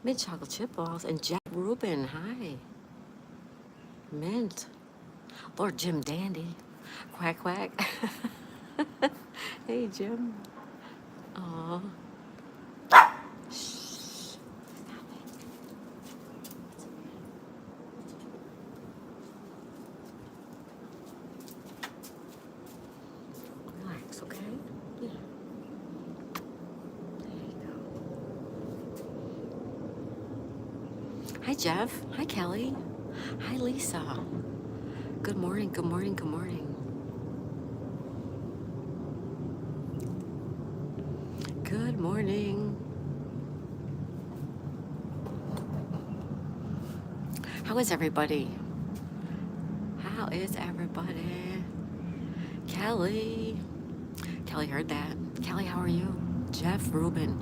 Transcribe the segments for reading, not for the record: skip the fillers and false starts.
Mint chocolate chip balls. And Jack Rubin, hi. Mint. Lord Jim Dandy. Quack, quack. Hey, Jim. Aw. Shh. Relax, okay? Yeah. There you go. Hi, Jeff. Hi, Kelly. Hi, Lisa. Good morning, good morning, good morning. Good morning. How is everybody? How is everybody? Kelly. Kelly heard that. Kelly, how are you? Jeff Rubin.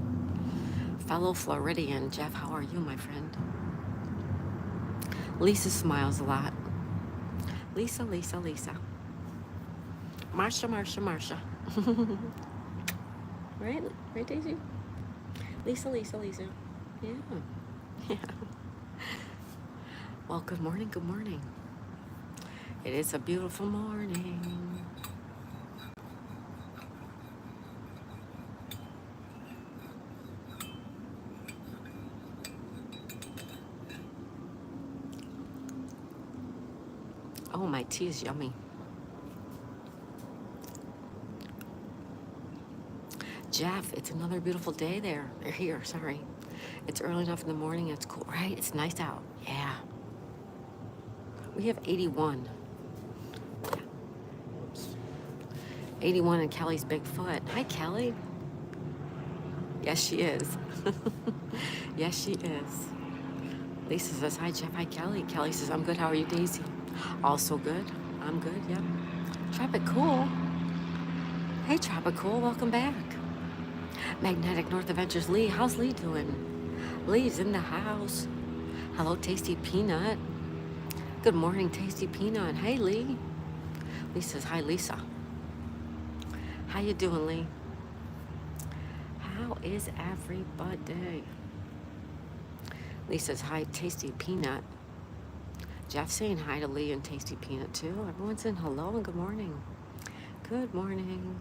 Fellow Floridian. Jeff, how are you, my friend? Lisa smiles a lot. Lisa, Lisa, Lisa. Marsha, Marsha, Marsha. Right? Right, Daisy? Lisa, Lisa, Lisa. Yeah. Yeah. Well, good morning, good morning. It is a beautiful morning. Oh, my tea is yummy. Jeff, it's another beautiful day there. Or here, sorry. It's early enough in the morning. It's cool, right? It's nice out. Yeah. We have 81. 81 in Kelly's big foot. Hi, Kelly. Yes, she is. Yes, she is. Lisa says, hi, Jeff. Hi, Kelly. Kelly says, I'm good. How are you, Daisy? Also good. I'm good, yeah. Tropicool. Hey, Tropicool. Welcome back. Magnetic North Adventures. Lee. How's Lee doing? Lee's in the house. Hello, Tasty Peanut. Good morning, Tasty Peanut. Hey, Lee. Lee says, hi, Lisa. How you doing, Lee? How is everybody? Lee says, hi, Tasty Peanut. Jeff saying hi to Lee and Tasty Peanut, too. Everyone's saying hello and good morning. Good morning.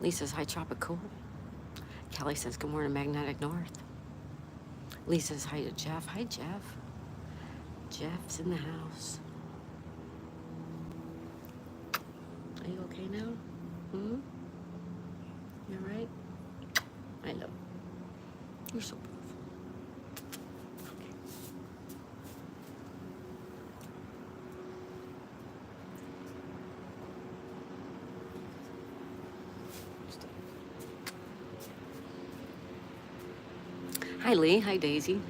Lee says, hi, Tropicool. Kelly says, good morning, Magnetic North. Lee says, hi to Jeff. Hi, Jeff. Jeff's in the house. Are you okay now? You all right? I know. You're so beautiful. Okay. Hi, Lee. Hi, Daisy.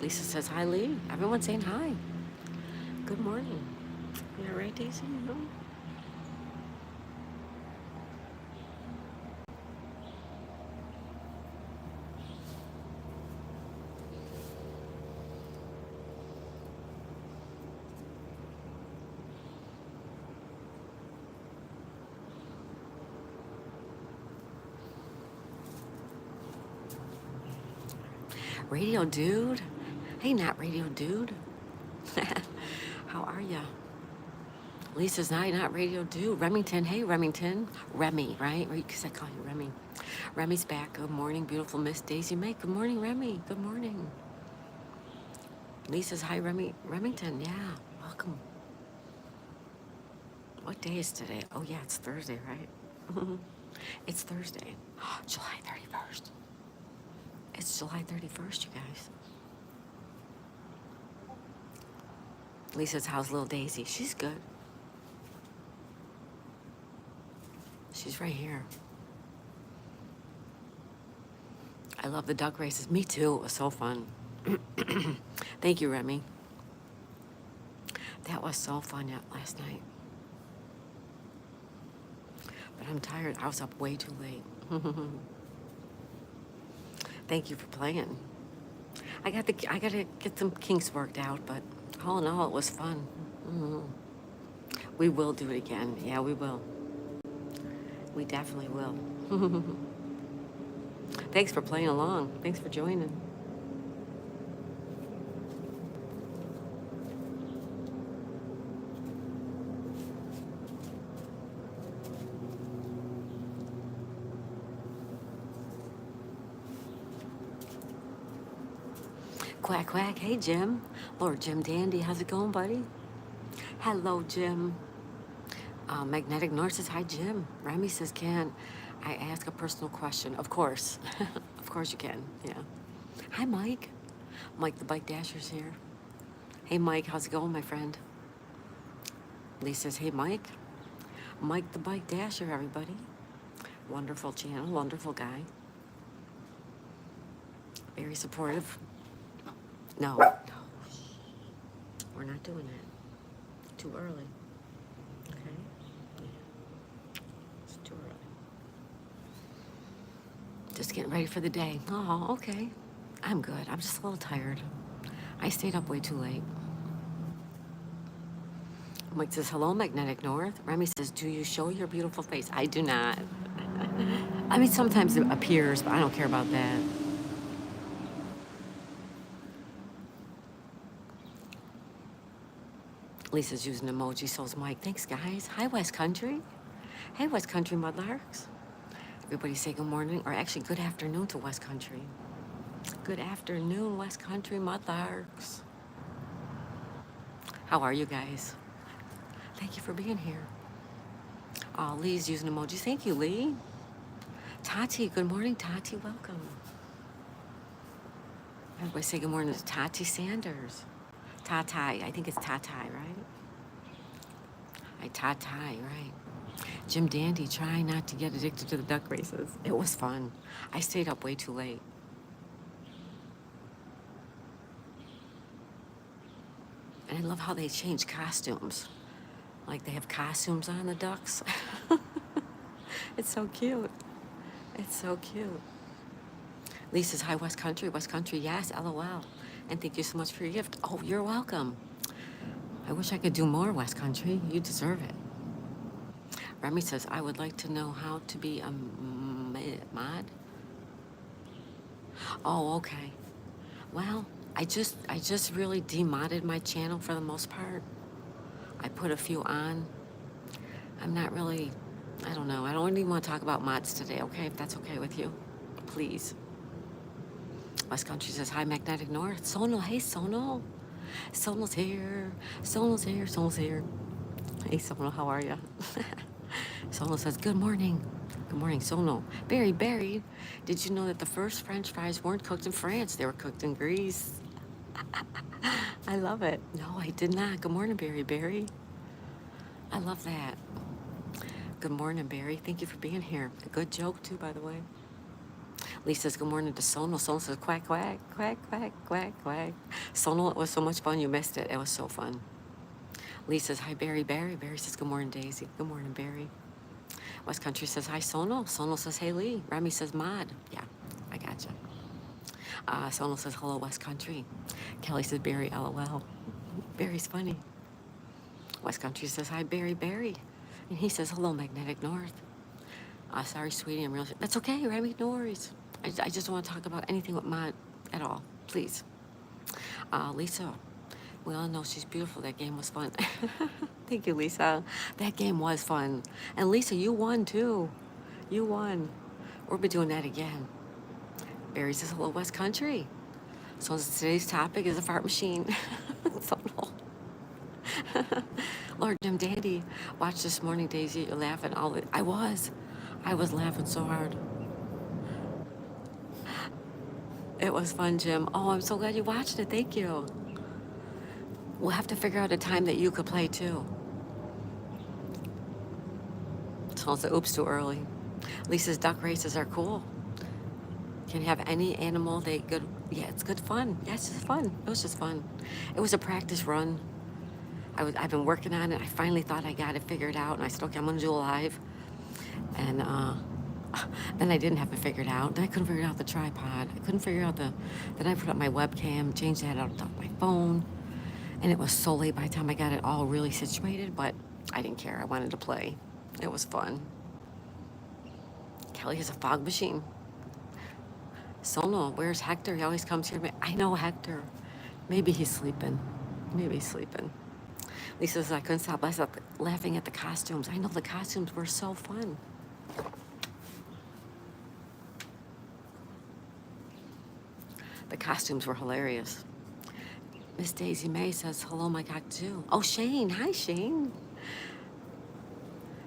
Lisa says, hi, Lee. Everyone's saying hi. Good morning. You all right, Daisy? No? Radio Dude? Hey, not Radio Dude. How are ya? Lisa's hi, not Radio Dude. Remington, hey, Remington. Remy, right? Because I call you Remy. Remy's back. Good morning, beautiful Miss Daisy May. Good morning, Remy. Good morning. Lisa's hi, Remy. Remington, yeah. Welcome. What day is today? Oh, yeah, it's Thursday, right? It's Thursday. July 31st. It's July 31st, you guys. Lisa's how's little Daisy? She's good. She's right here. I love the duck races. Me too. It was so fun. Thank you, Remy. That was so fun last night. But I'm tired. I was up way too late. Thank you for playing. I gotta get some kinks worked out, but all in all, it was fun. We will do it again. Yeah, we will. We definitely will. Thanks for playing along. Thanks for joining. Quack, quack. Hey, Jim. Lord Jim Dandy. How's it going, buddy? Hello, Jim. Magnetic North says, hi, Jim. Remy says, can I ask a personal question? Of course. Of course you can. Yeah. Hi, Mike. Mike the Bike Dasher's here. Hey, Mike. How's it going, my friend? Lee says, hey, Mike. Mike the Bike Dasher, everybody. Wonderful channel. Wonderful guy. Very supportive. No. No. We're not doing that. Too early. Okay? Yeah. It's too early. Just getting ready for the day. Oh, okay. I'm good. I'm just a little tired. I stayed up way too late. Mike says, hello, Magnetic North. Remy says, do you show your beautiful face? I do not. I mean, sometimes it appears, but I don't care about that. Lisa's using emoji, so's Mike. Thanks, guys. Hi, West Country. Hey, West Country Mudlarks. Everybody say good morning, or actually good afternoon to West Country. Good afternoon, West Country Mudlarks. How are you guys? Thank you for being here. Oh, Lee's using emojis. Thank you, Lee. Tati, good morning, Tati. Welcome. Everybody say good morning to Tati Sanders. Tatai, I think it's Tatai, right? Hi, Tatai, right. Jim Dandy, try not to get addicted to the duck races. It was fun. I stayed up way too late. And I love how they change costumes. Like they have costumes on the ducks. It's so cute. It's so cute. Lee says, hi, West Country. West Country, yes, LOL. And thank you so much for your gift. Oh, you're welcome. I wish I could do more, West Country. You deserve it. Remy says, I would like to know how to be a mod. Oh, okay. Well, I just really demodded my channel for the most part. I put a few on. I'm not really, I don't know. I don't even want to talk about mods today, okay? If that's okay with you, please. West Country says, hi, Magnetic North. Sonal, hey, Sonal. Sonal's here. Sonal's here. Sonal's here. Hey, Sonal, how are you? Sonal says, good morning. Good morning, Sonal. Barry, did you know that the first French fries weren't cooked in France? They were cooked in Greece. I love it. No, I did not. Good morning, Barry. I love that. Good morning, Barry. Thank you for being here. A good joke, too, by the way. Lee says, good morning to Sonal. Sonal says, quack, quack, quack, quack, quack, quack. Sonal, it was so much fun. You missed it. It was so fun. Lee says, hi, Barry. Barry says, good morning, Daisy. Good morning, Barry. West Country says, hi, Sonal. Sonal says, hey, Lee. Remy says, mod. Yeah, I gotcha. Sonal says, hello, West Country. Kelly says, Barry, LOL. Barry's funny. West Country says, hi, Barry. And he says, hello, Magnetic North. Sorry, sweetie, I'm real. That's okay, Remy, no worries. I just don't want to talk about anything with mod at all, please. Lisa, we all know she's beautiful. That game was fun. Thank you, Lisa. That game was fun. And Lisa, you won, too. You won. We'll be doing that again. Barry says, hello, West Country. So today's topic is a fart machine. So no. Lord Jim Dandy, watch this morning, Daisy. You're laughing all the... I was laughing so hard. It was fun, Jim. Oh, I'm so glad you watched it. Thank you. We'll have to figure out a time that you could play, too. So it's oops, too early. Lisa's duck races are cool. Can have any animal. They good. Yeah, it's good fun. Yeah, it's just fun. It was just fun. It was a practice run. I've been working on it. I finally thought I got it figured out, and I said, okay, I'm gonna do a live. And then I didn't have it figured out. Then I couldn't figure out the tripod. I couldn't figure out then I put up my webcam, changed that out on my phone, and it was so late by the time I got it all really situated. But I didn't care. I wanted to play. It was fun. Kelly has a fog machine. Sono, where's Hector? He always comes here. I know Hector. Maybe he's sleeping. Maybe he's sleeping. Lisa says, I couldn't stop laughing at the costumes. I know the costumes were so fun. The costumes were hilarious. Miss Daisy May says, hello, my cockatoo. Oh, Shane. Hi, Shane.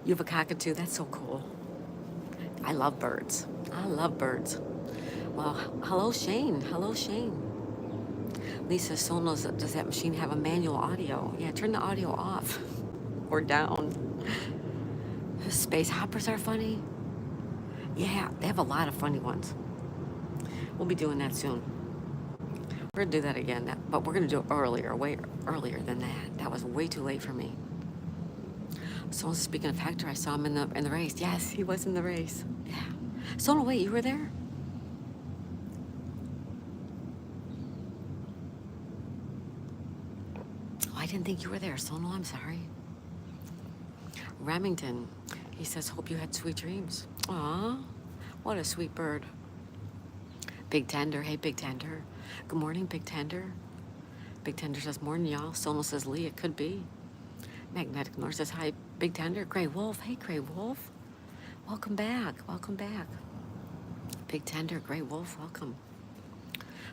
You have a cockatoo? That's so cool. I love birds. I love birds. Well, hello, Shane. Hello, Shane. Lisa Sonos, does that machine have a manual audio? Yeah, turn the audio off or down. Space hoppers are funny. Yeah, they have a lot of funny ones. We'll be doing that soon. We're gonna do that again, but we're gonna do it earlier, way earlier than that. That was way too late for me. So speaking of Hector, I saw him in the race. Yes, he was in the race. Yeah. So no, wait, you were there? Oh, I didn't think you were there. So no, I'm sorry. Remington, he says, hope you had sweet dreams. Aw, what a sweet bird. Big Tender, hey Big Tender. Good morning, Big Tender. Big Tender says, morning, y'all. Sono says, Lee, it could be. Magnetic North says, hi, Big Tender. Gray Wolf, hey, Gray Wolf. Welcome back, welcome back. Big Tender, Gray Wolf, welcome.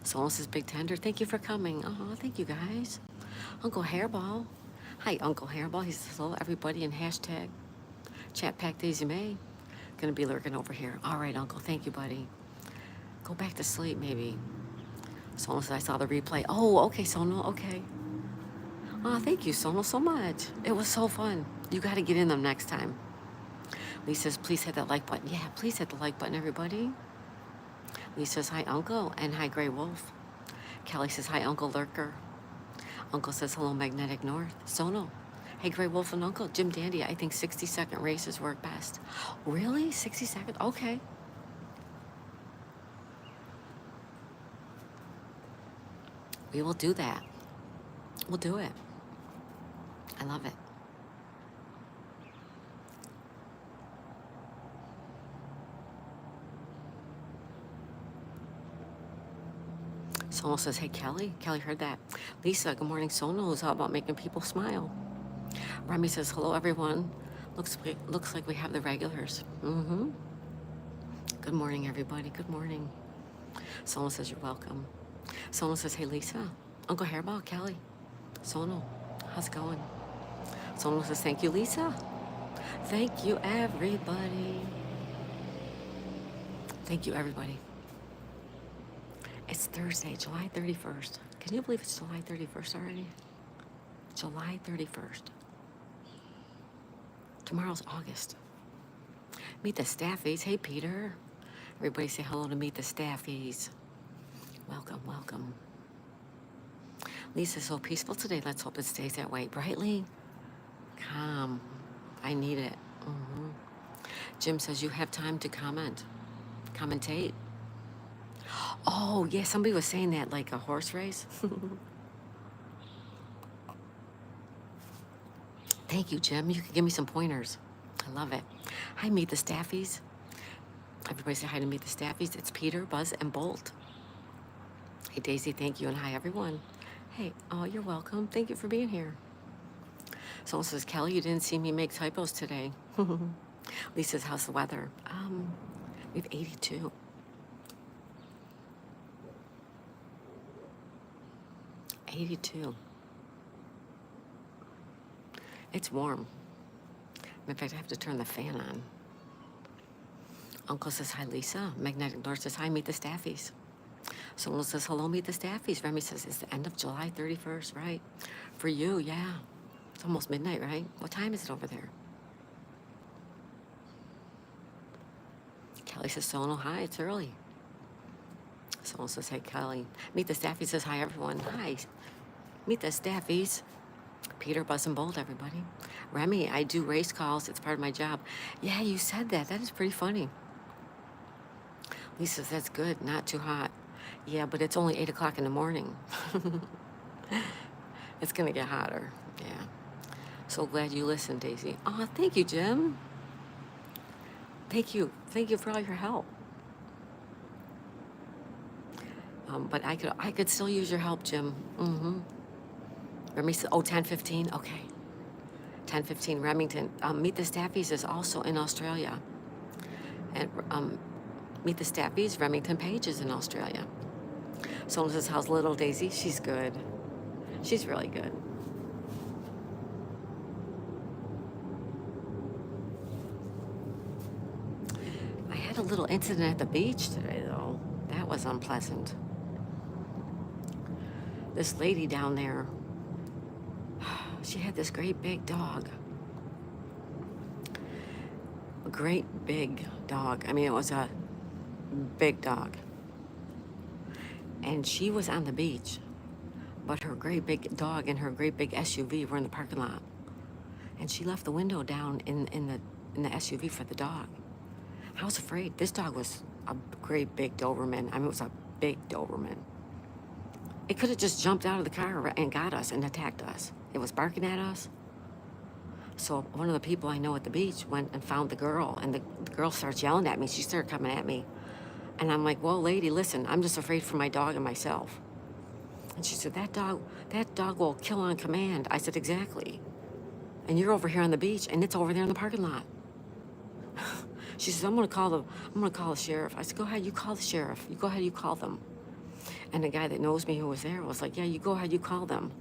Sono says, Big Tender, thank you for coming. Oh, thank you, guys. Uncle Hairball. Hi, Uncle Hairball. He says, hello, everybody, in hashtag Chat Pack Daisy May. Gonna be lurking over here. All right, Uncle, thank you, buddy. Go back to sleep, maybe. Sono says, I saw the replay. Oh, okay, Sono, okay. Oh, thank you, Sono, so much. It was so fun. You got to get in them next time. Lee says, please hit that like button. Yeah, please hit the like button, everybody. Lee says, hi, Uncle, and hi, Gray Wolf. Kelly says, hi, Uncle Lurker. Uncle says, hello, Magnetic North. Sono. Hey, Gray Wolf and Uncle. Jim Dandy, I think 60-second races work best. Really? 60 seconds? Okay. We will do that. We'll do it. I love it. Sono says, hey, Kelly. Kelly heard that. Lisa, good morning. Sono is all about making people smile. Remy says, hello, everyone. Looks like we have the regulars. Mm-hmm. Good morning, everybody. Good morning. Sono says, you're welcome. Sono says, hey, Lisa. Uncle Hairball, Kelly. Sono, how's it going? Sono says, thank you, Lisa. Thank you, everybody. Thank you, everybody. It's Thursday, July 31st. Can you believe it's July 31st already? July 31st. Tomorrow's August. Meet the Staffies. Hey, Peter. Everybody say hello to Meet the Staffies. Welcome, welcome. Lisa's so peaceful today. Let's hope it stays that way. Brightly, calm. I need it. Mm-hmm. Jim says you have time to commentate. Oh, yeah, somebody was saying that, like a horse race. Thank you, Jim. You can give me some pointers. I love it. Hi, Meet the Staffies. Everybody say hi to Meet the Staffies. It's Peter, Buzz, and Bolt. Hey, Daisy, thank you, and hi, everyone. Hey, oh, you're welcome. Thank you for being here. Someone says, Kelly, you didn't see me make typos today. Lee says, how's the weather? We have 82. 82. It's warm. In fact, I have to turn the fan on. Uncle says, hi, Lisa. Magnetic North says, hi, Meet the Staffies. Someone says, hello, Meet the Staffies. Remy says, it's the end of July 31st, right? For you, yeah. It's almost midnight, right? What time is it over there? Kelly says, Sono, hi, it's early. Someone says, hey, Kelly. Meet the Staffies says, hi, everyone. Hi. Meet the Staffies. Peter, Buzz, and Bolt, everybody. Remy, I do race calls. It's part of my job. Yeah, you said that. That is pretty funny. Lisa says, that's good. Not too hot. Yeah, but it's only 8 o'clock in the morning. It's going to get hotter. Yeah. So glad you listened, Daisy. Oh, thank you, Jim. Thank you. Thank you for all your help. But I could still use your help, Jim. Oh, 10:15. Okay. 10:15, Remington. Meet the Staffies is also in Australia. And Meet the Staffies, Remington Page is in Australia. Someone says, how's little Daisy? She's good. She's really good. I had a little incident at the beach today, though. That was unpleasant. This lady down there, she had this great big dog. A great big dog. I mean, it was a big dog. And she was on the beach, but her great big dog and her great big SUV were in the parking lot. And she left the window down in the SUV for the dog. I was afraid. This dog was a great big Doberman. I mean, it was a big Doberman. It could have just jumped out of the car and got us and attacked us. It was barking at us. So one of the people I know at the beach went and found the girl, and the girl starts yelling at me. She started coming at me. And I'm like, well, lady, listen, I'm just afraid for my dog and myself. And she said, that dog will kill on command. I said, exactly. And you're over here on the beach, and it's over there in the parking lot. She says, I'm gonna call the sheriff. I said, go ahead, you call the sheriff. You go ahead, you call them. And the guy that knows me who was there was like, yeah, you go ahead, you call them.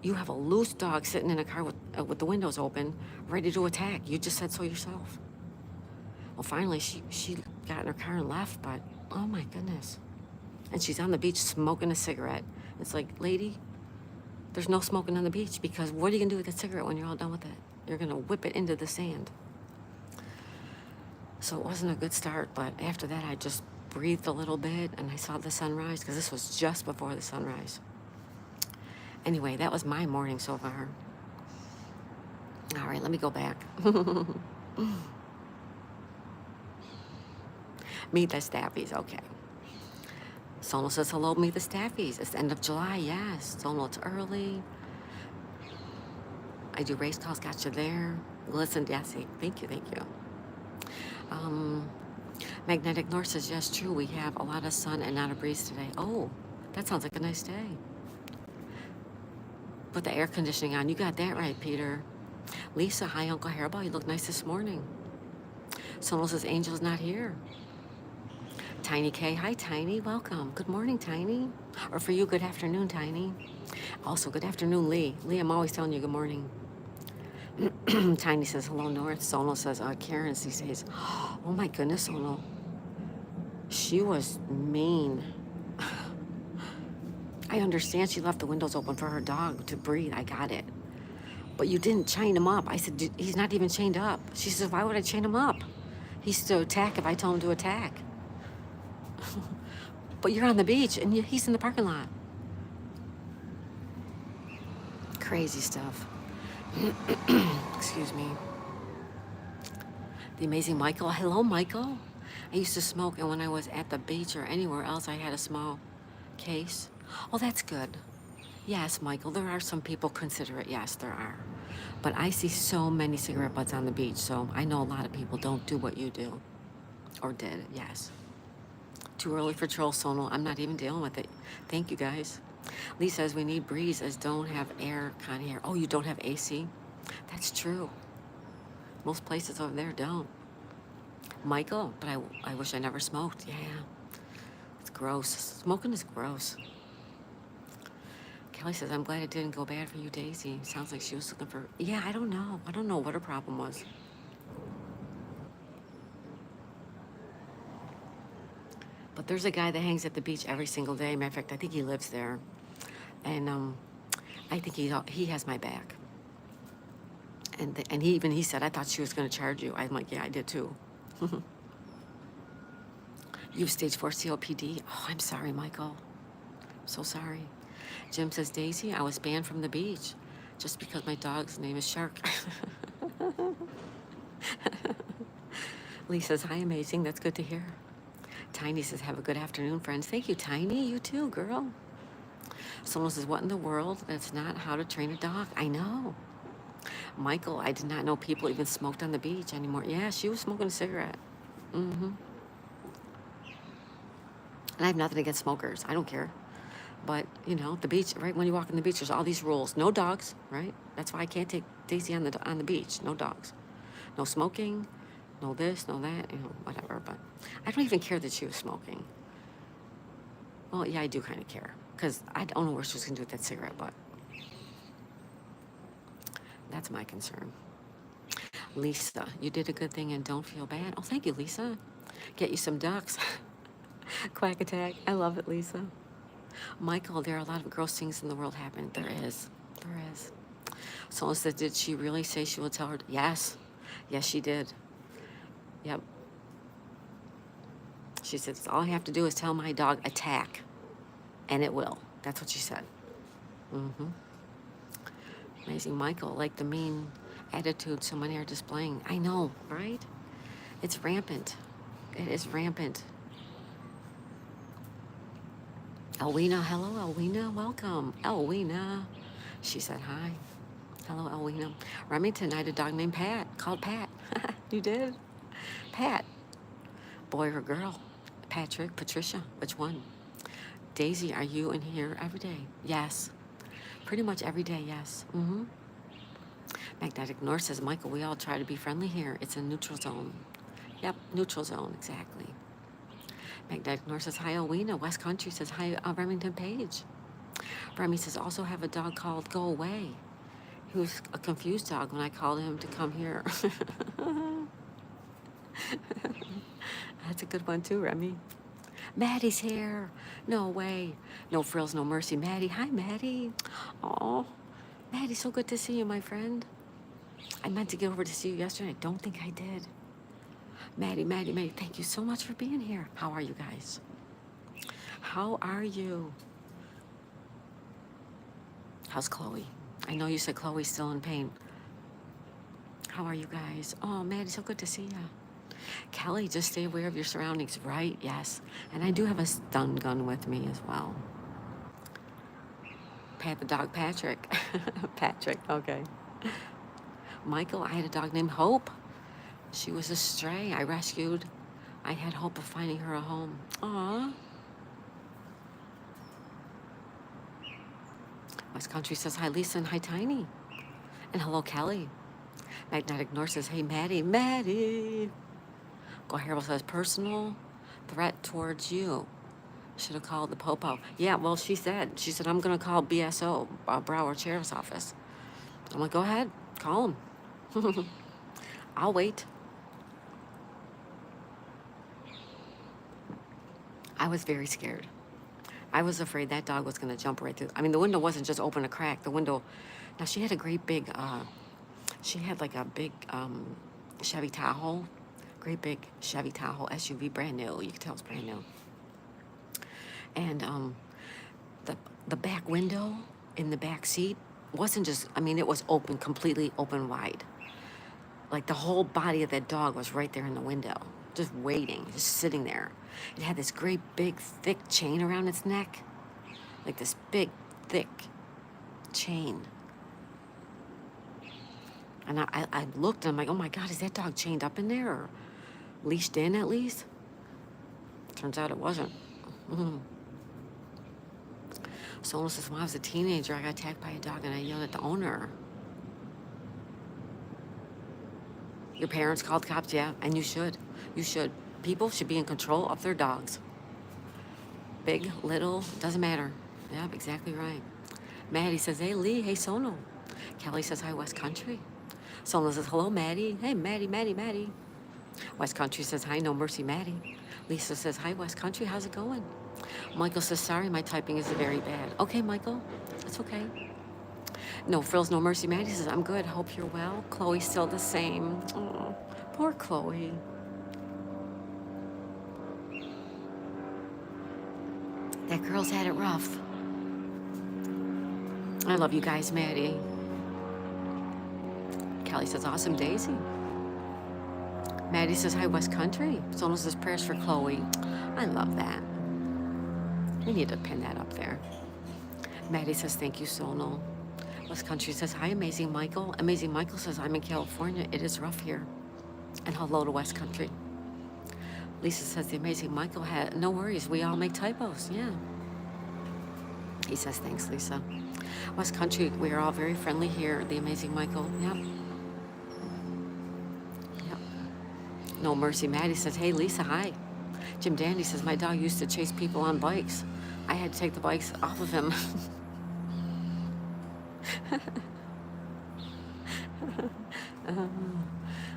You have a loose dog sitting in a car with the windows open, ready to attack. You just said so yourself. Well, finally, she got in her car and left, but oh my goodness. And she's on the beach smoking a cigarette. It's like, lady, there's no smoking on the beach, because what are you gonna do with the cigarette when you're all done with it? You're gonna whip it into the sand. So it wasn't a good start, but after that I just breathed a little bit and I saw the sunrise, because this was just before the sunrise. Anyway, that was my morning so far. All right, let me go back. Meet the Staffies, okay. Sonal says, hello, meet the Staffies. It's the end of July, yes. Sonal, it's early. I do race calls, got you there. Listen, Jesse, thank you. Magnetic North says, yes, true, we have a lot of sun and not a breeze today. Oh, that sounds like a nice day. Put the air conditioning on. You got that right, Peter. Lisa, hi, Uncle Hairball. You look nice this morning. Sonal says, Angel's not here. Tiny K, hi, Tiny. Welcome. Good morning, Tiny. Or for you, good afternoon, Tiny. Also, good afternoon, Lee. Lee, I'm always telling you good morning. Tiny says, hello, North. Sonal says, Karen, she says, oh my goodness, Sonal. She was mean. I understand she left the windows open for her dog to breathe. I got it. But you didn't chain him up. I said, he's not even chained up. She says, why would I chain him up? He's to attack if I tell him to attack. But you're on the beach and he's in the parking lot. Crazy stuff. Excuse me. The amazing Michael. Hello, Michael. I used to smoke, and when I was at the beach or anywhere else, I had a small case. Oh, that's good. Yes, Michael, there are some people considerate. Yes, there are. But I see so many cigarette butts on the beach, so I know a lot of people don't do what you do. Or did, yes. Too early for troll, Sonal. I'm not even dealing with it. Thank you, guys. Lee says we need breeze as don't have air con here. Oh, you don't have AC? That's true. Most places over there don't. Michael, but I wish I never smoked. Yeah. It's gross. Smoking is gross. Kelly says, I'm glad it didn't go bad for you, Daisy. Sounds like she was looking for... Yeah, I don't know. I don't know what her problem was. But there's a guy that hangs at the beach every single day. Matter of fact, I think he lives there. And I think he has my back. And he said, I thought she was going to charge you. I'm like, yeah, I did too. You have stage 4 COPD? Oh, I'm sorry, Michael. I'm so sorry. Jim says, Daisy, I was banned from the beach just because my dog's name is Shark. Lee says, hi, amazing. That's good to hear. Tiny says, have a good afternoon, friends. Thank you, Tiny. You too, girl. Someone says, what in the world? That's not how to train a dog. I know. Michael, I did not know people even smoked on the beach anymore. Yeah, she was smoking a cigarette. And I have nothing against smokers. I don't care. But, you know, the beach, right when you walk on the beach, there's all these rules. No dogs, right? That's why I can't take Daisy on the beach. No dogs. No smoking. No this, no that, you know, whatever. But I don't even care that she was smoking. Well, yeah, I do kind of care. Because I don't know what she was going to do with that cigarette, but that's my concern. Lisa, you did a good thing and don't feel bad. Oh, thank you, Lisa. Get you some ducks. Quack attack. I love it, Lisa. Michael, there are a lot of gross things in the world happen. There is. There is. Someone said, did she really say she will tell her? Yes. Yes, she did. Yep. She said, all I have to do is tell my dog attack, and it will. That's what she said. Mm-hmm. Amazing. Michael, like the mean attitude so many are displaying. I know, right? It's rampant. It is rampant. Elwina, hello, Elwina, welcome. Elwina. She said hi. Hello, Elwina. Remington, I had a dog named Pat, called Pat. You did? Pat. Boy or girl? Patrick, Patricia, which one? Daisy, are you in here every day? Yes. Pretty much every day, yes. Mm-hmm. Magnetic North says, Michael, we all try to be friendly here. It's a neutral zone. Yep, neutral zone, exactly. Magnetic North says, hi, Owena. West Country says, hi, Remington Page. Remy says, also have a dog called Go Away. He was a confused dog when I called him to come here. That's a good one too, Remy. Maddie's here. No way. No frills, no mercy. Maddie. Hi, Maddie. Oh, Maddie, so good to see you, my friend. I meant to get over to see you yesterday. I don't think I did. Maddie, thank you so much for being here. How are you guys? How are you? How's Chloe? I know you said Chloe's still in pain. How are you guys? Oh, Maddie, so good to see you. Kelly, just stay aware of your surroundings, right? Yes. And I do have a stun gun with me as well. Pat the dog, Patrick. Patrick, okay. Michael, I had a dog named Hope. She was a stray I rescued. I had hope of finding her a home. Aww. West Country says, hi, Lisa, and hi, Tiny. And hello, Kelly. Magnetic North says, hey, Maddie. Go Harold says, personal threat towards you. Should have called the Popo. Yeah, well, she said, I'm going to call BSO, Broward Sheriff's Office. I'm like, go ahead, call him. I'll wait. I was very scared. I was afraid that dog was going to jump right through. I mean, the window wasn't just open a crack. The window, now she had a great big, she had like a big Chevy Tahoe, great big Chevy Tahoe SUV, brand new. You can tell it's brand new. And the back window in the back seat wasn't just, I mean, it was open, completely open wide. Like the whole body of that dog was right there in the window, just waiting, just sitting there. It had this great big thick chain around its neck, like this big thick chain. And I looked and I'm like, oh my God, is that dog chained up in there or leashed in at least? Turns out it wasn't. Mm-hmm. Someone says, when I was a teenager, I got attacked by a dog and I yelled at the owner. Your parents called cops, yeah, and you should. You should. People should be in control of their dogs. Big, little, doesn't matter. Yep, exactly right. Maddie says, hey, Lee, hey, Sono. Kelly says, hi, West Country. Sono says, hello, Maddie. Hey, Maddie. West Country says, hi, no mercy, Maddie. Lisa says, hi, West Country, how's it going? Michael says, sorry, my typing is very bad. Okay, Michael, it's okay. No frills, no mercy. Maddie says, I'm good. Hope you're well. Chloe's still the same. Oh, poor Chloe. That girl's had it rough. I love you guys, Maddie. Kelly says, awesome, Daisy. Maddie says, hi, West Country. Someone says, prayers for Chloe. I love that. We need to pin that up there. Maddie says, thank you, Sonal. West Country says, hi, Amazing Michael. Amazing Michael says, I'm in California. It is rough here. And hello to West Country. Lisa says the amazing Michael had, no worries, we all make typos, yeah. He says, thanks, Lisa. West Country, we are all very friendly here, the amazing Michael, yep, yep. No Mercy, Maddie says, hey, Lisa, hi. Jim Dandy says, my dog used to chase people on bikes. I had to take the bikes off of him.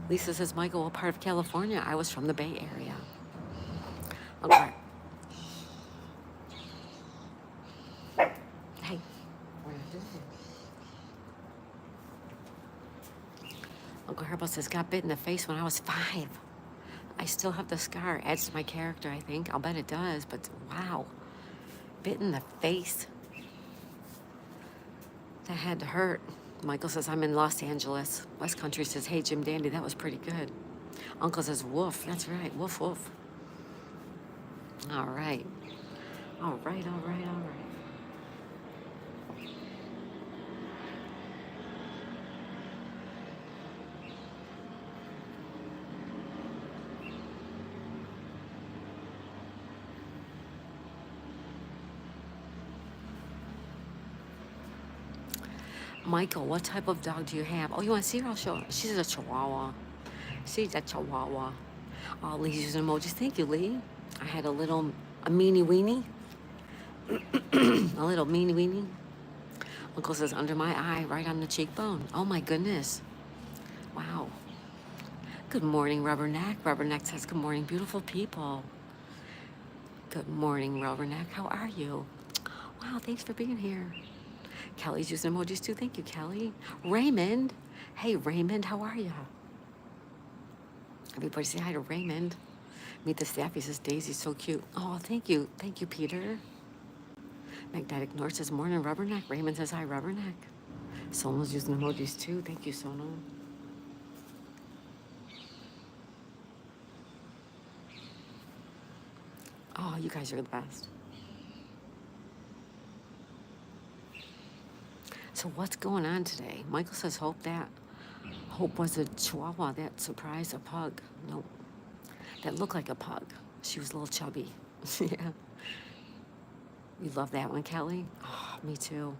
Lisa says, Michael, what part of California? I was from the Bay Area. Okay. Hey. Uncle Herbal says, got bit in the face when I was 5. I still have the scar. Adds to my character, I think. I'll bet it does, but wow. Bit in the face. That had to hurt. Michael says, I'm in Los Angeles. West Country says, hey, Jim Dandy, that was pretty good. Uncle says, woof. That's right. Woof, woof. All right. All right, all right, all right. Michael, what type of dog do you have? Oh, you want to see her? I'll show her. She's a Chihuahua. She's a Chihuahua. Oh, Lee's using emojis. Thank you, Lee. I had a meanie weenie. A little meanie weenie. Uncle says, under my eye, right on the cheekbone. Oh, my goodness. Wow. Good morning, Rubberneck. Rubberneck says, good morning, beautiful people. Good morning, Rubberneck. How are you? Wow, thanks for being here. Kelly's using emojis too. Thank you, Kelly. Raymond. Hey, Raymond, how are you? Everybody say hi to Raymond. Meet the staff. He says, Daisy's so cute. Oh, thank you. Thank you, Peter. Magnetic North says, morning, Rubberneck. Raymond says, hi, Rubberneck. Sonal's using emojis too. Thank you, Sonal. Oh, you guys are the best. So what's going on today? Michael says, Hope was a Chihuahua that surprised a pug. No, that looked like a pug. She was a little chubby. Yeah. You love that one, Kelly? Oh, me too.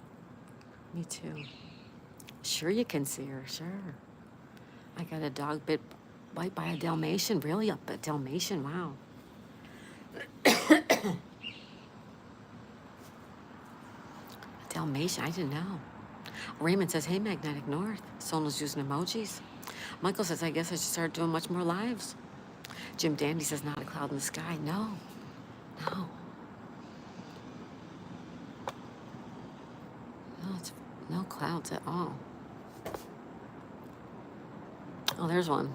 Me too. Sure you can see her, sure. I got a dog bite by a Dalmatian. Really? A Dalmatian? Wow. Dalmatian? I didn't know. Raymond says, hey, Magnetic North. Sonal's using emojis. Michael says, I guess I should start doing much more lives. Jim Dandy says, not a cloud in the sky. No. No. No, it's no clouds at all. Oh, there's one.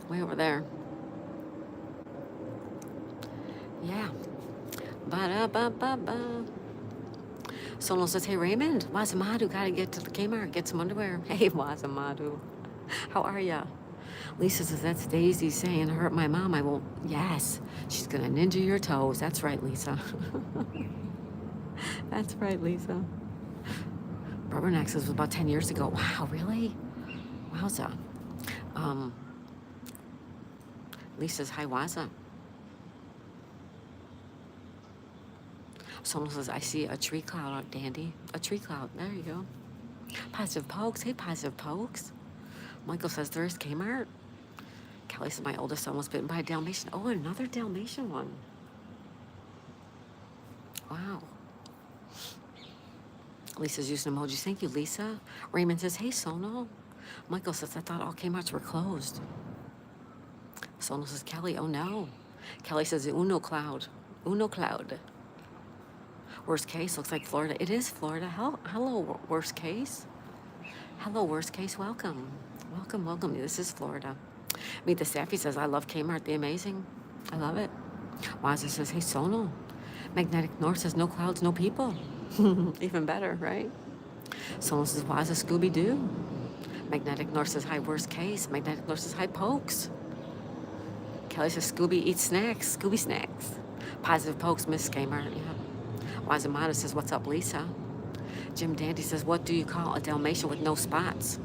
Way over there. Yeah. Ba-da-ba-ba-ba. Sonal says, hey, Raymond, Wazamadu, gotta get to the Kmart, get some underwear. Hey, Wazamadu, how are ya? Lisa says, that's Daisy saying, hurt my mom, I won't. Yes, she's gonna ninja your toes. That's right, Lisa. That's right, Lisa. Rubberneck says, it was about 10 years ago. Wow, really? Wowza. Lisa's, hi, Waza. Someone says, I see a tree cloud out, Dandy. A tree cloud. There you go. Positive Pokes. Hey, Positive Pokes. Michael says, there's Kmart. Kelly says, my oldest son was bitten by a Dalmatian. Oh, another Dalmatian one. Wow. Lisa's using emojis. Thank you, Lisa. Raymond says, hey, Sonal. Michael says, I thought all Kmarts were closed. Sonal says, Kelly, oh no. Kelly says, Uno cloud. Uno cloud. Worst case, looks like Florida. It is Florida. Hello, worst case. Hello, worst case. Welcome. Welcome, welcome. This is Florida. Meet the Staffy says, I love Kmart, the amazing. I love it. Waza says, hey, Sonal. Magnetic North says, no clouds, no people. Even better, right? Sonal says, Waza Scooby-Doo. Magnetic North says, hi, worst case. Magnetic North says, hi, Pokes. Kelly says, Scooby eats snacks. Scooby snacks. Positive Pokes, Miss Kmart, yeah. Wazamada says, what's up, Lisa? Jim Dandy says, what do you call a Dalmatian with no spots?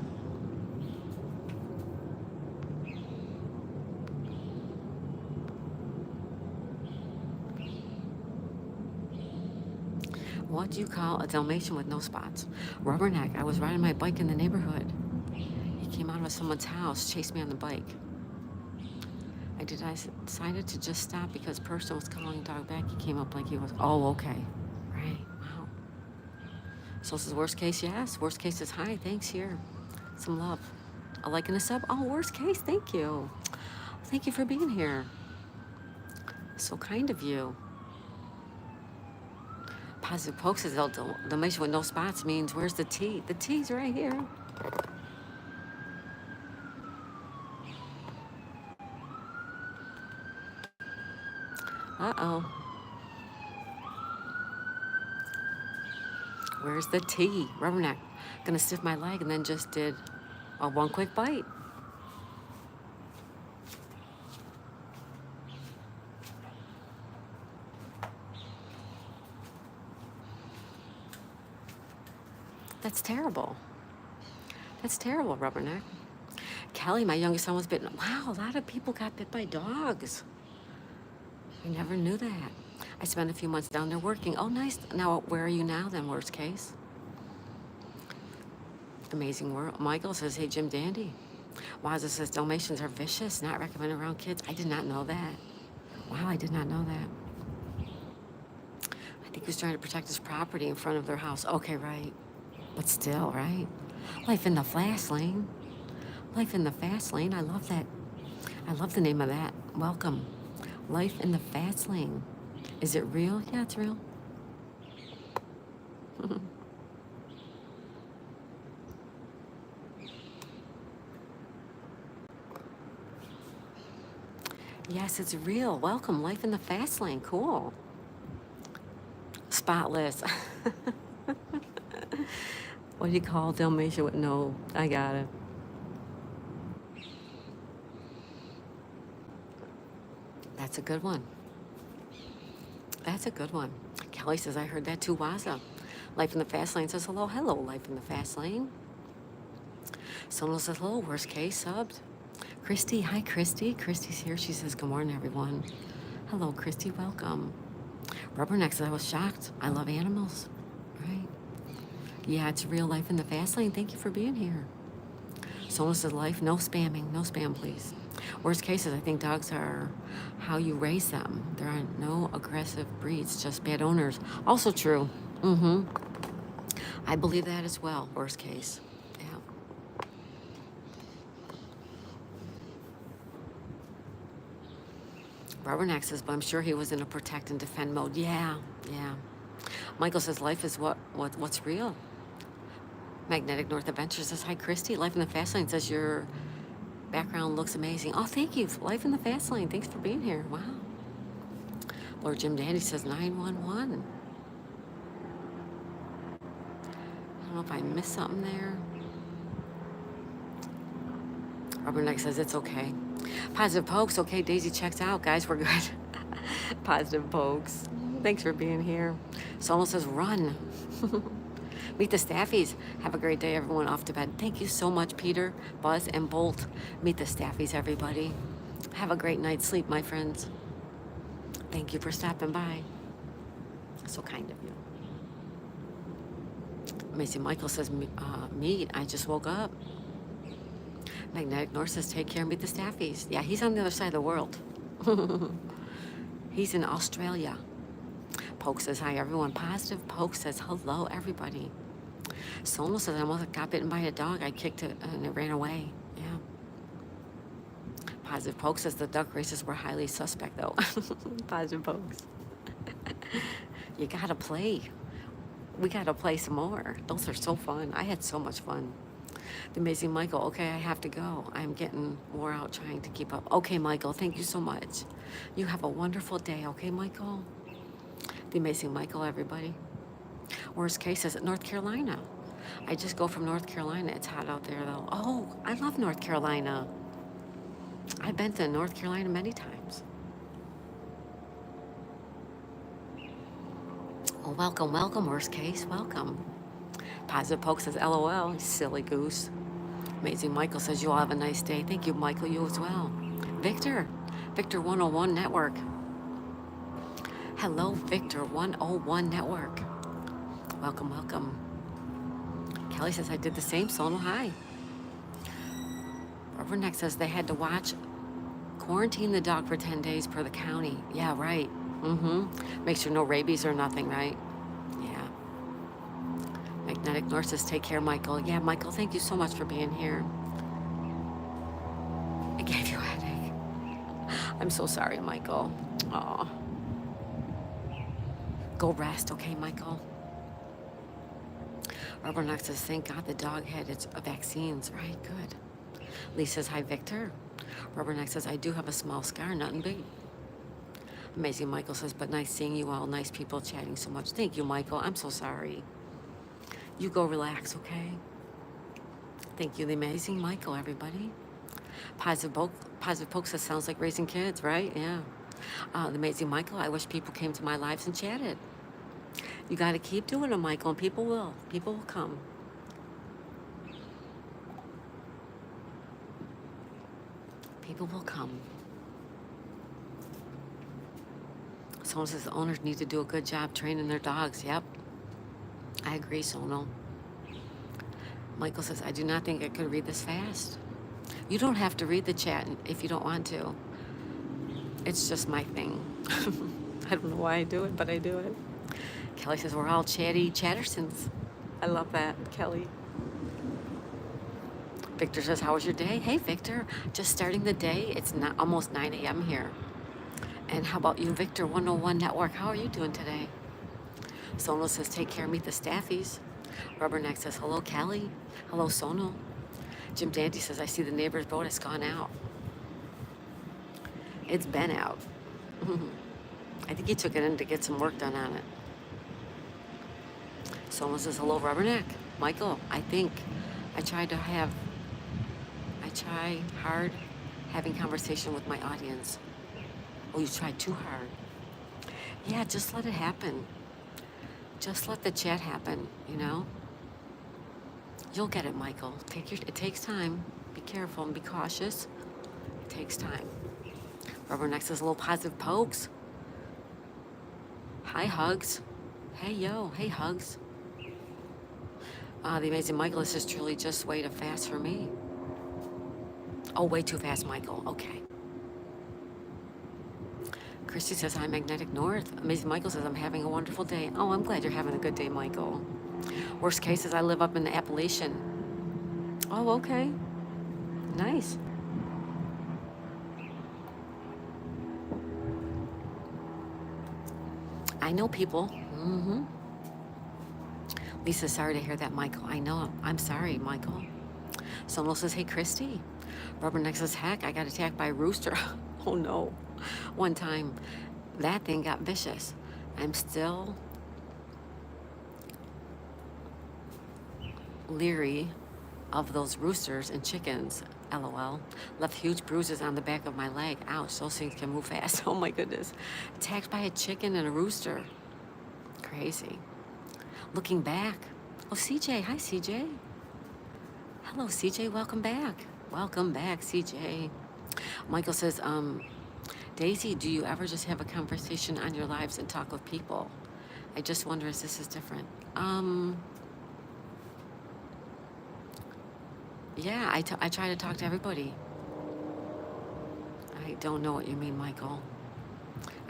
What do you call a Dalmatian with no spots? Rubberneck. I was riding my bike in the neighborhood. He came out of someone's house, chased me on the bike. I decided to just stop because person was calling the dog back. He came up like he was, oh, okay. Right, wow. So this is worst case, yes. Worst case is hi, thanks, here. Some love. A like and a sub. Oh, worst case, thank you. Thank you for being here. So kind of you. Positive poke says the measure with no spots means where's the T? The T's right here. Uh-oh. Where's the T? Rubberneck. Gonna stiff my leg and then just did one quick bite. That's terrible. That's terrible, Rubberneck. Kelly, my youngest son was bitten. Wow, a lot of people got bit by dogs. I never knew that. I spent a few months down there working. Oh, nice. Now, where are you now then, worst case? Amazing world. Michael says, hey, Jim Dandy. Wazza says, Dalmatians are vicious, not recommended around kids. I did not know that. Wow, I did not know that. I think he was trying to protect his property in front of their house. Okay, right. But still, right? Life in the fast lane. Life in the fast lane. I love that. I love the name of that. Welcome. Life in the fast lane. Is it real? Yeah, it's real. Yes, it's real. Welcome. Life in the fast lane. Cool. Spotless. What do you call Dalmatian with no? I got it. That's a good one. That's a good one. Kelly says, I heard that too, Waza. Life in the fast lane says, hello, hello, life in the fast lane. Someone says, hello, worst case, subbed. Christy, hi, Christy. Christy's here. She says, good morning, everyone. Hello, Christy, welcome. Rubberneck says, I was shocked. I love animals, right? Yeah, it's real life in the fast lane. Thank you for being here. Someone says, life, no spamming. No spam, please. Worst cases, I think dogs are how you raise them. There are no aggressive breeds, just bad owners. Also true. I believe that as well, worst case. Yeah. Rubberneck says, but I'm sure he was in a protect and defend mode. Yeah, yeah. Michael says, life is what's real. Magnetic North Adventure says, hi, Christy. Life in the Fast Lane says your background looks amazing. Oh, thank you. Life in the Fast Lane. Thanks for being here. Wow. Lord Jim Dandy says 911. I don't know if I missed something there. Rubberneck says it's okay. Positive Pokes. Okay, Daisy checks out. Guys, we're good. Positive Pokes. Thanks for being here. Someone says run. Meet the staffies. Have a great day, everyone. Off to bed. Thank you so much, Peter, Buzz, and Bolt. Meet the staffies, everybody. Have a great night's sleep, my friends. Thank you for stopping by. So kind of you. Amazing Michael says, meet. I just woke up. Magnetic North says, take care, meet the staffies. Yeah, he's on the other side of the world. He's in Australia. Poke says, hi, everyone. Positive Poke says, hello, everybody. Sono says, I almost got bitten by a dog. I kicked it and it ran away. Yeah. Positive Poke says, the duck races were highly suspect, though. Positive Pokes. You gotta play. We gotta play some more. Those are so fun. I had so much fun. The Amazing Michael, okay, I have to go. I'm getting wore out trying to keep up. Okay, Michael, thank you so much. You have a wonderful day, okay, Michael? The Amazing Michael, everybody. Worst case is North Carolina. I just go from North Carolina. It's hot out there, though. Oh, I love North Carolina. I've been to North Carolina many times. Well, welcome, welcome, worst case, welcome. Positive Poke says, LOL, silly goose. Amazing Michael says, you all have a nice day. Thank you, Michael, you as well. Victor 101 Network. Hello, Victor 101 Network. Welcome, welcome. Kelly says, I did the same. Sonal, hi. Rubberneck says they had to quarantine the dog for 10 days per the county. Yeah, right. Make sure no rabies or nothing, right? Yeah. Magnetic North says, take care, Michael. Yeah, Michael, thank you so much for being here. It gave you a headache. I'm so sorry, Michael. Aw. Go rest, okay, Michael? Rubberneck says, thank God the dog had its vaccines. Right, good. Lee says, hi, Victor. Rubberneck says, I do have a small scar, nothing big. Amazing Michael says, but nice seeing you all. Nice people chatting so much. Thank you, Michael. I'm so sorry. You go relax, okay? Thank you, the amazing Michael, everybody. Positive Poke says, sounds like raising kids, right? Yeah. The amazing Michael, I wish people came to my lives and chatted. You got to keep doing it, Michael, and people will. People will come. People will come. Someone says the owners need to do a good job training their dogs. Yep. I agree, Sonal. Michael says, I do not think I could read this fast. You don't have to read the chat if you don't want to. It's just my thing. I don't know why I do it, but I do it. Kelly says, we're all chatty Chattersons. I love that, Kelly. Victor says, how was your day? Hey, Victor, just starting the day. It's not almost 9 a.m. here. And how about you, Victor, 101 Network? How are you doing today? Sonal says, take care, meet the staffies. Rubberneck says, hello, Kelly. Hello, Sonal. Jim Dandy says, I see the neighbor's boat has gone out. It's been out. I think he took it in to get some work done on it. Sonal says, hello, Rubberneck. Michael, I try hard having conversation with my audience. Oh, you tried too hard. Yeah, just let it happen. Just let the chat happen, you know? You'll get it, Michael. It takes time. Be careful and be cautious. It takes time. Rubberneck says, little positive pokes. Hi, Hugs. Hey, yo. Hey, Hugs. The amazing Michael, this is truly just way too fast for me. Oh, way too fast, Michael. Okay. Christy says, hi, Magnetic North. Amazing Michael says, I'm having a wonderful day. Oh, I'm glad you're having a good day, Michael. Worst case is I live up in the Appalachian. Oh, okay. Nice. I know people. Lisa, sorry to hear that, Michael. I know. I'm sorry, Michael. Someone says, hey, Christy. Rubberneck says, heck, I got attacked by a rooster. Oh, no. One time, that thing got vicious. I'm still leery of those roosters and chickens, LOL. Left huge bruises on the back of my leg. Ouch, those things can move fast. Oh, my goodness. Attacked by a chicken and a rooster. Crazy. Looking back. Oh, CJ. Hi, CJ. Hello, CJ. Welcome back. Welcome back, CJ. Michael says, Daisy, do you ever just have a conversation on your lives and talk with people? I just wonder if this is different. Yeah, I try to talk to everybody. I don't know what you mean, Michael.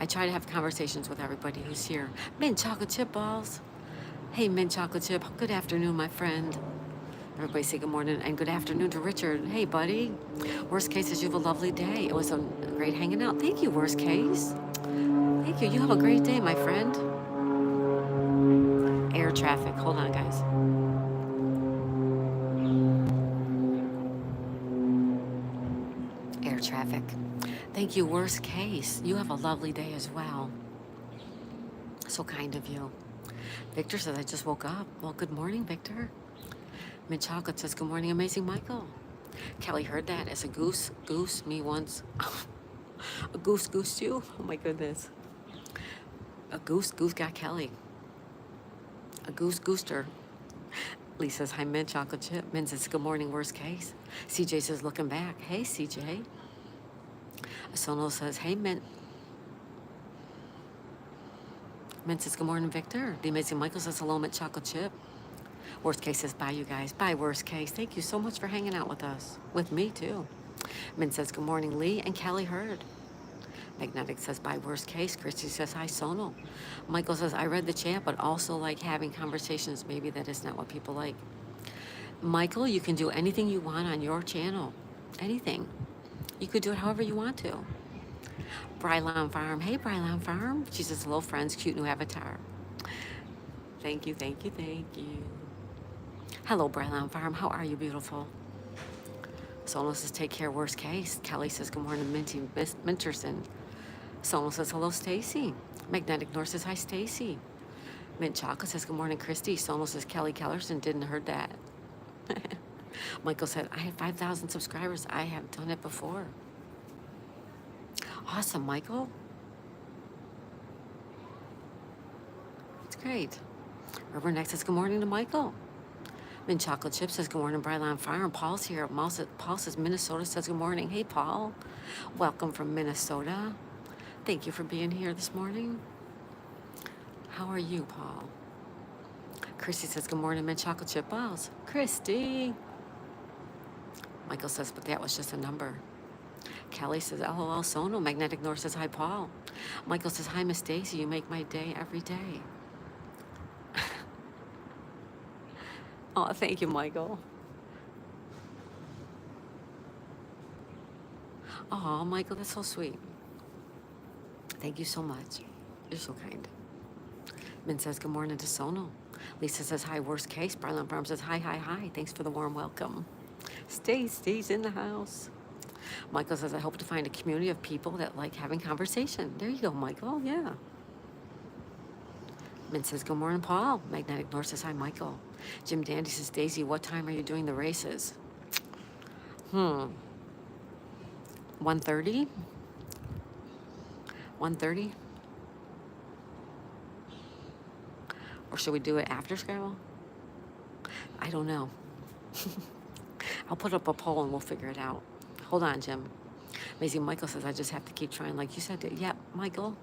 I try to have conversations with everybody who's here. Mint chocolate chip balls. Hey, Mint chocolate chip. Good afternoon, my friend. Everybody say good morning and good afternoon to Richard. Hey, buddy. Worst case is you have a lovely day. It was a great hanging out. Thank you, worst case. Thank you. You have a great day, my friend. Air traffic. Hold on, guys. Air traffic. Thank you, worst case. You have a lovely day as well. So kind of you. Victor says, I just woke up. Well, good morning, Victor. Mint Chocolate says, good morning, amazing Michael. Kelly heard that as a goose me once. A goose goosed you? Oh my goodness. A goose got Kelly. A goose goosed her. Lee says, hi, Mint Chocolate Chip. Mint says, good morning, worst case. CJ says, looking back. Hey, CJ. Sonal says, hey, Mint. Mint says, good morning, Victor. The amazing Michael says, hello, mint chocolate chip. Worst case says, bye, you guys. Bye, worst case. Thank you so much for hanging out with us. With me, too. Mint says, good morning, Lee and Callie Hurd. Magnetic says, bye, worst case. Christy says, hi, Sonal. Michael says, I read the chat, but also like having conversations. Maybe that is not what people like. Michael, you can do anything you want on your channel. Anything. You could do it however you want to. Brylon Farm. Hey, Brylon Farm. She says, hello, friends. Cute new avatar. Thank you, thank you, thank you. Hello, Brylon Farm. How are you, beautiful? Sonal says, take care, worst case. Kelly says, good morning, Minty Minterson. Sonal says, hello, Stacy. Magnetic North says, hi, Stacy. Mint Chocolate says, good morning, Christy. Sonal says, Kelly Kellerson, didn't heard that. Michael said, I had 5,000 subscribers. I have done it before. Awesome, Michael. That's great. Rubberneck says, good morning to Michael. Mint Chocolate Chip says, good morning, Brylon Farm. Paul's here. Paul says, Minnesota says, good morning. Hey, Paul. Welcome from Minnesota. Thank you for being here this morning. How are you, Paul? Christy says, good morning, Mint Chocolate Chip Balls. Christy. Michael says, but that was just a number. Kelly says, LOL, Sono. Magnetic North says, hi, Paul. Michael says, hi, Miss Stacy. You make my day every day. Oh, thank you, Michael. Oh, Michael, that's so sweet. Thank you so much. You're so kind. Min says, good morning to Sono. Lisa says, hi, worst case. Brylon Farm says, hi, hi, hi. Thanks for the warm welcome. Stacy's in the house. Michael says, I hope to find a community of people that like having conversation. There you go, Michael. Yeah. Min says, good morning, Paul. Magnetic North says, hi, Michael. Jim Dandy says, Daisy, what time are you doing the races? 1:30? 1:30? Or should we do it after Scrabble? I don't know. I'll put up a poll and we'll figure it out. Hold on, Jim. Amazing Michael says, I just have to keep trying. Like you said, yeah, Michael,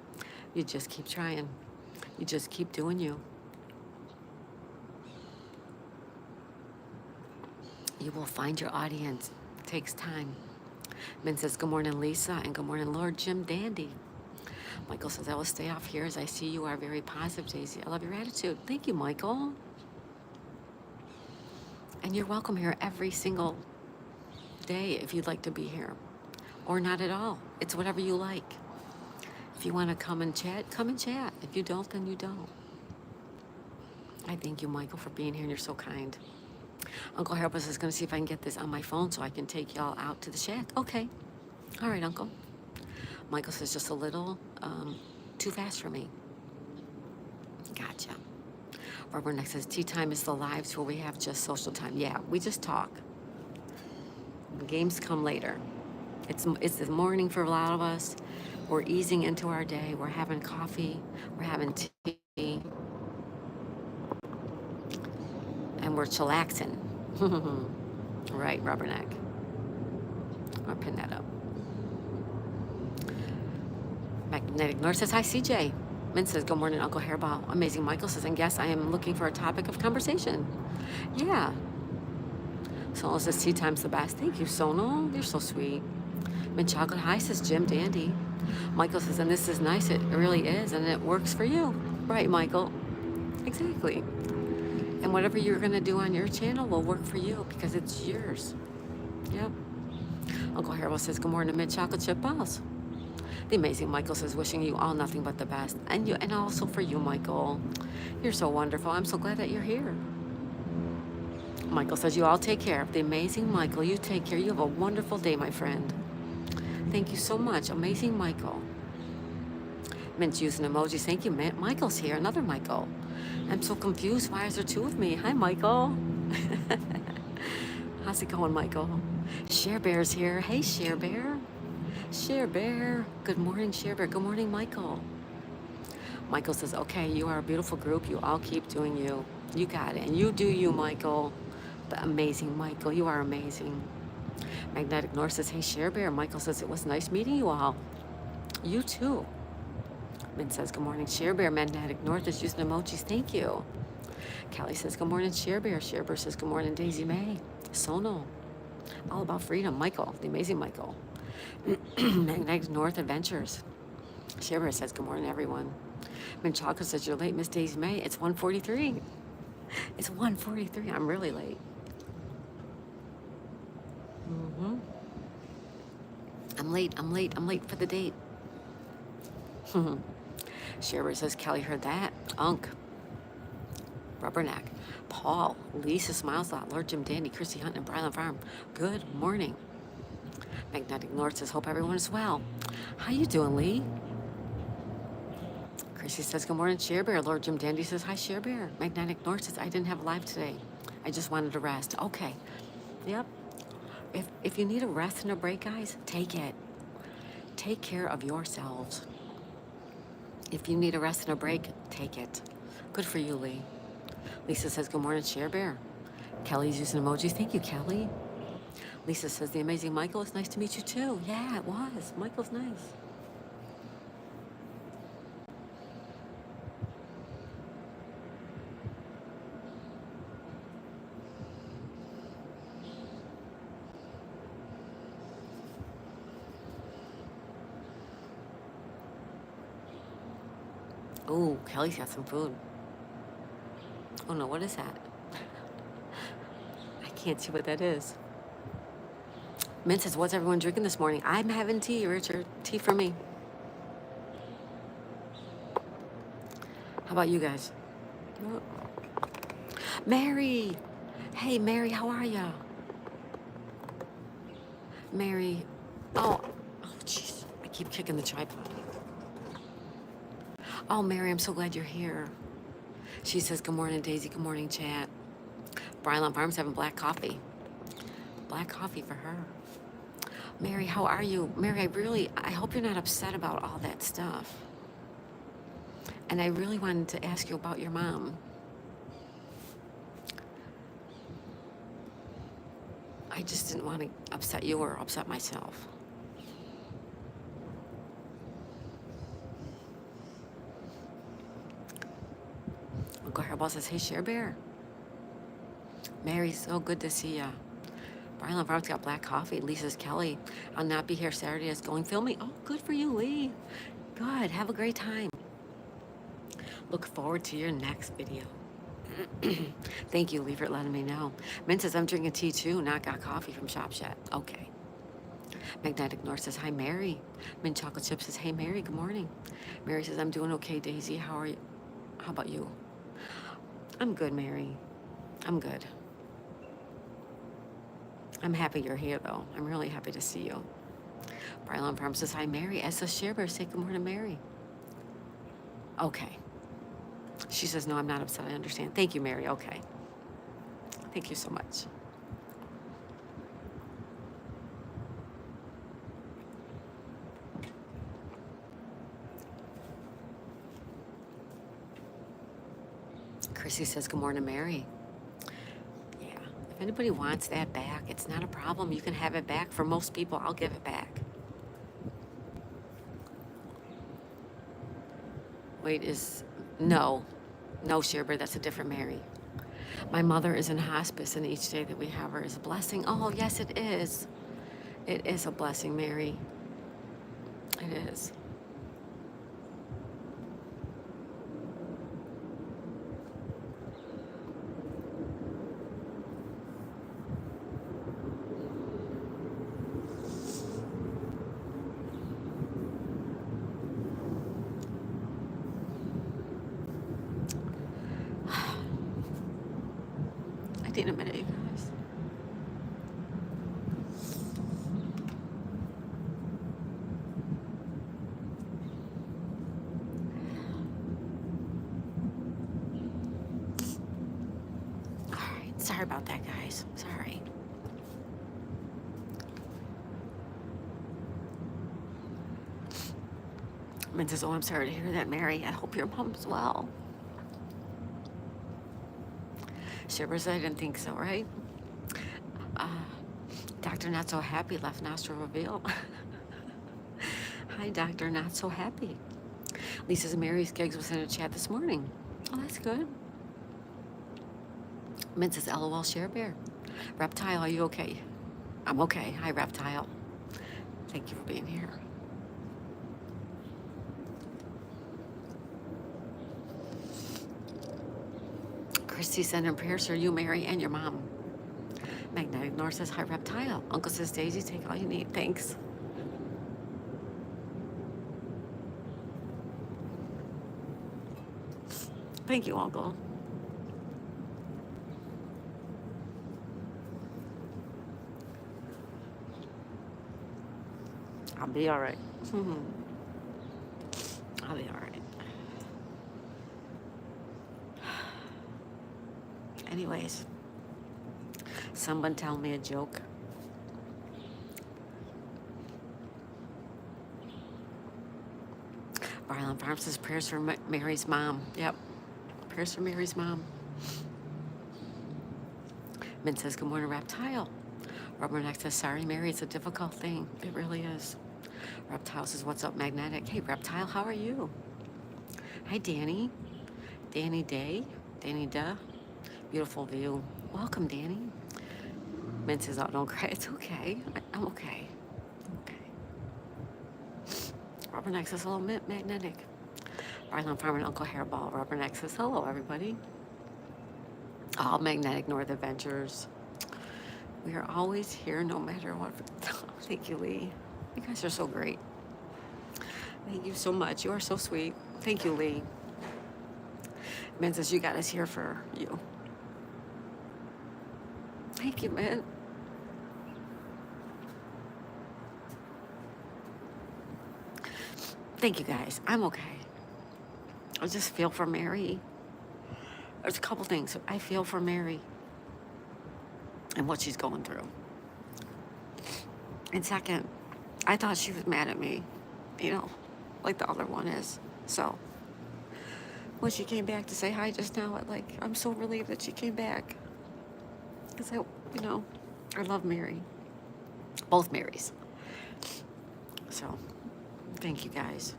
you just keep trying. You just keep doing you. You will find your audience. It takes time. Min says, good morning, Lisa, and good morning, Lord Jim Dandy. Michael says, I will stay off here as I see you are very positive, Daisy. I love your attitude. Thank you, Michael. And you're welcome here every single day if you'd like to be here. Or not at all. It's whatever you like. If you want to come and chat, come and chat. If you don't, then you don't. I thank you, Michael, for being here, and you're so kind. Uncle Harold is going to see if I can get this on my phone so I can take y'all out to the shack. Okay. All right, Uncle. Michael says, just a little too fast for me. Gotcha. Rubberneck says, tea time is the lives where we have just social time. Yeah, we just talk. The games come later. It's the morning for a lot of us. We're easing into our day. We're having coffee. We're having tea. And we're chillaxing. Right, Rubberneck. I'll pin that up. Magnetic North says, hi, CJ. Min says, good morning, Uncle Hairball. Amazing Michael says, and guess I am looking for a topic of conversation. Yeah. Sonal says, tea time's the best. Thank you, Sonal. You're so sweet. Mint Chocolate, hi, says Jim Dandy. Michael says, and this is nice. It really is, and it works for you. Right, Michael? Exactly. And whatever you're going to do on your channel will work for you because it's yours. Yep. Uncle Harold says, good morning, Mint Chocolate Chip Balls. The amazing Michael says, wishing you all nothing but the best. And you, and also for you, Michael. You're so wonderful. I'm so glad that you're here. Michael says, you all take care. The amazing Michael, you take care. You have a wonderful day, my friend. Thank you so much, amazing Michael. Mint using emojis. Thank you, Mint. Michael's here, another Michael. I'm so confused. Why is there two of me? Hi, Michael. How's it going, Michael? Share Bear's here. Hey, Share Bear. Share Bear. Good morning, Share Bear. Good morning, Michael. Michael says, okay, you are a beautiful group. You all keep doing you. You got it. And you do you, Michael. The amazing Michael. You are amazing. Magnetic North says, hey, Share Bear. Michael says, it was nice meeting you all. You too. Min says, good morning, Share Bear. Magnetic North is using emojis. Thank you. Callie says, good morning, Share Bear. Share Bear says, good morning, Daisy May. Sonal. All about freedom. Michael, the amazing Michael. Magnetic North Adventures. Share Bear says, good morning, everyone. Min Chocolate says, you're late, Miss Daisy May. It's 1:43. It's 1:43. I'm really late. I'm late. I'm late. I'm late for the date. Share says, Kelly heard that. Unk. Rubberneck. Paul. Lisa Smiles Lot. Lord Jim Dandy. Chrissy Hunt and Bryland Farm. Good morning. Magnetic North says, hope everyone is well. How you doing, Lee? Chrissy says, good morning, Share Bear. Lord Jim Dandy says, hi, Share Bear. Magnetic North says, I didn't have a live today. I just wanted to rest. Okay. Yep. If you need a rest and a break, guys, take it. Take care of yourselves. If you need a rest and a break, take it. Good for you, Lee. Lisa says, good morning, Share Bear. Kelly's using emojis. Thank you, Kelly. Lisa says, the amazing Michael, it's nice to meet you too. Yeah, it was. Michael's nice. Oh, Kelly's got some food. Oh no, what is that? I can't see what that is. Min says, what's everyone drinking this morning? I'm having tea, Richard. Tea for me. How about you guys? Oh. Mary! Hey, Mary, how are ya? Mary. Oh, jeez. I keep kicking the tripod. Oh, Mary, I'm so glad you're here. She says, good morning, Daisy. Good morning, chat. Bryland Farms having black coffee. Black coffee for her. Mary, how are you? Mary, I hope you're not upset about all that stuff. And I really wanted to ask you about your mom. I just didn't want to upset you or upset myself. Uncle Hairball says, hey, Share Bear. Mary, so good to see ya. Brian Farms got black coffee. Lisa's Kelly. I'll not be here Saturday. It's going filming. Oh, good for you, Lee. Good. Have a great time. Look forward to your next video. Thank you, Lee, for letting me know. Min says, I'm drinking tea too, not got coffee from Shop Chat. Okay. Magnetic North says, hi, Mary. Mint Chocolate Chip says, hey, Mary, good morning. Mary says, I'm doing okay, Daisy. How are you? How about you? I'm good, Mary. I'm good. I'm happy you're here, though. I'm really happy to see you. Bryland Farm says, hi, Mary. As a Share Bear, say good morning, Mary. Okay. She says, no, I'm not upset. I understand. Thank you, Mary. Okay. Thank you so much. Chrissy says, good morning, Mary. Yeah. If anybody wants that back, it's not a problem. You can have it back. For most people, I'll give it back. Wait, no, Share Bear, that's a different Mary. My mother is in hospice, and each day that we have her is a blessing. Oh, yes, it is. It is a blessing, Mary. It is. I need a minute, you guys. All right, sorry about that, guys. Sorry. Min says, oh, I'm sorry to hear that, Mary. I hope your mom's well. Shivers, I didn't think so, right? Dr. Not So Happy left nostril reveal. Hi, Dr. Not So Happy. Lisa's and Mary's gigs was in a chat this morning. Oh, that's good. Mint says, LOL, share bear. Reptile, are you okay? I'm okay. Hi, Reptile. Thank you for being here. Christy sending prayers for you, Mary, and your mom. Magnetic North says, hi, Reptile. Uncle says, Daisy, take all you need. Thanks. Thank you, Uncle. I'll be all right. I'll be all right. Anyways, someone tell me a joke. Barlin Farm says prayers for Mary's mom. Yep, prayers for Mary's mom. Min says, good morning, Reptile. Rubberneck says, sorry, Mary, it's a difficult thing. It really is. Reptile says, what's up, Magnetic? Hey, Reptile, how are you? Hi, Danny. Danny Day. Danny Duh. Beautiful view. Welcome, Danny. Min says, oh, don't cry. It's okay. I'm okay. Okay. Rubberneck says, hello, Magnetic. Barlin Farm and Uncle Hairball. Rubberneck says, hello, everybody. All Magnetic North Adventures. We are always here no matter what. Thank you, Lee. You guys are so great. Thank you so much. You are so sweet. Thank you, Lee. Man says, you got us here for you. Thank you, man. Thank you, guys. I'm okay. I just feel for Mary. There's a couple things. I feel for Mary and what she's going through. And second, I thought she was mad at me, you know, like the other one is. So when she came back to say hi just now, I'm so relieved that she came back. Because I love Mary. Both Marys. So thank you, guys.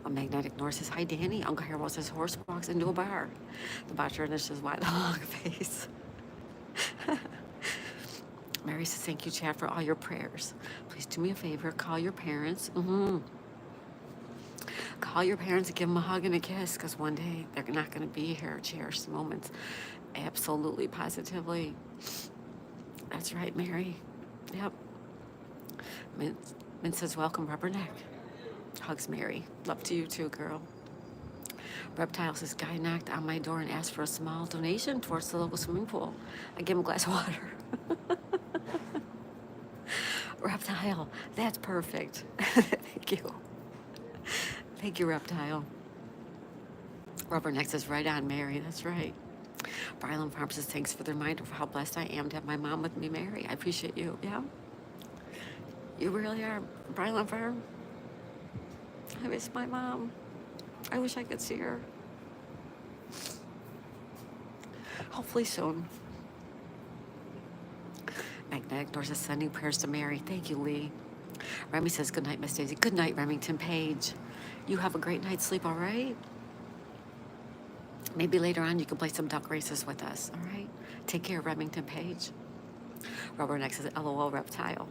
A Magnetic North says, hi, Danny. Uncle Harold says, horse walks into a bar. The bartender says, why the long face? Mary says, thank you, Chad, for all your prayers. Please do me a favor. Call your parents. Call your parents and give them a hug and a kiss, because one day they're not going to be here. Cherish the moments. Absolutely, positively. That's right, Mary. Yep. Min says, welcome, Rubberneck. Hugs, Mary. Love to you too, girl. Reptile says, guy knocked on my door and asked for a small donation towards the local swimming pool. I give him a glass of water. Reptile, that's perfect. Thank you. Thank you, Reptile. Rubberneck says, right on, Mary. That's right. Barlin Farm says, thanks for the reminder of how blessed I am to have my mom with me, Mary. I appreciate you. Yeah? You really are. Barlin Farm. I miss my mom. I wish I could see her. Hopefully soon. Magnetic North is sending prayers to Mary. Thank you, Lee. Remy says, good night, Miss Daisy. Good night, Remington Page. You have a great night's sleep, all right? Maybe later on you can play some duck races with us, all right? Take care, Remington Page. Rubberneck says, LOL, Reptile.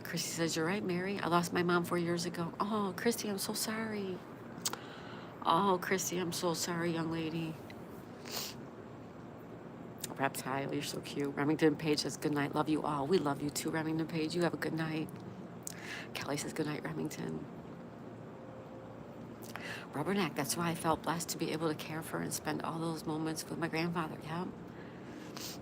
Christy says, you're right, Mary. I lost my mom 4 years ago. Oh, Christy, I'm so sorry. Oh, Christy, I'm so sorry, young lady. Reptile, you're so cute. Remington Page says, good night. Love you all. We love you too, Remington Page. You have a good night. Kelly says, good night, Remington. Rubberneck, that's why I felt blessed to be able to care for and spend all those moments with my grandfather. Yeah.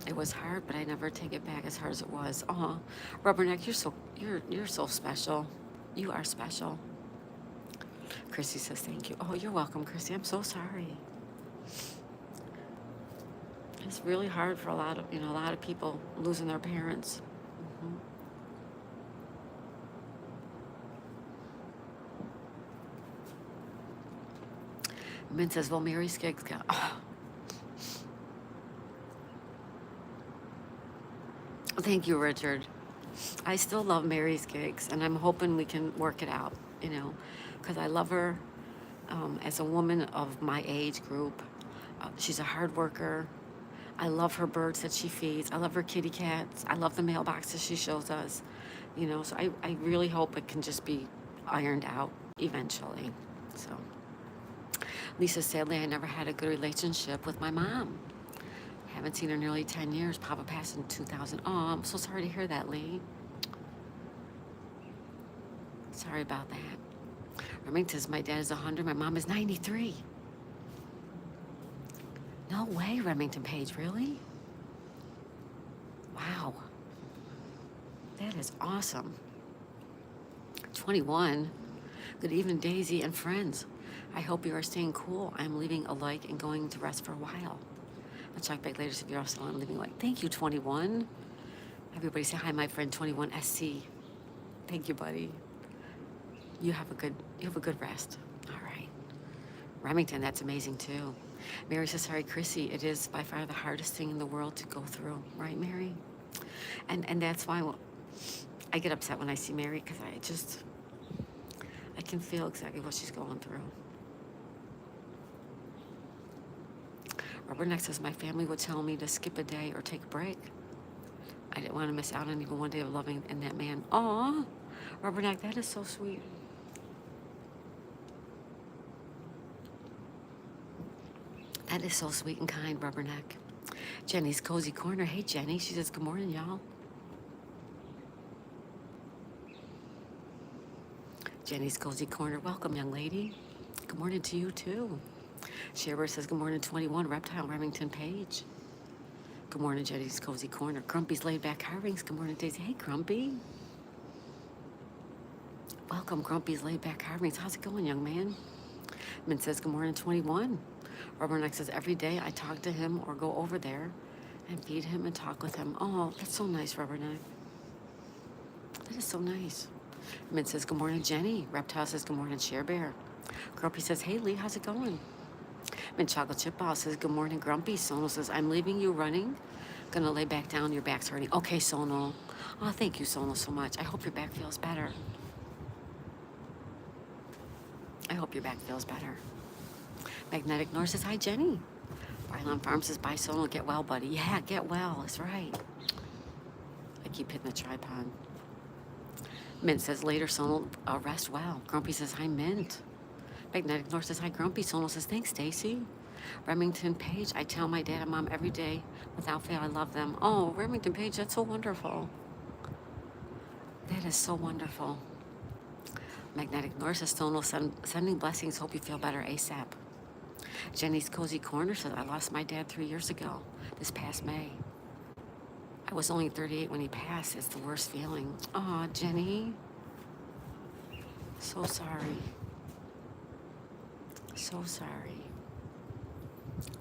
It was hard, but I never take it back as hard as it was. Oh, Rubberneck, you're so special. You are special. Christy says, thank you. Oh, you're welcome, Christy. I'm so sorry. It's really hard for a lot of people losing their parents. Min says, well, Mary Skiggs got... Oh. Thank you, Richard. I still love Mary's gigs, and I'm hoping we can work it out, because I love her. as a woman of my age group. She's a hard worker. I love her birds that she feeds. I love her kitty cats. I love the mailboxes she shows us. So I really hope it can just be ironed out eventually. So Lisa, sadly, I never had a good relationship with my mom. Haven't seen her nearly 10 years. Papa passed in 2000. Oh, I'm so sorry to hear that, Lee. Sorry about that. Remington says my dad is 100, my mom is 93. No way, Remington Page, really? Wow. That is awesome. 21. Good evening, Daisy and friends. I hope you are staying cool. I'm leaving a like and going to rest for a while. I'll check back later if you're still on leaving a like. Thank you, 21. Everybody say hi, my friend 21SC. Thank you, buddy. You have a good rest. All right. Remington, that's amazing too. Mary says, sorry, Chrissy, it is by far the hardest thing in the world to go through. Right, Mary? And that's why I get upset when I see Mary, because I can feel exactly what she's going through. Robert Next says, my family would tell me to skip a day or take a break. I didn't want to miss out on even one day of loving in that man. Aw, Robert Neck, that is so sweet. That is so sweet and kind, Rubberneck. Jenny's Cozy Corner. Hey, Jenny. She says, good morning, y'all. Jenny's Cozy Corner. Welcome, young lady. Good morning to you, too. Sherber says, good morning, 21. Reptile Remington Page. Good morning, Jenny's Cozy Corner. Grumpy's Laid Back Carvings. Good morning, Daisy. Hey, Grumpy. Welcome, Grumpy's Laid Back Carvings. How's it going, young man? Min says, good morning, 21. Rubberneck says, every day I talk to him or go over there and feed him and talk with him. Oh, that's so nice, Rubberneck. That is so nice. Min says, good morning, Jenny. Reptile says, good morning, Share Bear. Grumpy says, hey, Lee, how's it going? Min Chocolate Chip Ball says, good morning, Grumpy. Sono says, I'm leaving you running. Gonna lay back down, your back's hurting. Okay, Sono. Oh, thank you, Sono, so much. I hope your back feels better. I hope your back feels better. Magnetic North says, hi, Jenny. Bylon Farm says, bye, Sono. Get well, buddy. Yeah, get well. That's right. I keep hitting the tripod. Mint says, later, Sono. Rest well. Grumpy says, hi, Mint. Magnetic North says, hi, Grumpy. Sono says, thanks, Stacy. Remington Page, I tell my dad and mom every day, without fail, I love them. Oh, Remington Page, that's so wonderful. That is so wonderful. Magnetic North says, Sono, sending blessings. Hope you feel better ASAP. Jenny's Cozy Corner says, I lost my dad 3 years ago, this past May. I was only 38 when he passed. It's the worst feeling. Aw, Jenny. So sorry. So sorry.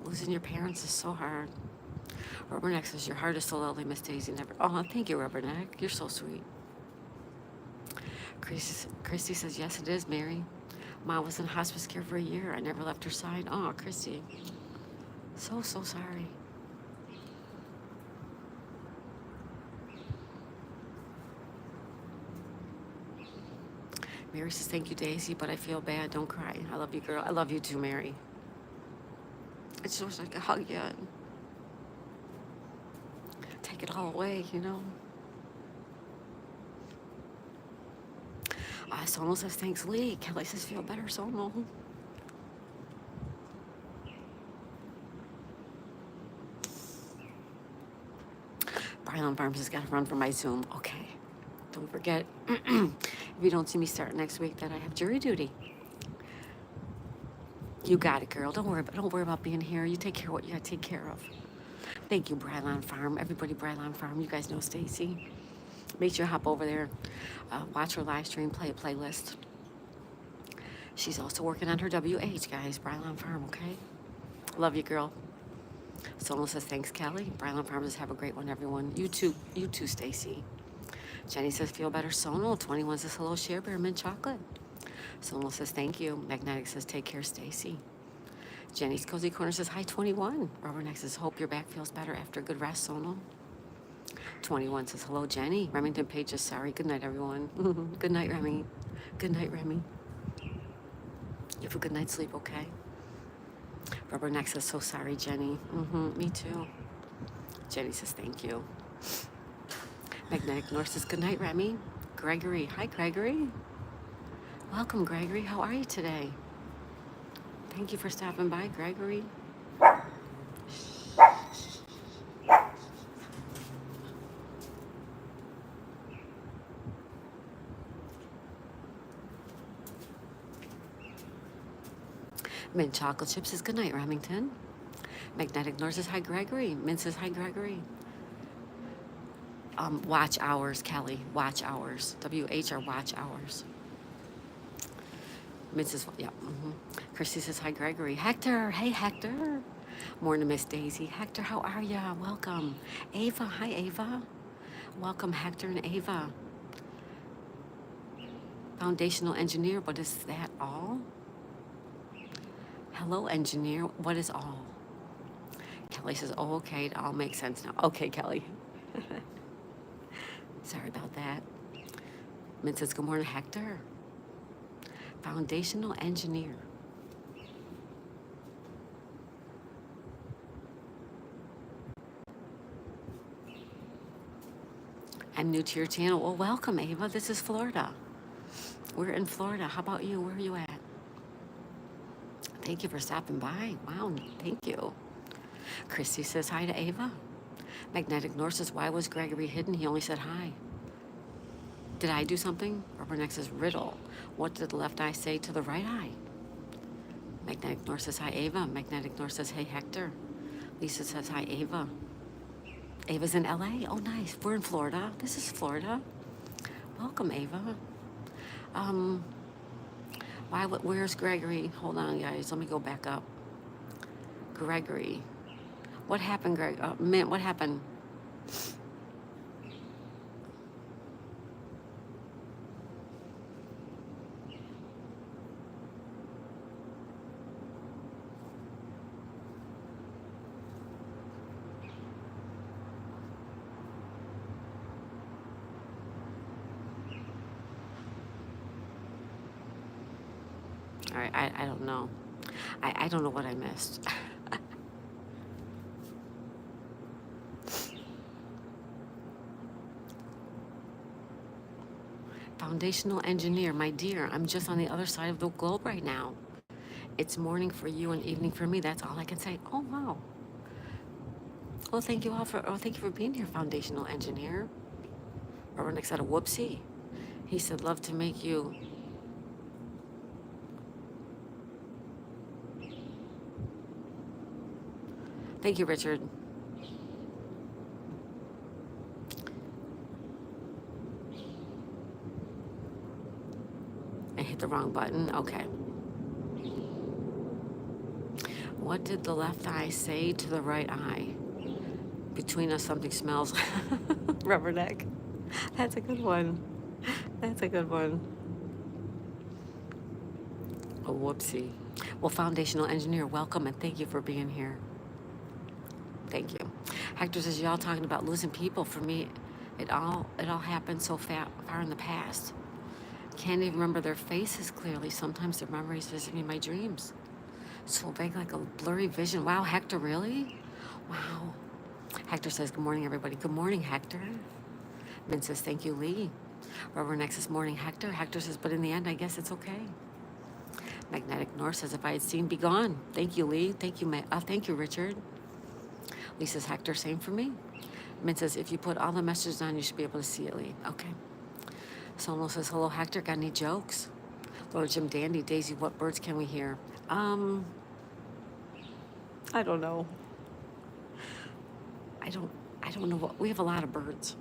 Losing your parents is so hard. Rubberneck says, your heart is so lovely, Miss Daisy. Never. Oh, thank you, Rubberneck. You're so sweet. Christy says, yes, it is, Mary. Mom was in hospice care for a year. I never left her side. Oh, Christy. So sorry. Mary says, thank you, Daisy, but I feel bad. Don't cry. I love you, girl. I love you too, Mary. I just wish I could hug you. Take it all away, you know? Sono says, thanks, Lee. Kelly says, feel better, Sono. Brylan Farms has got to run for my Zoom. Okay. Don't forget, if you don't see me start next week, that I have jury duty. You got it, girl. Don't worry about being here. You take care of what you got to take care of. Thank you, Brylan Farm. Everybody, Brylan Farm. You guys know Stacy. Make sure you hop over there, watch her live stream, play a playlist. She's also working on her WH, guys. Brylan Farm, okay? Love you, girl. Someone says, thanks, Kelly. Brylan Farm says, have a great one, everyone. You too, Stacy. Jenny says, feel better, Sonal. 21 says, hello, Share Bear, Mint Chocolate. Sonal says, thank you. Magnetic says, take care, Stacy. Jenny's Cozy Corner says, hi, 21. Rubberneck says, hope your back feels better after a good rest, Sonal. 21 says, hello, Jenny. Remington Page says, sorry. Good night, everyone. Good night, Remy. Good night, Remy. You have a good night's sleep, okay? Rubberneck says, so sorry, Jenny. Me too. Jenny says, thank you. Magnetic North says, good night, Remy. Gregory. Hi, Gregory. Welcome, Gregory. How are you today? Thank you for stopping by, Gregory. Mint Chocolate Chip says, good night, Remington. Magnetic North says, hi, Gregory. Mint says, hi, Gregory. Watch hours, Kelly. Watch hours. WHR watch hours. Mint says, yeah. Christy says, hi, Gregory. Hector. Hey, Hector. Morning, Miss Daisy. Hector, how are ya? Welcome. Ava. Hi, Ava. Welcome, Hector and Ava. Foundational engineer. What is that all? Hello, engineer. What is all? Kelly says, oh, okay. It all makes sense now. Okay, Kelly. Sorry about that. Mint says, good morning, Hector. Foundational engineer. I'm new to your channel. Well, welcome, Ava. This is Florida. We're in Florida. How about you? Where are you at? Thank you for stopping by. Wow, thank you. Christy says hi to Ava. Magnetic North says, why was Gregory hidden? He only said hi. Did I do something? Rubberneck says, riddle. What did the left eye say to the right eye? Magnetic North says, hi, Ava. Magnetic North says, hey, Hector. Lisa says, hi, Ava. Ava's in LA. Oh, nice. We're in Florida. This is Florida. Welcome, Ava. Where's Gregory? Hold on, guys. Let me go back up. Gregory. What happened, Greg? Mint, what happened? All right, I don't know. I don't know what I missed. Foundational engineer, my dear, I'm just on the other side of the globe right now. It's morning for you and evening for me. That's all I can say. Oh, wow. Well, thank you all thank you for being here, foundational engineer. Rubberneck said a whoopsie. He said, love to make you. Thank you, Richard. I hit the wrong button. Okay. What did the left eye say to the right eye? Between us, something smells. Rubberneck. That's a good one. That's a good one. Oh, whoopsie. Well, foundational engineer, welcome and thank you for being here. Thank you. Hector says, y'all talking about losing people. For me, it all happened so far in the past. Can't even remember their faces clearly. Sometimes their memories visit me in my dreams. So vague, like a blurry vision. Wow, Hector, really? Wow. Hector says, good morning, everybody. Good morning, Hector. Min says, thank you, Lee. Rubberneck says, morning, Hector. Hector says, but in the end, I guess it's okay. Magnetic North says, if I had seen, be gone. Thank you, Lee. Thank you, thank you, Richard. Lee says, Hector, same for me. Min says, if you put all the messages on, you should be able to see it, Lee. Okay. Sono says, hello, Hector. Got any jokes? Lord Jim Dandy, Daisy, what birds can we hear? I don't know. I don't know what, we have a lot of birds.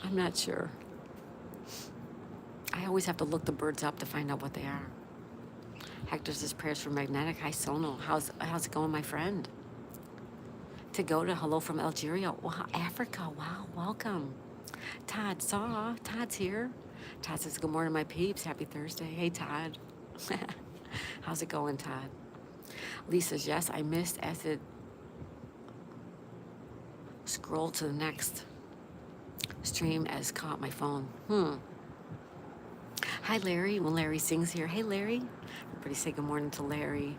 I'm not sure. I always have to look the birds up to find out what they are. Hector says, prayers for Magnetic. Hi, Sono. How's it going, my friend? To go to hello from Algeria. Wow, Africa. Wow, welcome. Todd's here. Todd says, good morning, my peeps. Happy Thursday. Hey, Todd. How's it going, Todd? Lee says, yes, I missed as it scrolled to the next stream as caught my phone. Hi, Larry. When Larry sings here, hey, Larry. Everybody say good morning to Larry.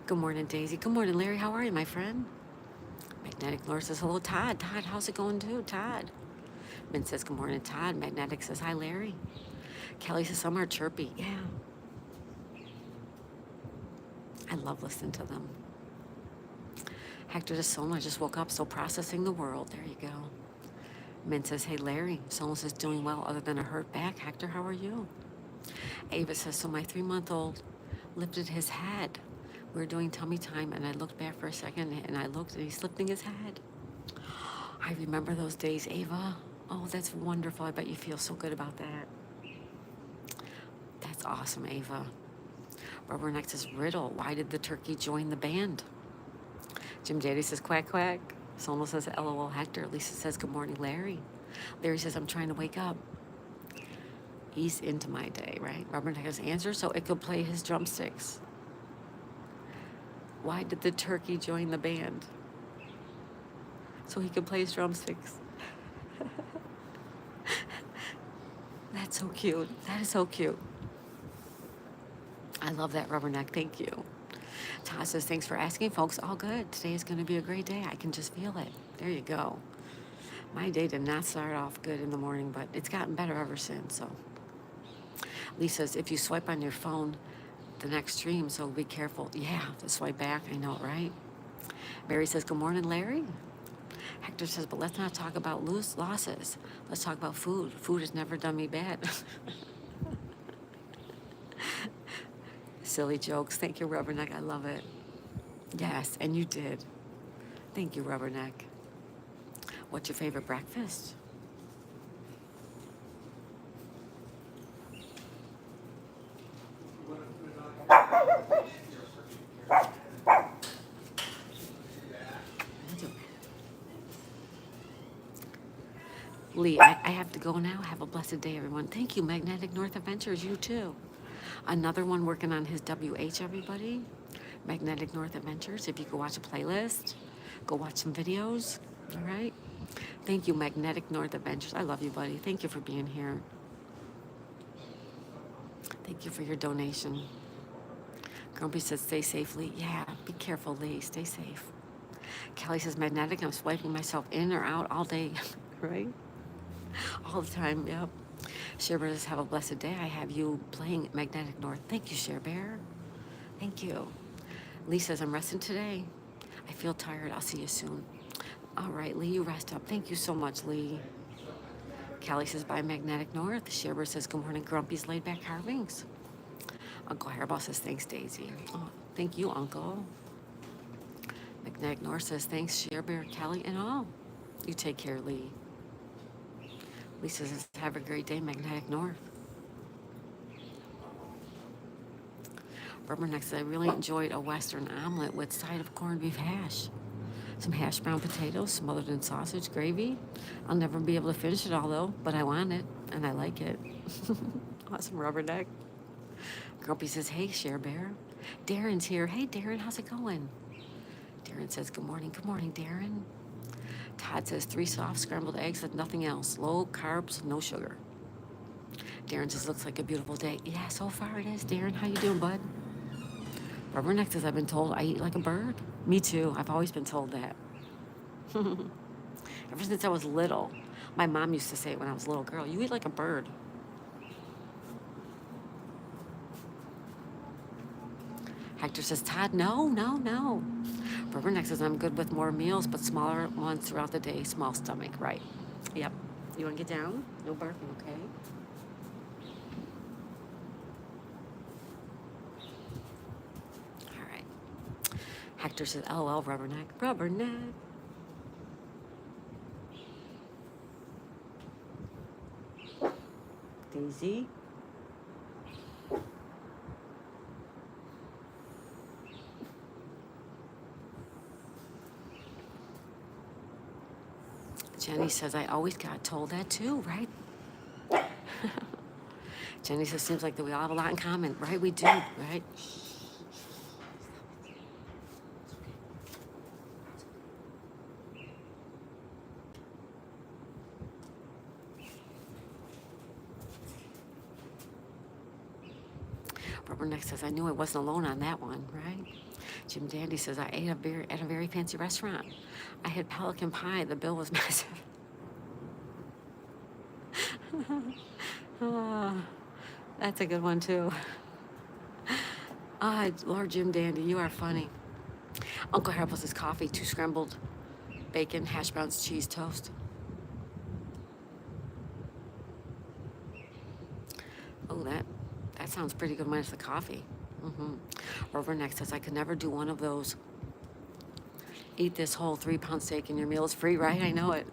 Good morning, Daisy. Good morning, Larry. How are you, my friend? Magnetic North says hello, Todd. Todd, how's it going, too? Todd. Min says good morning, Todd. Magnetic says hi, Larry. Kelly says some are chirpy. Yeah. I love listening to them. Hector says Soma just woke up, still processing the world. There you go. Min says, hey, Larry. Soma says doing well other than a hurt back. Hector, how are you? Ava says, so my 3-month-old lifted his head. We were doing tummy time, and I looked back for a second, and I looked, and he's lifting his head. I remember those days, Ava. Oh, that's wonderful. I bet you feel so good about that. That's awesome, Ava. Rubberneck says, Riddle, why did the turkey join the band? Jim Daddy says, quack, quack. Sono says, LOL, Hector. Lisa says, good morning, Larry. Larry says, I'm trying to wake up. Ease into my day, right? Rubberneck has answer, so it could play his drumsticks. Why did the turkey join the band? So he could play his drumsticks. That's so cute. That is so cute. I love that, Rubberneck. Thank you. Todd says, thanks for asking, folks. All good. Today is going to be a great day. I can just feel it. There you go. My day did not start off good in the morning, but it's gotten better ever since. So, Lee says, if you swipe on your phone, the next stream, so be careful. Yeah, to swipe back. I know, right? Mary says, good morning, Larry. Hector says, but let's not talk about losses. Let's talk about food. Food has never done me bad. Silly jokes. Thank you, Rubberneck. I love it. Yes, and you did. Thank you, Rubberneck. What's your favorite breakfast? Lee, I have to go now. Have a blessed day, everyone. Thank you, Magnetic North Adventures. You too. Another one working on his WH, everybody. Magnetic North Adventures. If you go watch a playlist, go watch some videos. All right. Thank you, Magnetic North Adventures. I love you, buddy. Thank you for being here. Thank you for your donation. Grumpy says, stay safely. Yeah, be careful, Lee. Stay safe. Kelly says, Magnetic, I'm swiping myself in or out all day. Right? All the time, yep. Share Bear says, have a blessed day. I have you playing Magnetic North. Thank you, Share Bear. Thank you. Lee says, I'm resting today. I feel tired. I'll see you soon. All right, Lee, you rest up. Thank you so much, Lee. Kelly says, bye, Magnetic North. Share Bear says, good morning, Grumpy's laid back carvings. Uncle Hairball says, thanks, Daisy. Oh, thank you, Uncle. Magnetic North says, thanks, Share Bear, Kelly, and all. You take care, Lee. Lisa says, have a great day, Magnetic North. Rubberneck says, I really enjoyed a Western omelet with side of corned beef hash. Some hash brown potatoes smothered in sausage gravy. I'll never be able to finish it all, though, but I want it, and I like it. Awesome, Rubberneck. Grumpy says, hey, Share Bear. Darren's here. Hey, Darren, how's it going? Darren says, good morning. Good morning, Darren. Todd says, 3 soft scrambled eggs with nothing else. Low carbs, no sugar. Darren says, looks like a beautiful day. Yeah, so far it is. Darren, how you doing, bud? Rubberneck says, I've been told I eat like a bird. Me too. I've always been told that. Ever since I was little. My mom used to say it when I was a little girl. You eat like a bird. Hector says, Todd, no. Rubberneck says, I'm good with more meals, but smaller ones throughout the day. Small stomach, right. Yep. You want to get down? No barking, okay? All right. Hector says, LOL, Rubberneck. Rubberneck. Daisy. Jenny says, I always got told that too, right? Jenny says, seems like that we all have a lot in common. Right, we do, right? Rubberneck says, I knew I wasn't alone on that one, right? Jim Dandy says, I ate at a very fancy restaurant. I had pelican pie. The bill was massive. Ah, that's a good one, too. Ah, Lord Jim Dandy, you are funny. Uncle Harold says, coffee, 2 scrambled bacon, hash browns, cheese, toast. Oh, that sounds pretty good minus the coffee. Rubberneck says, I could never do one of those. Eat this whole 3-pound steak and your meal is free, right? I know it.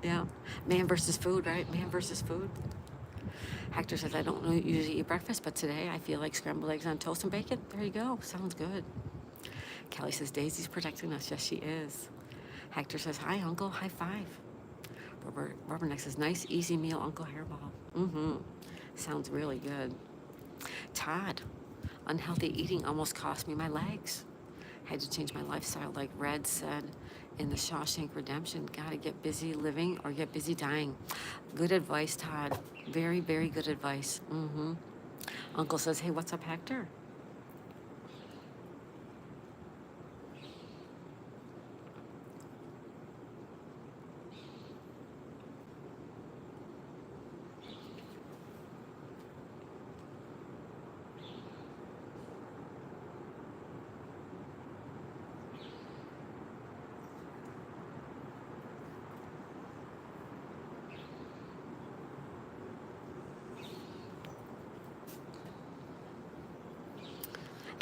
Yeah. Man versus food, right? Man versus food. Hector says, I don't usually eat breakfast, but today I feel like scrambled eggs on toast and bacon. There you go. Sounds good. Kelly says, Daisy's protecting us. Yes, she is. Hector says, hi, Uncle. High five. Rubberneck says, nice, easy meal, Uncle Hairball. Sounds really good. Todd, unhealthy eating almost cost me my legs. Had to change my lifestyle, like Red said in the Shawshank Redemption. Gotta get busy living or get busy dying. Good advice, Todd. Very, very good advice. Uncle says, hey, what's up, Hector?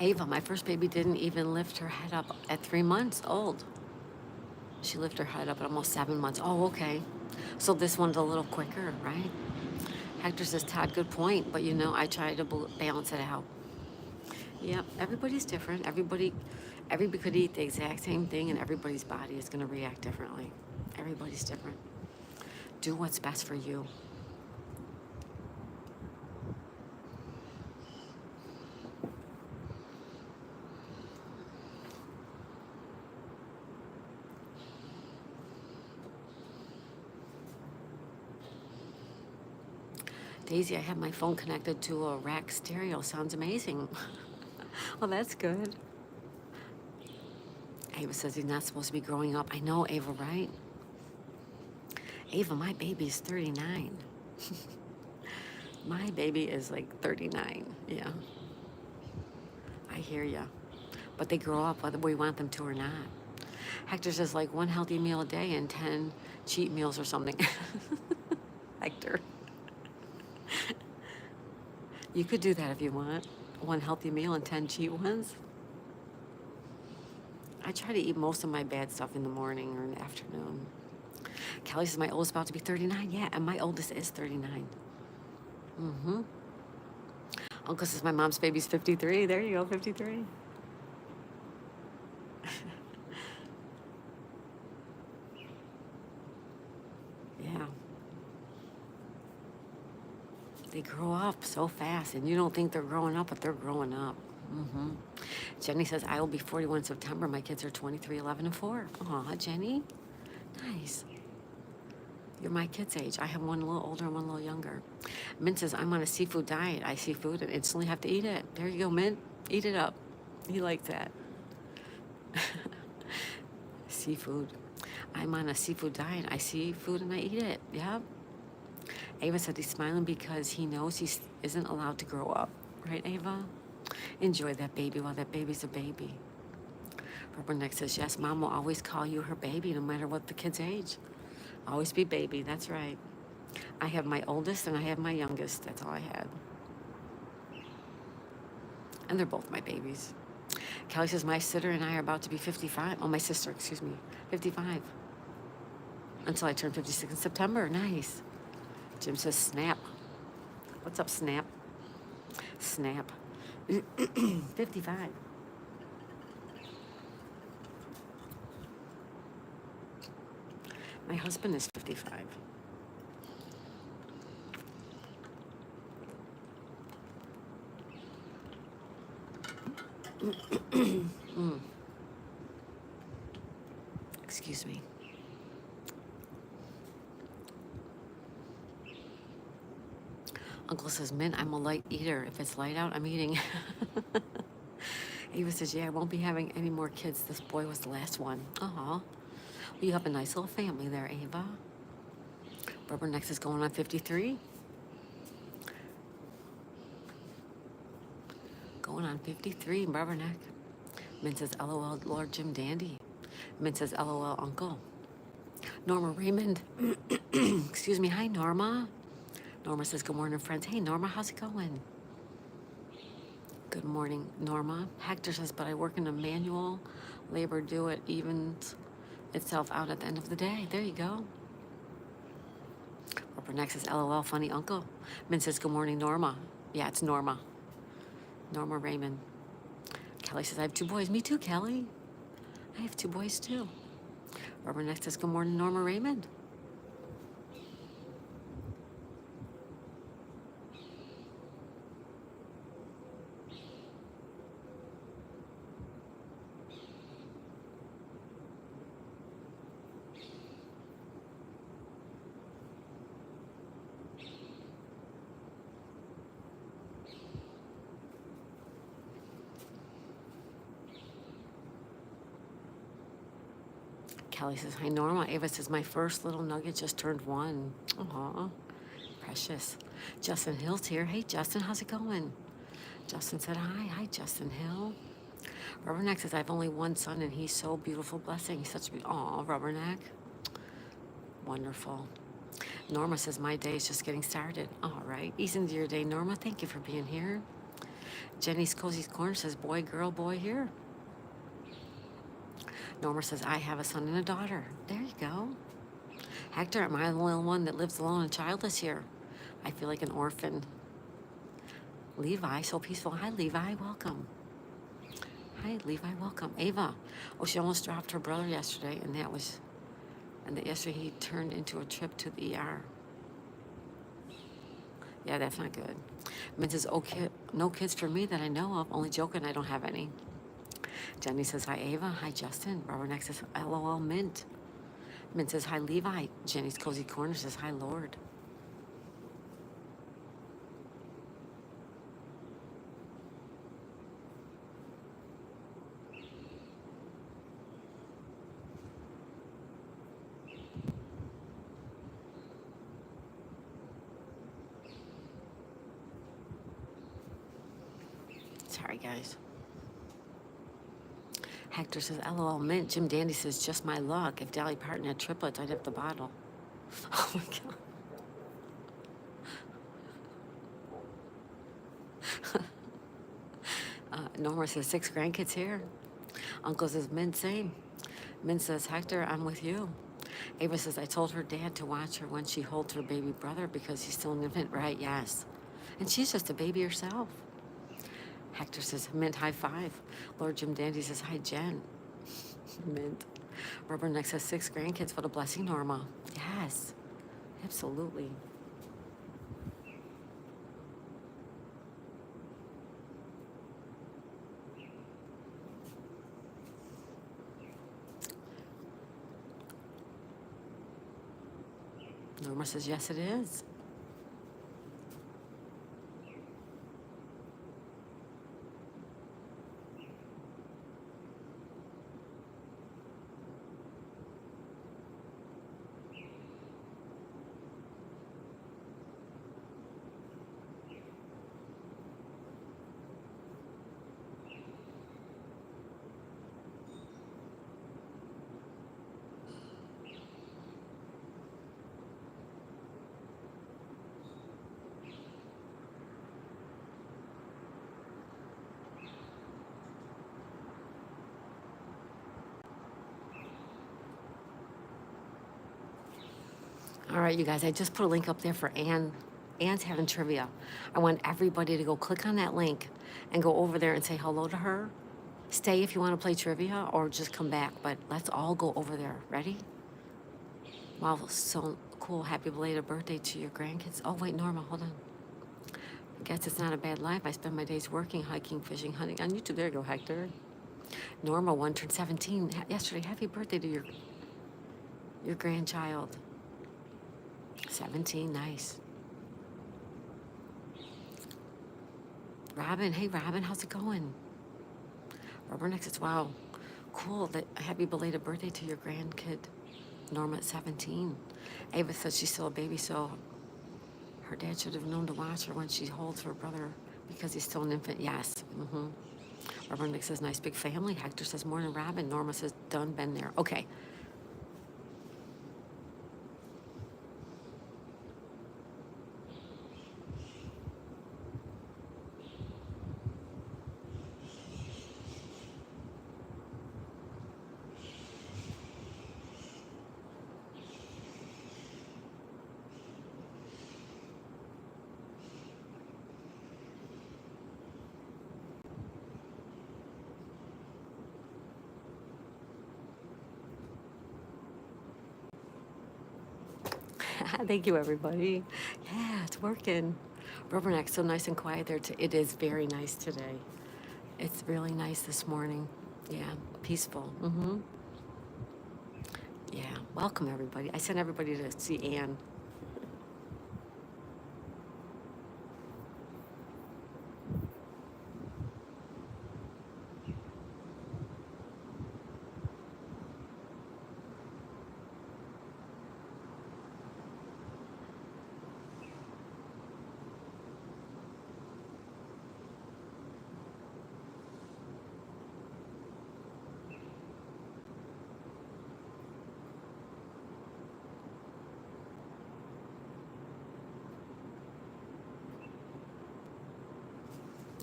Ava, my first baby didn't even lift her head up at 3 months old. She lifted her head up at almost 7 months. Oh, okay. So this one's a little quicker, right? Hector says, Todd, good point, but I try to balance it out. Yeah, everybody's different. Everybody could eat the exact same thing and everybody's body is going to react differently. Everybody's different. Do what's best for you. Daisy, I have my phone connected to a rack stereo. Sounds amazing. Well, that's good. Ava says he's not supposed to be growing up. I know, Ava, right? Ava, my baby's 39. My baby is like 39. Yeah. I hear ya. But they grow up whether we want them to or not. Hector says like 1 healthy meal a day and 10 cheat meals or something. Hector. You could do that if you want. 1 healthy meal and 10 cheat ones. I try to eat most of my bad stuff in the morning or in the afternoon. Kelly says my oldest about to be 39. Yeah, and my oldest is 39. Uncle says my mom's baby's 53. There you go, 53. Yeah. They grow up so fast, and you don't think they're growing up, but they're growing up. Jenny says, I will be 41 in September. My kids are 23, 11, and 4. Aw, Jenny. Nice. You're my kid's age. I have one a little older and one a little younger. Mint says, I'm on a seafood diet. I see food and instantly have to eat it. There you go, Mint. Eat it up. He likes that. Seafood. I'm on a seafood diet. I see food and I eat it. Yep. Ava said he's smiling because he knows he isn't allowed to grow up. Right, Ava? Enjoy that baby while that baby's a baby. Rubberneck says, yes, Mom will always call you her baby no matter what the kid's age. Always be baby. That's right. I have my oldest and I have my youngest. That's all I had. And they're both my babies. Kelly says, my sister and I are about to be 55. Oh, my sister, excuse me. 55. Until I turn 56 in September. Nice. Jim says, snap. What's up, snap? Snap. 55. My husband is 55. Excuse me. Uncle says, Mint, I'm a light eater. If it's light out, I'm eating. Ava says, yeah, I won't be having any more kids. This boy was the last one. Aw. Well, you have a nice little family there, Ava. Rubberneck is going on 53. Going on 53, Rubberneck. Mint says, LOL, Lord Jim Dandy. Mint says, LOL, Uncle. Norma Raymond. Excuse me. Hi, Norma. Norma says, good morning, friends. Hey, Norma, how's it going? Good morning, Norma. Hector says, but I work in a manual labor, do it evens itself out at the end of the day. There you go. Rubberneck says, LOL, funny uncle. Min says, good morning, Norma. Yeah, it's Norma. Norma Raymond. Kelly says, I have 2 boys. Me too, Kelly. I have 2 boys too. Rubberneck says, good morning, Norma Raymond. Kelly says, hi, Norma. Ava says, my first little nugget just turned 1. Aw, precious. Justin Hill's here. Hey, Justin, how's it going? Justin said, hi. Hi, Justin Hill. Rubberneck says, I have only 1 son, and he's so beautiful. Blessing. He's such a aw, Rubberneck. Wonderful. Norma says, my day is just getting started. All right. Ease into your day, Norma. Thank you for being here. Jenny's Cozy's Corner says, boy, girl, boy here. Norma says, I have a son and a daughter. There you go. Hector, am I the only one that lives alone and childless here? I feel like an orphan. Levi, so peaceful. Hi, Levi. Welcome. Hi, Levi. Welcome. Ava. Oh, she almost dropped her brother yesterday, and yesterday he turned into a trip to the ER. Yeah, that's not good. Mint says, okay, no kids for me that I know of. Only joking, I don't have any. Jenny says, hi, Ava. Hi, Justin. Rubberneck says, LOL, Mint. Mint says, hi, Levi. Jenny's Cozy Corner says, hi, Lord. Sorry, guys. Hector says, LOL, Mint. Jim Dandy says, just my luck. If Dolly Parton had triplets, I'd have the bottle. Oh, my God. Norma says, 6 grandkids here. Uncle says, Mint, same. Mint says, Hector, I'm with you. Ava says, I told her dad to watch her when she holds her baby brother because he's still an infant. Right, yes. And she's just a baby herself. Hector says, Mint, high 5. Lord Jim Dandy says, hi, Jen. Mint. Rubberneck says, 6 grandkids. What a blessing, Norma. Yes, absolutely. Norma says, yes, it is. All right, you guys, I just put a link up there for Ann. Ann's having trivia. I want everybody to go click on that link and go over there and say hello to her. Stay if you want to play trivia or just come back, but let's all go over there. Ready? Wow, so cool. Happy belated birthday to your grandkids. Oh, wait, Norma, hold on. I guess it's not a bad life. I spend my days working, hiking, fishing, hunting. On YouTube, there you go, Hector. Norma, 1 turned 17 yesterday. Happy birthday to your grandchild. 17, nice. Robin, hey Robin, how's it going? Rubberneck says, wow, cool. Happy belated birthday to your grandkid, Norma at 17. Ava says she's still a baby, so her dad should have known to watch her when she holds her brother because he's still an infant. Yes. Rubberneck says, nice big family. Hector says, morning, Robin. Norma says, done, been there. Okay. Thank you, everybody. Yeah, it's working. Rubberneck, so nice and quiet there. It is very nice today. It's really nice this morning. Yeah, peaceful. Yeah, welcome, everybody. I sent everybody to see Anne.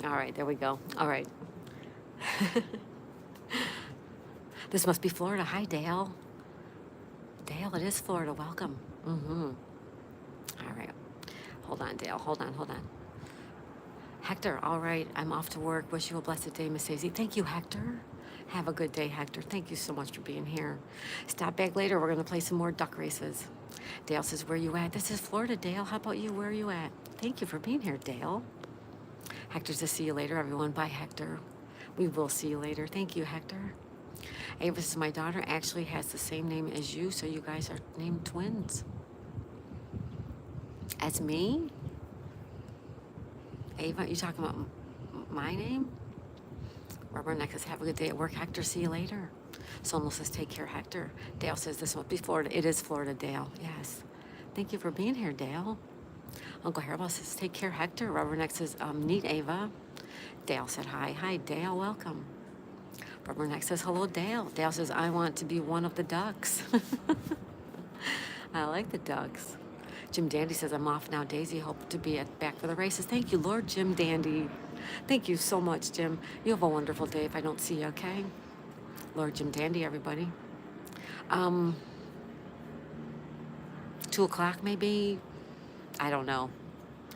All right, there we go. All right. This must be Florida. Hi, Dale. Dale, it is Florida. Welcome. All right. Hold on, Dale. Hold on. Hector, all right. I'm off to work. Wish you a blessed day, Miss Daisy. Thank you, Hector. Have a good day, Hector. Thank you so much for being here. Stop back later. We're going to play some more duck races. Dale says, where you at? This is Florida, Dale. How about you? Where are you at? Thank you for being here, Dale. Hector says, see you later, everyone. Bye, Hector. We will see you later. Thank you, Hector. Ava says, my daughter actually has the same name as you, so you guys are named twins. As me? Ava, you talking about my name? Rubberneck says, have a good day at work, Hector. See you later. Sonal says, take care, Hector. Dale says, this must be Florida. It is Florida, Dale. Yes. Thank you for being here, Dale. Uncle Hairball says, take care, Hector. Rubberneck says, neat, Ava. Dale said, hi. Hi, Dale. Welcome. Rubberneck says, hello, Dale. Dale says, I want to be one of the ducks. I like the ducks. Jim Dandy says, I'm off now, Daisy. Hope to be back for the races. Thank you, Lord Jim Dandy. Thank you so much, Jim. You have a wonderful day if I don't see you, okay? Lord Jim Dandy, everybody. 2 o'clock maybe? I don't know.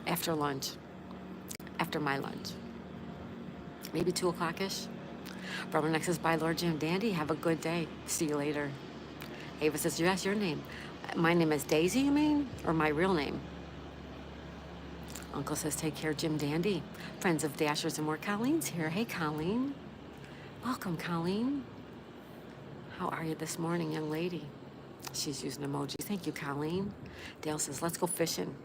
After lunch. After my lunch. Maybe 2 o'clock-ish. Rubberneck says, bye, Lord Jim Dandy. Have a good day. See you later. Ava says, yes, your name. My name is Daisy, you mean? Or my real name? Uncle says, take care, Jim Dandy. Friends of Dashers and more. Colleen's here. Hey, Colleen. Welcome, Colleen. How are you this morning, young lady? She's using emojis. Thank you, Colleen. Dale says, let's go fishing.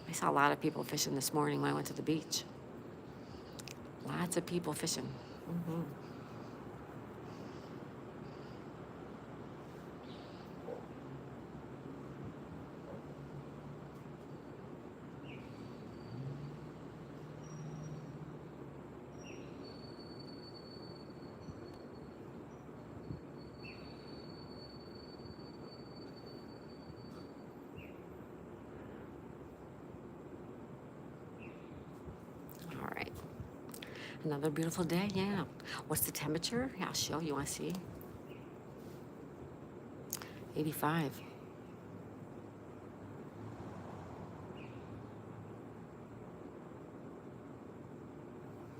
I saw a lot of people fishing this morning when I went to the beach. Lots of people fishing. All right. Another beautiful day, yeah. What's the temperature? Yeah, I'll show you. Want to see? 85.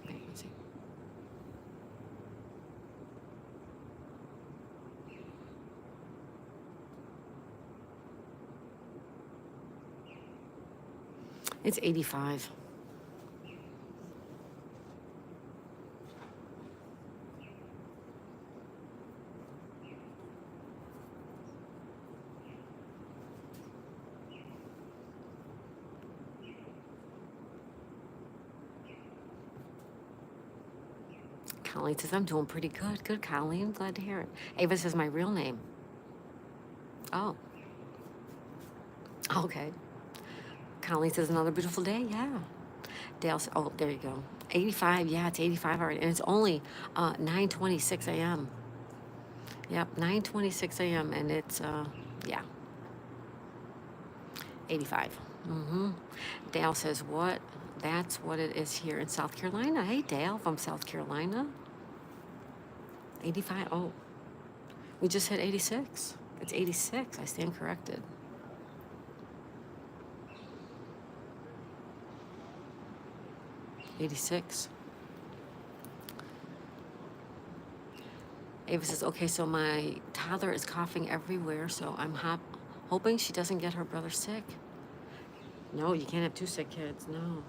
Wait, let's see. It's 85. Colleen says, I'm doing pretty good. Good, Colleen. Glad to hear it. Ava says, my real name. Oh, okay. Colleen says, another beautiful day. Yeah. Dale says, oh, there you go. 85. Yeah, it's 85 already. And it's only 9:26 a.m. Yep, 9:26 a.m. And it's, yeah, 85. Dale says, what? That's what it is here in South Carolina. Hey, Dale from South Carolina. 85. Oh, we just hit 86. It's 86. I stand corrected. 86. Ava says, okay, so my toddler is coughing everywhere, so I'm hoping she doesn't get her brother sick. No, you can't have two sick kids. No.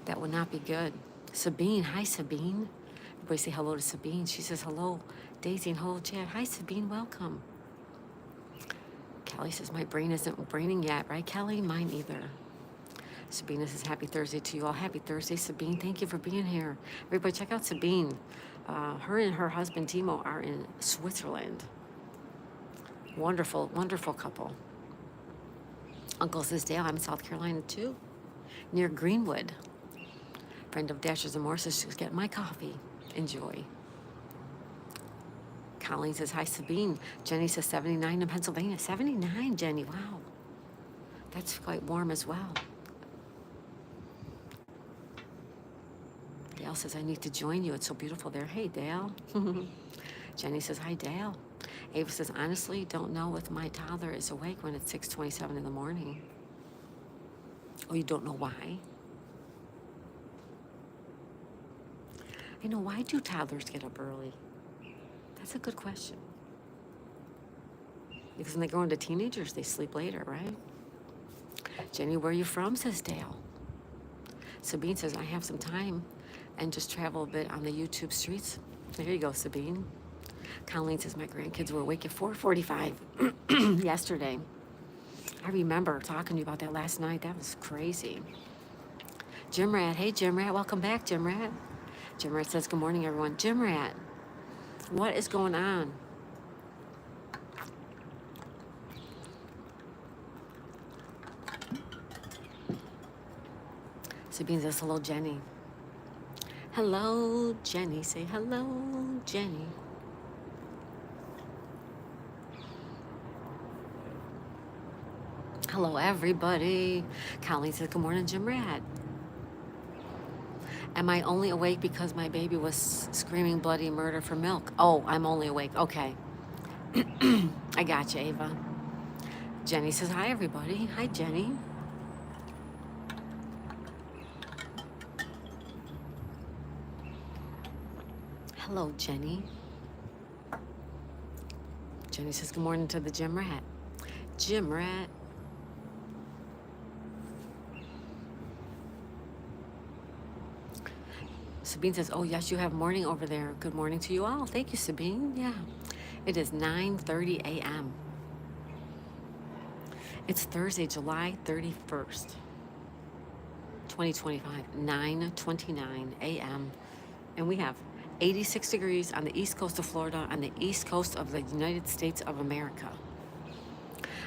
That would not be good. Sabine. Hi, Sabine. Everybody say hello to Sabine. She says, hello, Daisy, and hello, Chad. Hi, Sabine. Welcome. Kelly says, my brain isn't braining yet, right, Kelly? Mine either. Sabina says, happy Thursday to you all. Happy Thursday, Sabine. Thank you for being here. Everybody, check out Sabine. Her and her husband, Timo, are in Switzerland. Wonderful, wonderful couple. Uncle says, Dale, I'm in South Carolina, too, near Greenwood. Friend of Dashers and More says, she's getting my coffee. Enjoy. Colleen says, hi, Sabine. Jenny says, 79 in Pennsylvania. 79, Jenny. Wow. That's quite warm as well. Dale says, I need to join you. It's so beautiful there. Hey, Dale. Jenny says, hi, Dale. Ava says, honestly, don't know if my toddler is awake when it's 6:27 in the morning. Oh, you don't know why? I know, why do toddlers get up early? That's a good question. Because when they grow into teenagers, they sleep later, right? Jenny, where are you from, says Dale. Sabine says, I have some time and just travel a bit on the YouTube streets. There you go, Sabine. Colleen says, my grandkids were awake at 4:45 yesterday. I remember talking to you about that last night. That was crazy. Jim Rat, hey, Jim Rat, welcome back, Jim Rat. Jim Rat says, good morning, everyone. Jim Rat, what is going on? Sabine says, hello, Jenny. Hello, Jenny. Say hello, Jenny. Hello, everybody. Colleen says, good morning, Jim Rat. Am I only awake because my baby was screaming bloody murder for milk? Oh, I'm only awake. Okay. I got you, Ava. Jenny says, hi, everybody. Hi, Jenny. Hello, Jenny. Jenny says, good morning to the Jim Rat. Jim Rat. Sabine says, oh, yes, you have morning over there. Good morning to you all. Thank you, Sabine. Yeah. It is 9:30 a.m. It's Thursday, July 31st, 2025, 9:29 a.m. And we have 86 degrees on the east coast of Florida, on the east coast of the United States of America.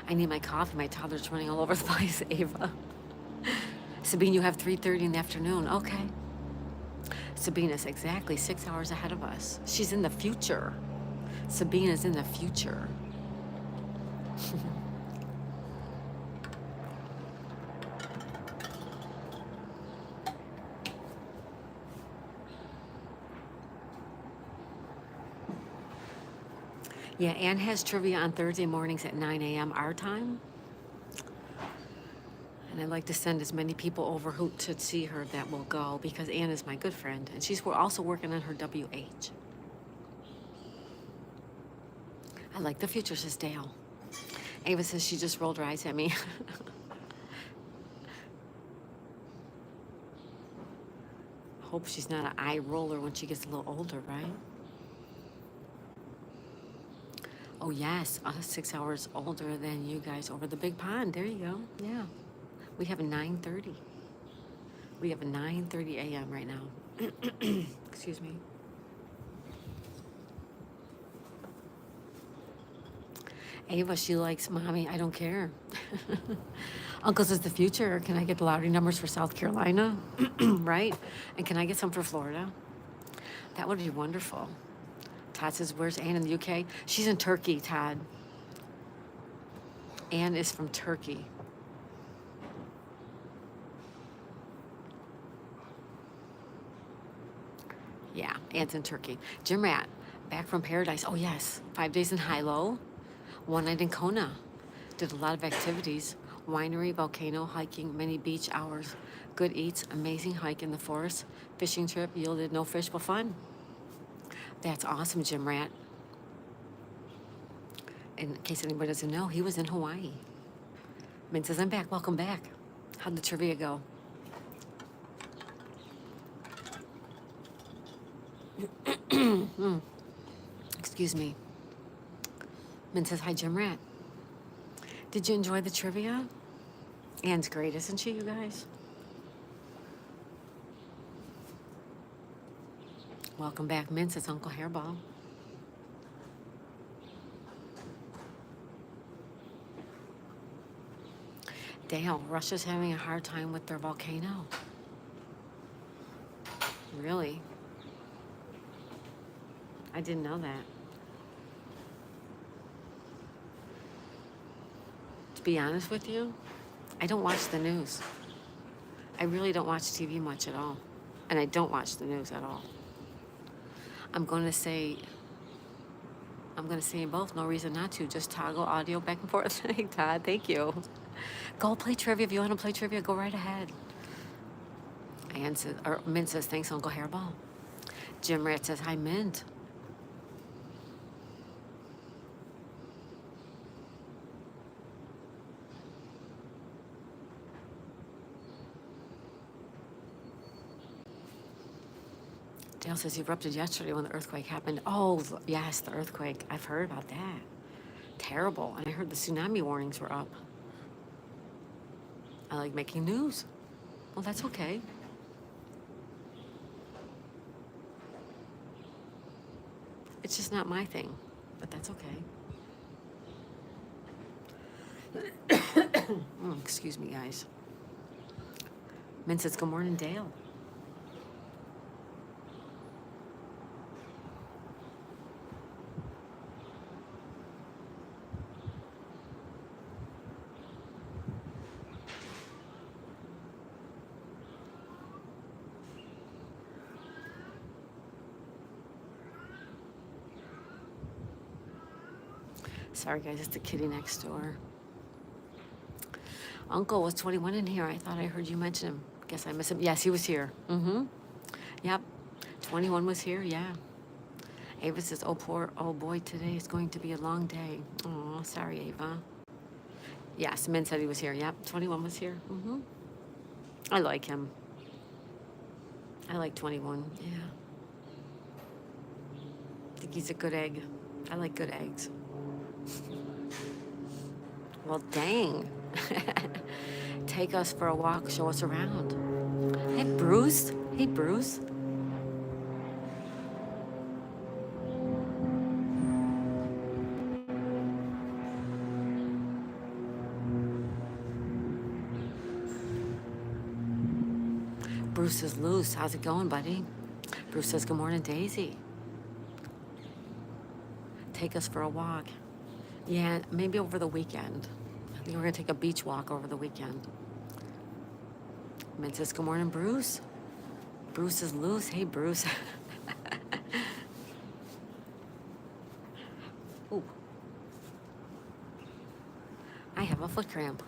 I need my coffee. My toddler's running all over the place, Ava. Sabine, you have 3:30 in the afternoon. Okay. Sabina's exactly 6 hours ahead of us. She's in the future. Sabina's in the future. Yeah, Anne has trivia on Thursday mornings at 9 a.m. our time. And I'd like to send as many people over who to see her that will go, because Anne is my good friend. And she's also working on her WH. I like the future, says Dale. Ava says she just rolled her eyes at me. Hope she's not an eye roller when she gets a little older, right? Oh, yes, 6 hours older than you guys over the big pond. There you go. Yeah. We have a 9:30. We have a 9:30 a.m. right now. Excuse me. Ava, she likes mommy. I don't care. Uncle's is the future. Can I get the lottery numbers for South Carolina? Right? And can I get some for Florida? That would be wonderful. Todd says, where's Anne in the UK? She's in Turkey, Todd. Anne is from Turkey. Yeah, Anne's in Turkey. Jim Rat, back from paradise. Oh, yes. 5 days in Hilo, 1 night in Kona. Did a lot of activities. Winery, volcano, hiking, many beach hours, good eats, amazing hike in the forest, fishing trip, yielded no fish but fun. That's awesome, Jim Rat. In case anybody doesn't know, he was in Hawaii. Min says, I'm back. Welcome back. How'd the trivia go? Excuse me. Min says, hi, Jim Rat. Did you enjoy the trivia? Anne's great, isn't she, you guys? Welcome back, Min says Uncle Hairball. Dale, Russia's having a hard time with their volcano. Really? I didn't know that. To be honest with you, I don't watch the news. I really don't watch TV much at all. And I don't watch the news at all. I'm going to say in both, no reason not to. Just toggle audio back and forth. Hey, Todd, thank you. Go play trivia. If you want to play trivia, go right ahead. Mint says, thanks, Uncle Hairball. Jim Rat says, hi, Mint. Dale says he erupted yesterday when the earthquake happened. Oh, yes, the earthquake. I've heard about that. Terrible. And I heard the tsunami warnings were up. I like making news. Well, that's okay. It's just not my thing, but that's okay. Excuse me, guys. Min says, good morning, Dale. Sorry, guys, it's the kitty next door. Uncle was 21 in here. I thought I heard you mention him. Guess I missed him. Yes, he was here. Yep. 21 was here, yeah. Ava says, oh boy, today is going to be a long day. Oh, sorry, Ava. Yes, Min said he was here. Yep, 21 was here. I like him. I like 21, yeah. I think he's a good egg. I like good eggs. Well, dang. Take us for a walk, show us around. Hey, Bruce. Hey, Bruce. Bruce is loose. How's it going, buddy? Bruce says, good morning, Daisy. Take us for a walk. Yeah, maybe over the weekend. I think we're going to take a beach walk over the weekend. Min says, good morning, Bruce. Bruce is loose. Hey, Bruce. Ooh. I have a foot cramp.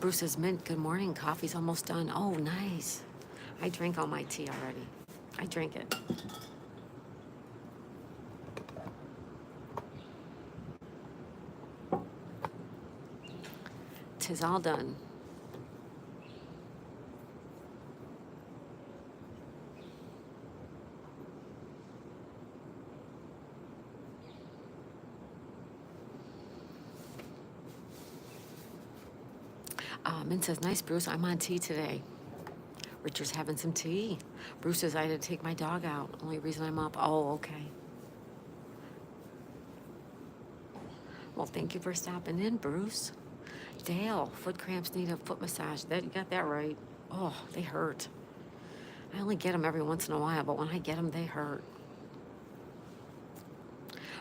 Bruce says, Mint, good morning. Coffee's almost done. Oh, nice. I drank all my tea already. I drank it. Tis all done. Min says, nice, Bruce. I'm on tea today. Richard's having some tea. Bruce says, I had to take my dog out. Only reason I'm up. Oh, okay. Well, thank you for stopping in, Bruce. Dale, foot cramps need a foot massage. That you got that right. Oh, they hurt. I only get them every once in a while, but when I get them, they hurt.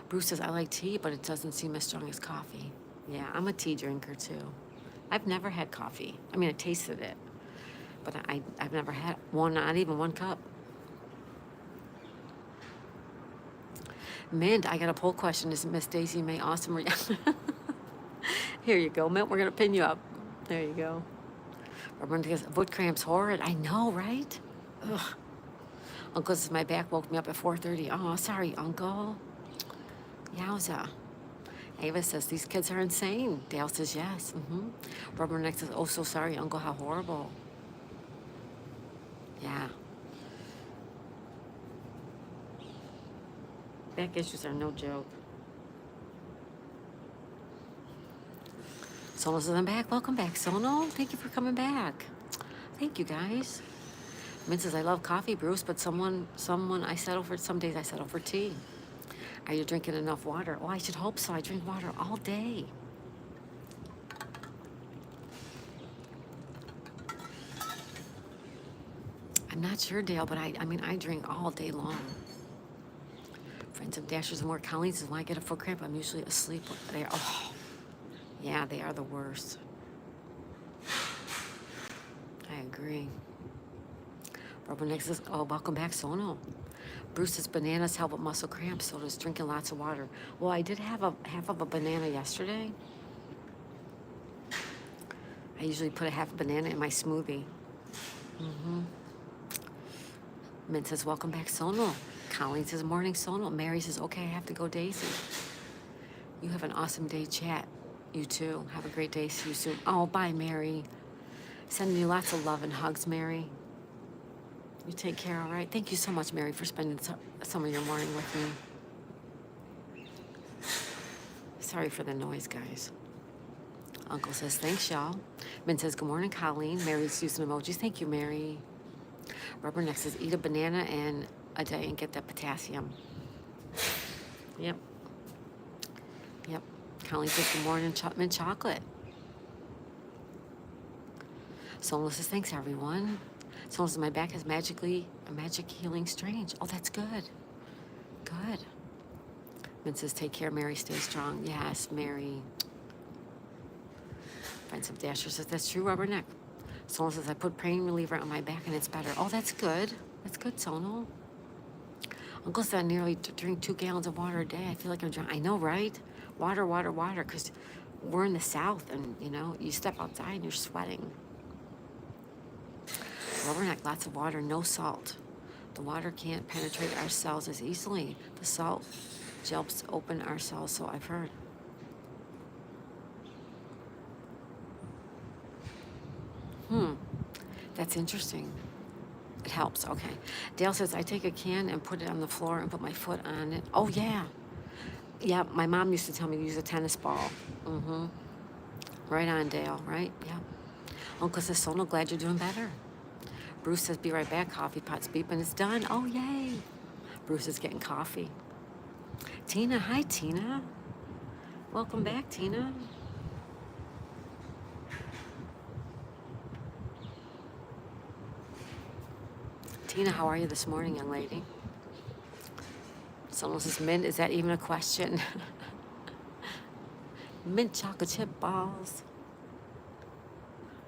Bruce says, I like tea, but it doesn't seem as strong as coffee. Yeah, I'm a tea drinker too. I've never had coffee. I mean, I tasted it, but I've never had one, not even one cup. Mint, I got a poll question. Is Miss Daisy May awesome? Here you go, Mint. We're going to pin you up. There you go. Everyone goes, foot cramps horrid. I know, right? Ugh. Uncle says, my back woke me up at 4:30. Oh, sorry, Uncle. Yowza. Ava says, these kids are insane. Dale says, yes. Rubberneck says, oh, so sorry, Uncle. How horrible. Yeah. Back issues are no joke. Sono says, I'm back. Welcome back, Sono. Thank you for coming back. Thank you, guys. Min says, I love coffee, Bruce, but someone, some days I settle for tea. Are you drinking enough water? Oh, I should hope so. I drink water all day. I'm not sure, Dale, but I mean, I drink all day long. Friends of Dashers and more Colleen says, when I get a foot cramp, I'm usually asleep. Yeah, they are the worst. I agree. Rubberneck says, oh, welcome back, Sono. Bruce says, bananas help with muscle cramps, so does drinking lots of water. Well, I did have half of a banana yesterday. I usually put a half a banana in my smoothie. Mint says, welcome back, Sono. Colleen says, morning, Sono. Mary says, okay, I have to go, Daisy. You have an awesome day, chat. You too. Have a great day. See you soon. Oh, bye, Mary. Sending you lots of love and hugs, Mary. You take care, all right? Thank you so much, Mary, for spending some of your morning with me. Sorry for the noise, guys. Uncle says, thanks, y'all. Min says, good morning, Colleen. Mary's using emojis. Thank you, Mary. Rubberneck says, eat a banana and a day and get that potassium. Yep. Colleen says, good morning, mint chocolate. Sola says, thanks, everyone. Sola says, my back has a magic healing strange. Oh, that's good. Good. Mint says, take care, Mary, stay strong. Yes, Mary. Friends of Dasher says, that's true, Rubberneck. Sola says, I put pain reliever on my back and it's better. Oh, that's good. That's good, Sonal. Uncle said I nearly drink 2 gallons of water a day. I feel like I'm drunk. I know, right? Water, because we're in the South and, you step outside and you're sweating. Rubberneck, lots of water, no salt. The water can't penetrate our cells as easily. The salt helps open our cells, so I've heard. That's interesting. It helps, okay. Dale says, I take a can and put it on the floor and put my foot on it. Oh, yeah. Yeah, my mom used to tell me to use a tennis ball. Right on, Dale, right? Yeah. Uncle says, Sonal, glad you're doing better. Bruce says, be right back. Coffee pot's beeping. It's done. Oh, yay. Bruce is getting coffee. Tina, hi, Tina. Welcome back, Tina. Tina, how are you this morning, young lady? Someone says, mint, is that even a question? Mint chocolate chip balls.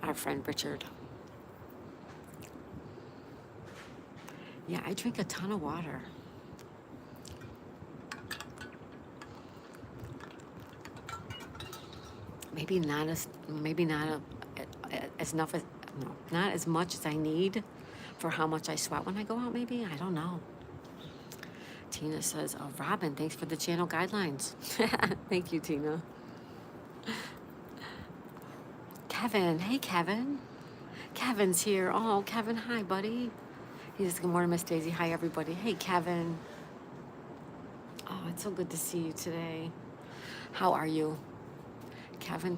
Our friend Richard. Yeah, I drink a ton of water. Not as much as I need for how much I sweat when I go out, maybe? I don't know. Tina says, oh, Robin, thanks for the channel guidelines. Thank you, Tina. Kevin, hey, Kevin. Kevin's here. Oh, Kevin, hi, buddy. He says, good morning, Miss Daisy. Hi, everybody. Hey, Kevin. Oh, it's so good to see you today. How are you? Kevin.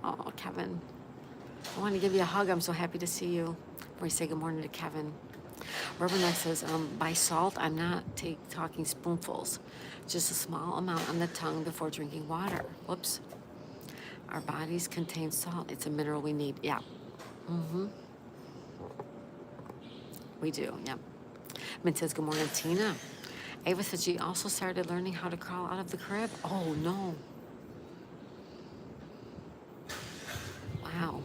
Oh, Kevin. I want to give you a hug. I'm so happy to see you. Before you say good morning to Kevin. Rubberneck says, by salt, I'm not talking spoonfuls, just a small amount on the tongue before drinking water. Whoops. Our bodies contain salt. It's a mineral we need. Yeah. Mm-hmm. We do. Yep. Mint says, good morning, Tina. Ava said she also started learning how to crawl out of the crib. Oh, no. Wow.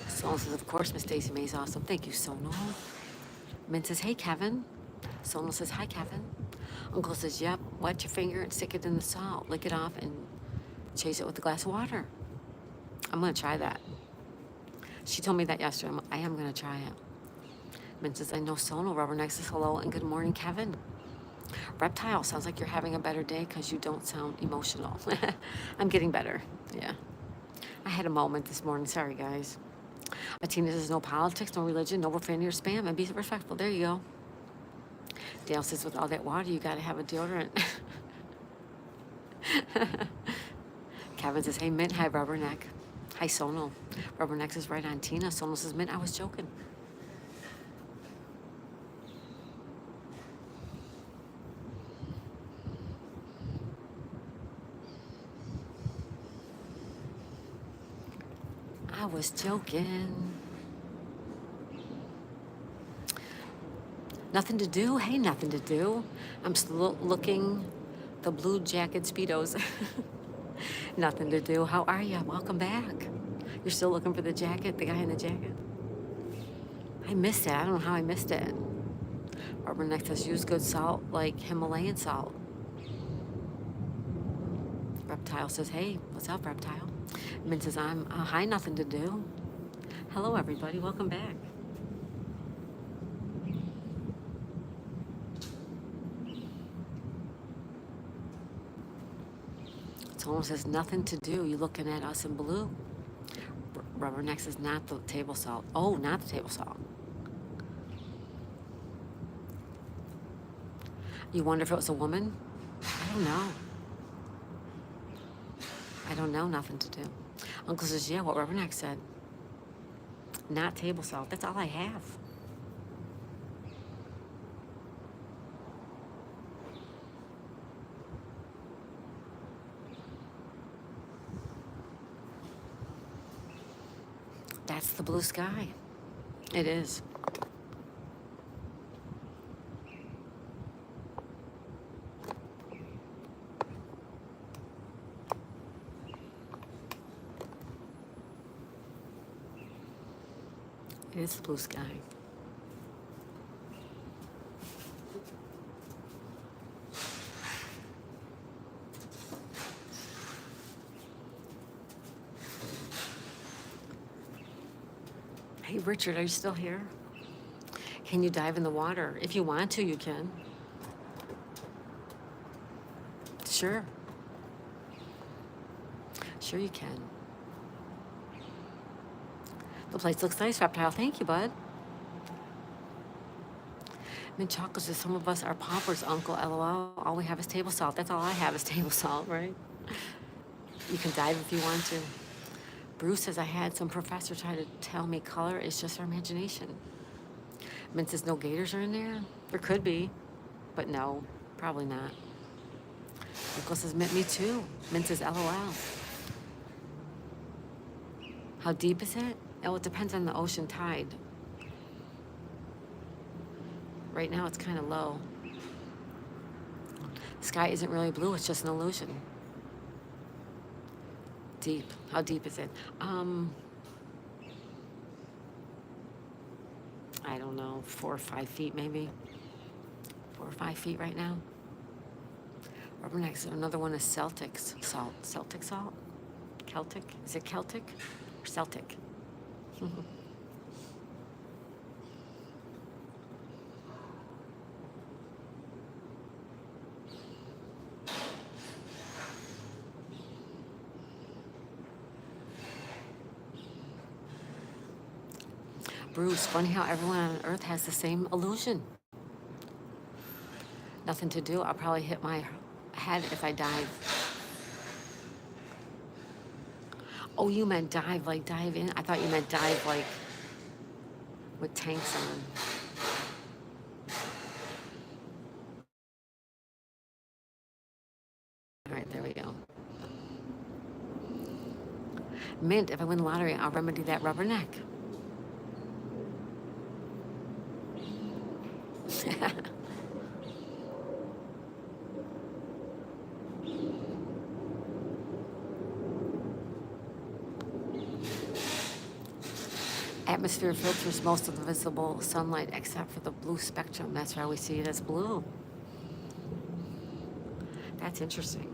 Sonal says, of course, Miss Stacy May is awesome. Thank you, Sonal. Mint says, hey, Kevin. Sonal says, hi, Kevin. Uncle says, yep, wet your finger and stick it in the salt. Lick it off and chase it with a glass of water. I'm going to try that. She told me that yesterday. I am going to try it. Mint says, I know Sonal. Rubberneck says, hello and good morning, Kevin. Reptile, sounds like you're having a better day because you don't sound emotional. I'm getting better. Yeah. I had a moment this morning. Sorry, guys. Tina says, no politics, no religion, no profanity or spam, and be respectful. There you go. Dale says, with all that water, you got to have a deodorant. Kevin says, hey, Mint, hi, Rubberneck. Hi, Sonal. Rubberneck says, right on, Tina. Sonal says, Mint, I was joking. I was joking. Nothing to do? Hey, nothing to do. I'm still looking the blue jacket Speedos. Nothing to do. How are you? Welcome back. You're still looking for the jacket, the guy in the jacket? I missed it. I don't know how I missed it. Rubberneck says, use good salt like Himalayan salt. Reptile says, hey, what's up, Reptile? Mint says, I'm hi, nothing to do. Hello, everybody. Welcome back. Someone says, nothing to do. You looking at us in blue. Rubberneck says, not the table salt. Oh, not the table salt. You wonder if it was a woman? I don't know. I don't know, nothing to do. Uncle says, yeah, what Rubberneck said. Not table salt. That's all I have. That's the blue sky. It is. It is the blue sky. Hey, Richard, are you still here? Can you dive in the water? If you want to, you can. Sure. Sure you can. The place looks nice, Reptile. Thank you, bud. Mint Chocolate says, some of us are paupers, Uncle. LOL. All we have is table salt. That's all I have is table salt, right? You can dive if you want to. Bruce says, I had some professor try to tell me color is just our imagination. Mint says, no gators are in there? There could be, but no, probably not. Uncle says, Mint, me too. Mint says, LOL. How deep is it? Oh, it depends on the ocean tide. Right now, it's kind of low. The sky isn't really blue, it's just an illusion. Deep. How deep is it? I don't know, 4 or 5 feet maybe. 4 or 5 feet right now. Rubberneck, another one is Celtic salt. Celtic salt? Celtic? Is it Celtic or Celtic? Bruce, funny how everyone on Earth has the same illusion. Nothing to do. I'll probably hit my head if I dive. Oh, you meant dive, like dive in? I thought you meant dive like with tanks on. you. Mint, if I win the lottery, I'll remedy that rubber neck. Atmosphere filters most of the visible sunlight except for the blue spectrum. That's why we see it as blue. That's interesting.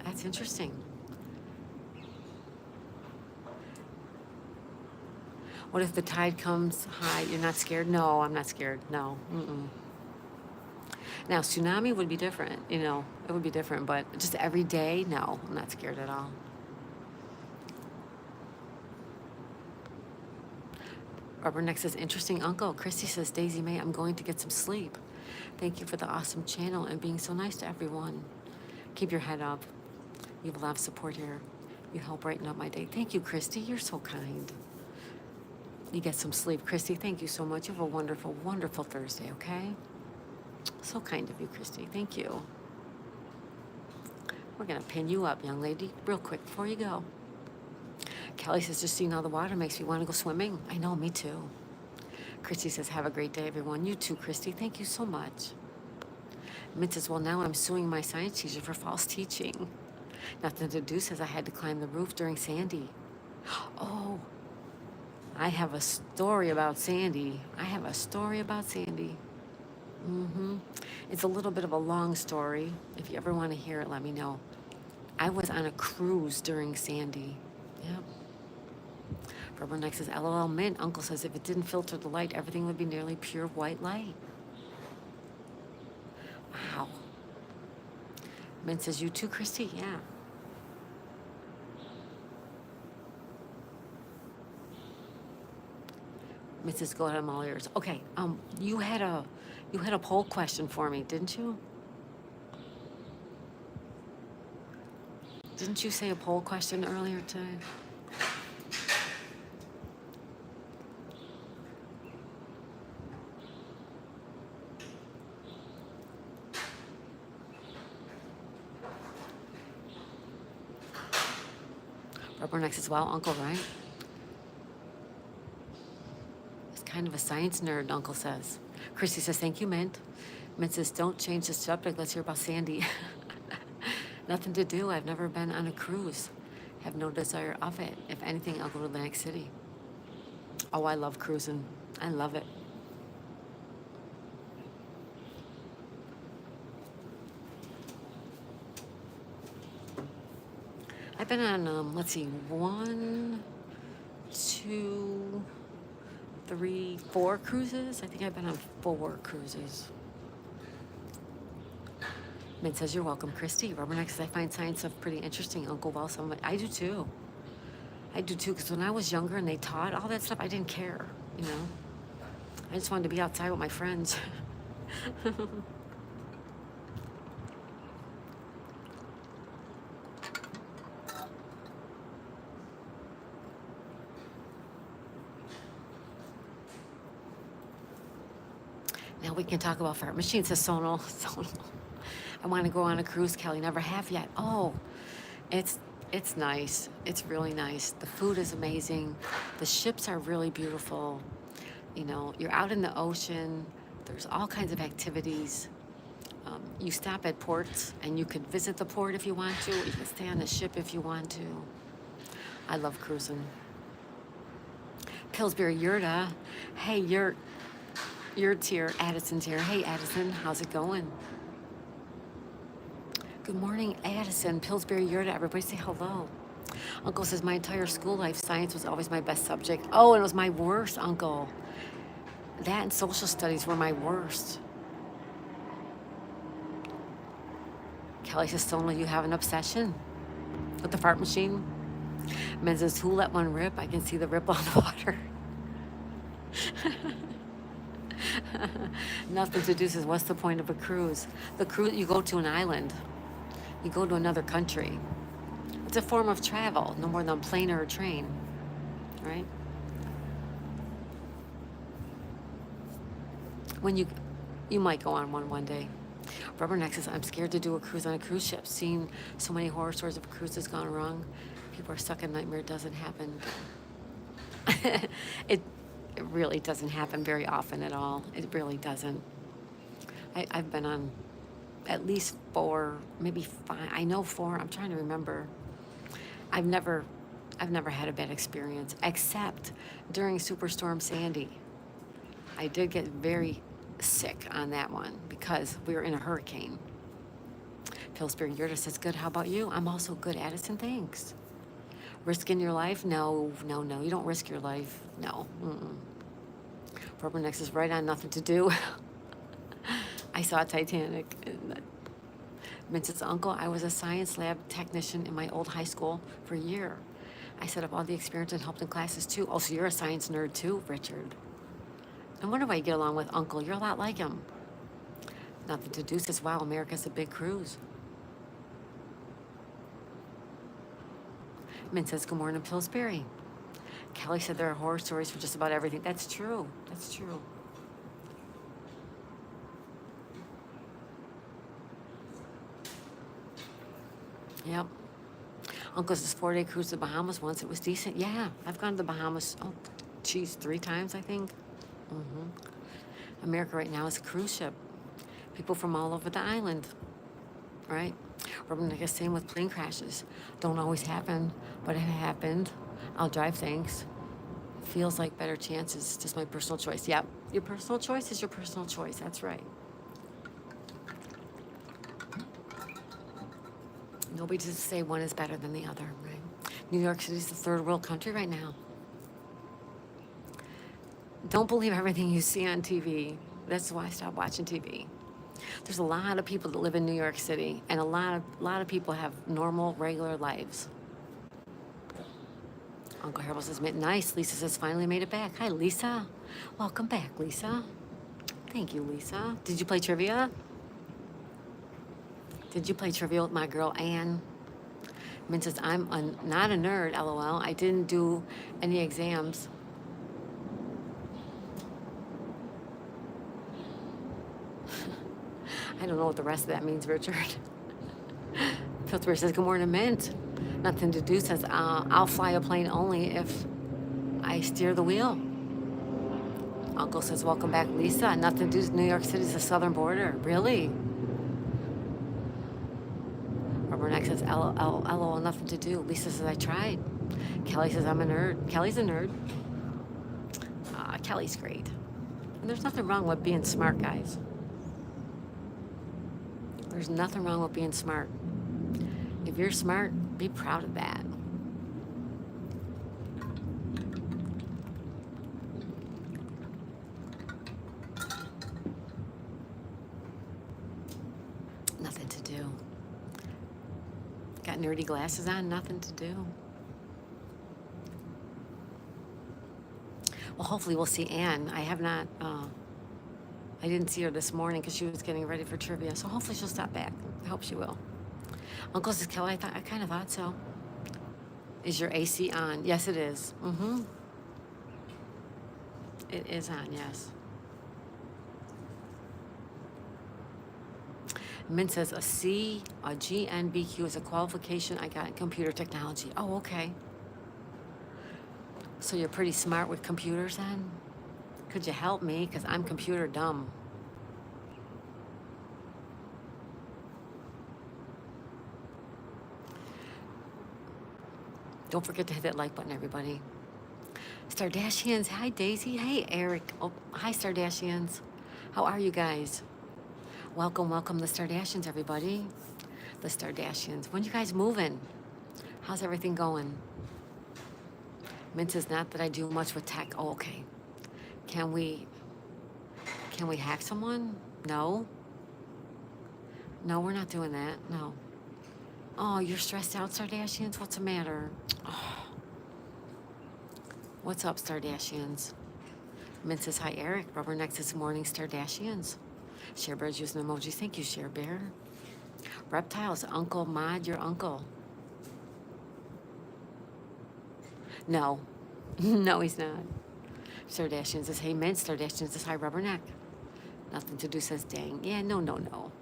That's interesting. What if the tide comes high? You're not scared? No, I'm not scared. No. Mm-mm. Now, tsunami would be different, you know, it would be different, but just every day, no, I'm not scared at all. Rubberneck says, interesting uncle. Christy says, Daisy May, I'm going to get some sleep. Thank you for the awesome channel and being so nice to everyone. Keep your head up. You have a lot of support here. You help brighten up my day. Thank you, Christy. You're so kind. You get some sleep. Christy, thank you so much. You have a wonderful, wonderful Thursday, okay? So kind of you, Christy. Thank you. We're going to pin you up, young lady, real quick before you go. Kelly says, just seeing all the water makes me want to go swimming. I know, me too. Christy says, have a great day, everyone. You too, Christy. Thank you so much. Mint says, well, now I'm suing my science teacher for false teaching. Nothing to do says I had to climb the roof during Sandy. Oh, I have a story about Sandy. It's a little bit of a long story. If you ever want to hear it, let me know. I was on a cruise during Sandy. Yep. Rubberneck says, LOL Mint. Uncle says, if it didn't filter the light, everything would be nearly pure white light. Wow. Mint says, you too, Christy? Yeah. Mrs. Go ahead, I'm all ears. Okay, you had a poll question for me, didn't you? Didn't you say a poll question earlier today? Rubberneck says, wow, Uncle, right? He's kind of a science nerd, Uncle says. Christy says, thank you, Mint. Mint says, don't change the subject. Let's hear about Sandy. Nothing to do. I've never been on a cruise. Have no desire of it. If anything, I'll go to Atlantic City. Oh, I love cruising. I love it. I've been on, let's see, 1, 2, 3, 4 cruises. I think I've been on 4 cruises. Mint says, you're welcome, Christy. Rubberneck says, I find science stuff pretty interesting, Uncle. Well, I do too. Because when I was younger and they taught all that stuff, I didn't care, you know? I just wanted to be outside with my friends. Now we can talk about fart machines, says Sonal. I want to go on a cruise, Kelly. Never have yet. Oh, it's nice. It's really nice. The food is amazing. The ships are really beautiful. You know, you're out in the ocean. There's all kinds of activities. You stop at ports, and you could visit the port if you want to. You can stay on the ship if you want to. I love cruising. Pillsbury Yurta. Hey, Yurt's here. Addison's here. Hey, Addison, how's it going? Good morning, Addison. Pillsbury Yurta. Everybody say hello. Uncle says, my entire school life, science was always my best subject. Oh, and it was my worst, Uncle. That and social studies were my worst. Kelly says, Sona, you have an obsession with the fart machine? Men says, who let one rip? I can see the ripple on the water. Nothing to do says, what's the point of a cruise? The cruise, you go to an island. You go to another country. It's a form of travel, no more than a plane or a train, right? When you might go on one day. Rubberneck says, I'm scared to do a cruise on a cruise ship. Seeing so many horror stories of cruises gone wrong. People are stuck in nightmare. It doesn't happen. it, it really doesn't happen very often at all. It really doesn't. I've been on at least 4, maybe 5. I know 4. I'm trying to remember. I've never, I've never had a bad experience, except during Superstorm Sandy. I did get very sick on that one because we were in a hurricane. Pillsbury Yurda says, good, how about you? I'm also good, Addison, thanks. Risking your life? No, no, no, you don't risk your life. No. Rubberneck is right on, nothing to do. I saw Titanic. Vincent's uncle, I was a science lab technician in my old high school for a year. I set up all the experience and helped in classes too. Oh, so you're a science nerd too, Richard. I wonder why you get along with Uncle. You're a lot like him. Nothing to do says, wow, America's a big cruise. Min says, good morning, Pillsbury. Kelly said there are horror stories for just about everything. That's true. That's true. Yep. Uncle says 4-day cruise to the Bahamas once. It was decent. Yeah, I've gone to the Bahamas, 3 times, I think. America right now is a cruise ship. People from all over the island, right? Rubberneck, same with plane crashes. Don't always happen, but if it happened, I'll drive, thanks. Feels like better chances, just my personal choice. Yep, your personal choice is your personal choice, that's right. Nobody does say one is better than the other, right? New York City is the third world country right now. Don't believe everything you see on TV. That's why I stopped watching TV. There's a lot of people that live in New York City, and a lot of people have normal, regular lives. Uncle Harold says, nice. Lisa says, finally made it back. Hi, Lisa. Welcome back, Lisa. Thank you, Lisa. Did you play trivia? Did you play trivia with my girl, Anne? Min says, I'm not a nerd, LOL. I didn't do any exams. I don't know what the rest of that means, Richard. Pillsbury says, good morning, Mint. Nothing to do says, I'll fly a plane only if I steer the wheel. Uncle says, welcome back, Lisa. Nothing to do. New York City's the southern border. Really? Rubberneck says, LOL, nothing to do. Lisa says, I tried. Kelly says, I'm a nerd. Kelly's a nerd. Kelly's great. And there's nothing wrong with being smart, guys. There's nothing wrong with being smart. If you're smart, be proud of that. Nothing to do. Got nerdy glasses on, nothing to do. Well, hopefully we'll see Anne. I have not, I didn't see her this morning because she was getting ready for trivia. So hopefully she'll stop back. I hope she will. Uncle says, Kelly, I kind of thought so. Is your AC on? Yes, it is. It is on, yes. Min says, a GNBQ is a qualification I got in computer technology. Oh, okay. So you're pretty smart with computers then? Could you help me? Because I'm computer dumb. Don't forget to hit that like button, everybody. Stardashians, hi Daisy, hey Eric. Oh, hi Stardashians. How are you guys? Welcome, welcome the Stardashians, everybody. The Stardashians. When you guys moving? How's everything going? Mint says, not that I do much with tech. Oh, okay. Can we hack someone? No. No, we're not doing that. No. Oh, you're stressed out, Stardashians? What's the matter? Oh. What's up, Stardashians? Mint says, hi, Eric. Rubberneck says, morning, Stardashians. Share Bear's using emojis. Thank you, Share Bear. Reptiles, Uncle Mod, your uncle. No. No, he's not. Sardashian says, hey, Mint. Sardashian says, hi, Rubberneck. Nothing to do says, dang. Yeah, no, no, no.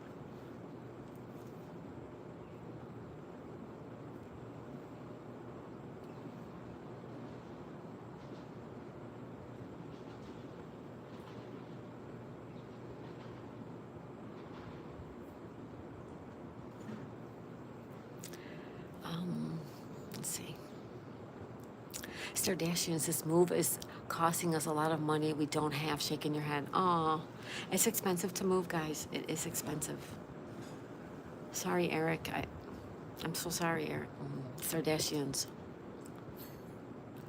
Let's see. Sardashians, this move is costing us a lot of money we don't have. Shaking your head. Aw, it's expensive to move, guys. It is expensive. Sorry, Eric. I'm so sorry, Eric. Sardashians.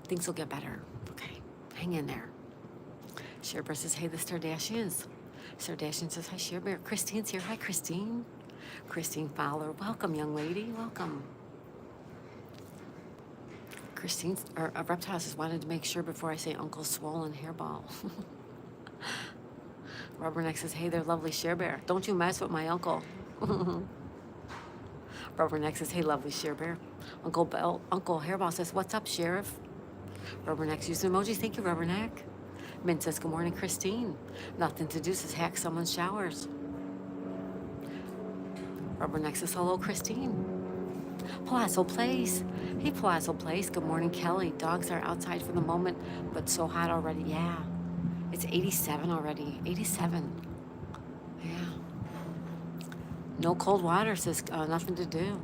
Things will get better. Okay, hang in there. Sherebear says, hey, the Sardashians. Sardashian says, hi, Sherebear. Christine's here. Hi, Christine. Christine Fowler. Welcome, young lady. Welcome. Christine's, or Reptiles just wanted to make sure before I say Uncle Swollen Hairball. Rubberneck says, hey there, lovely Sherebear. Don't you mess with my uncle. Rubberneck says, hey, lovely Sherebear. Uncle Hairball says, what's up, Sheriff? Rubberneck's using emojis. Thank you, Rubberneck. Mint says, good morning, Christine. Nothing to do says, hack someone's showers. Rubberneck says, hello, Christine. Palazzo Place. Hey, Palazzo Place. Good morning, Kelly. Dogs are outside for the moment, but so hot already. Yeah. It's 87 already. 87. Yeah. No cold water, says nothing to do.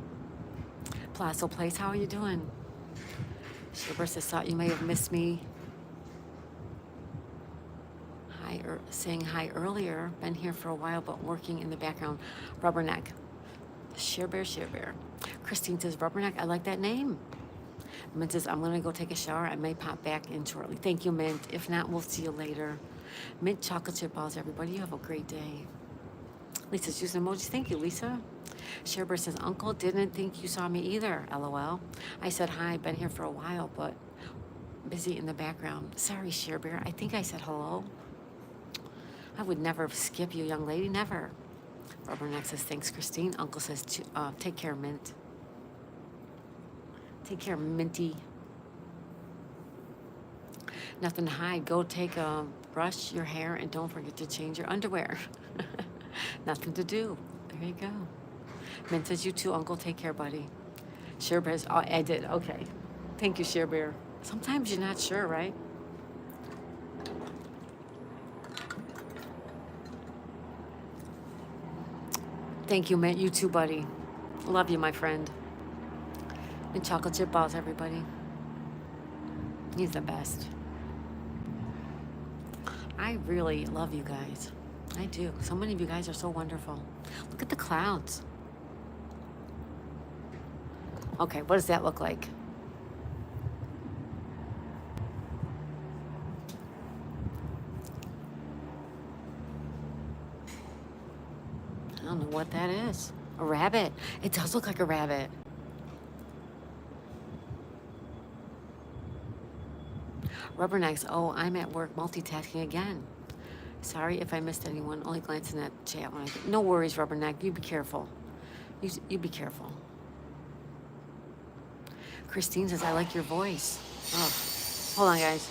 Palazzo Place, how are you doing? Sherebear says, thought you may have missed me. Hi, saying hi earlier. Been here for a while, but working in the background. Rubberneck. Sherebear. Christine says, Rubberneck, I like that name. Mint says, I'm going to go take a shower. I may pop back in shortly. Thank you, Mint. If not, we'll see you later. Mint chocolate chip balls, everybody. You have a great day. Lisa's using emojis. Thank you, Lisa. Sherebear says, Uncle, didn't think you saw me either, LOL. I said, hi, been here for a while, but busy in the background. Sorry, Sherebear. I think I said hello. I would never skip you, young lady. Never. Rubberneck says, thanks, Christine. Uncle says, take care, Mint. Take care, Minty. Nothing to hide. Go take a brush your hair and don't forget to change your underwear. Nothing to do. There you go. Mint says, you too, Uncle. Take care, buddy. Sherebear's, oh, I did. Okay. Thank you, Sherebear. Sometimes you're not sure, right? Thank you, Mint. You too, buddy. Love you, my friend. And chocolate chip balls, everybody. He's the best. I really love you guys. I do. So many of you guys are so wonderful. Look at the clouds. Okay, what does that look like? I don't know what that is. A rabbit. It does look like a rabbit. Rubbernecks. Oh, I'm at work multitasking again. Sorry if I missed anyone. Only glancing at chat when I get. No worries, Rubberneck. You be careful. You be careful. Christine says, I like your voice. Oh, hold on, guys.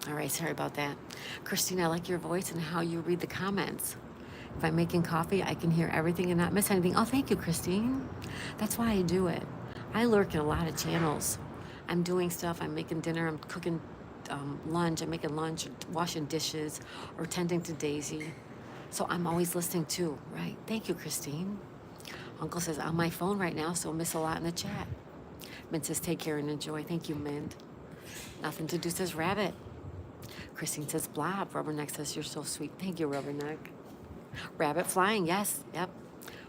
All right, sorry about that. Christine, I like your voice and how you read the comments. If I'm making coffee, I can hear everything and not miss anything. Oh, thank you, Christine. That's why I do it. I lurk in a lot of channels. I'm doing stuff. I'm making dinner. I'm cooking lunch. I'm making lunch, washing dishes, or tending to Daisy. So I'm always listening too, right? Thank you, Christine. Uncle says, on my phone right now, so miss a lot in the chat. Mint says, take care and enjoy. Thank you, Mint. Nothing to do says rabbit. Christine says, blob. Rubberneck says, you're so sweet. Thank you, Rubberneck. Rabbit flying, yes, yep.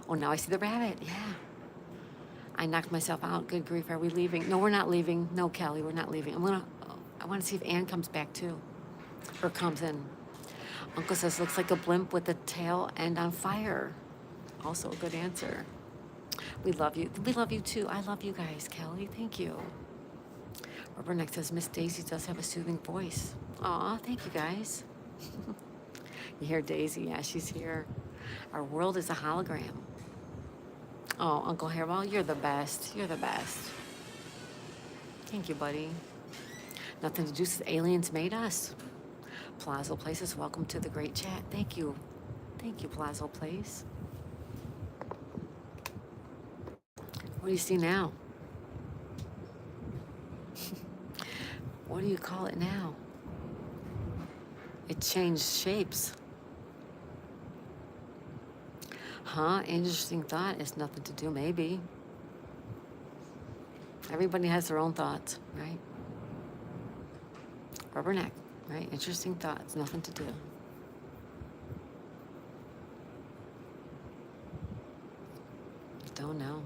Oh, now I see the rabbit, yeah. I knocked myself out. Good grief, are we leaving? No, we're not leaving. No, Kelly, we're not leaving. I want to see if Ann comes back too, or comes in. Uncle says, looks like a blimp with the tail end on fire. Also a good answer. We love you. We love you too. I love you guys, Kelly. Thank you. Rubberneck says Miss Daisy does have a soothing voice. Aw, thank you guys. You hear Daisy? Yeah, she's here. Our world is a hologram. Oh, Uncle Hairball, you're the best. You're the best. Thank you, buddy. Nothing to do since aliens made us. Plazo Places, welcome to the great chat. Thank you. Thank you, Plazo Place. What do you see now? What do you call it now? It changed shapes. Huh? Interesting thought. It's nothing to do, maybe. Everybody has their own thoughts, right? Rubberneck, right? Interesting thoughts. Nothing to do. Don't know.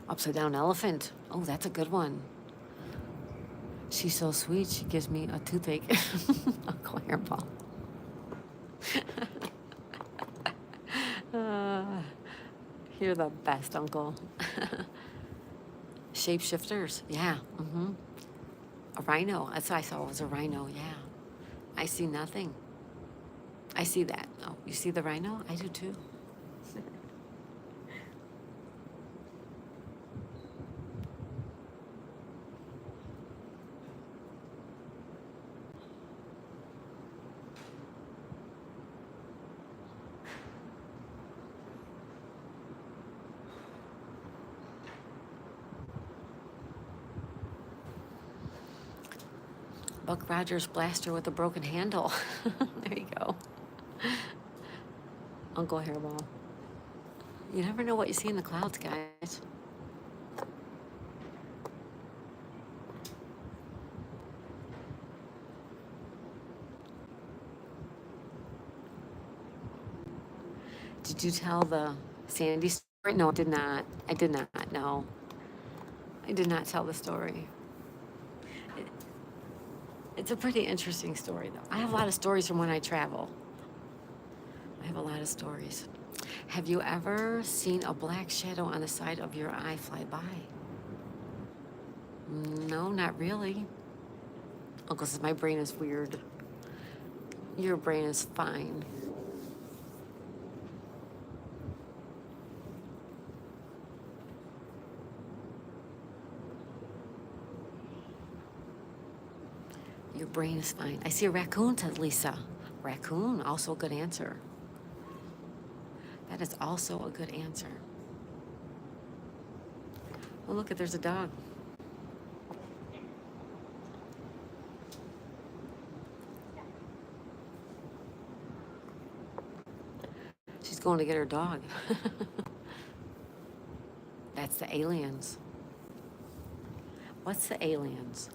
Upside down elephant. Oh, that's a good one. She's so sweet. She gives me a toothache. Uncle Hairball. You're the best, Uncle. Shapeshifters. Yeah. Mm-hmm. A rhino. That's what I saw was a rhino. Yeah. I see nothing. I see that. Oh, you see the rhino? I do too. Buck Rogers blaster with a broken handle. There you go. Uncle Hairball. You never know what you see in the clouds, guys. Did you tell the Sandy story? No, I did not. I did not. No. I did not tell the story. It's a pretty interesting story, though. I have a lot of stories from when I travel. I have a lot of stories. Have you ever seen a black shadow on the side of your eye fly by? No, not really. Uncle says my brain is weird. Your brain is fine. Your brain is fine. I see a raccoon, said Lisa. Raccoon, also a good answer. That is also a good answer. Oh, look, there's a dog. She's going to get her dog. That's the aliens. What's the aliens?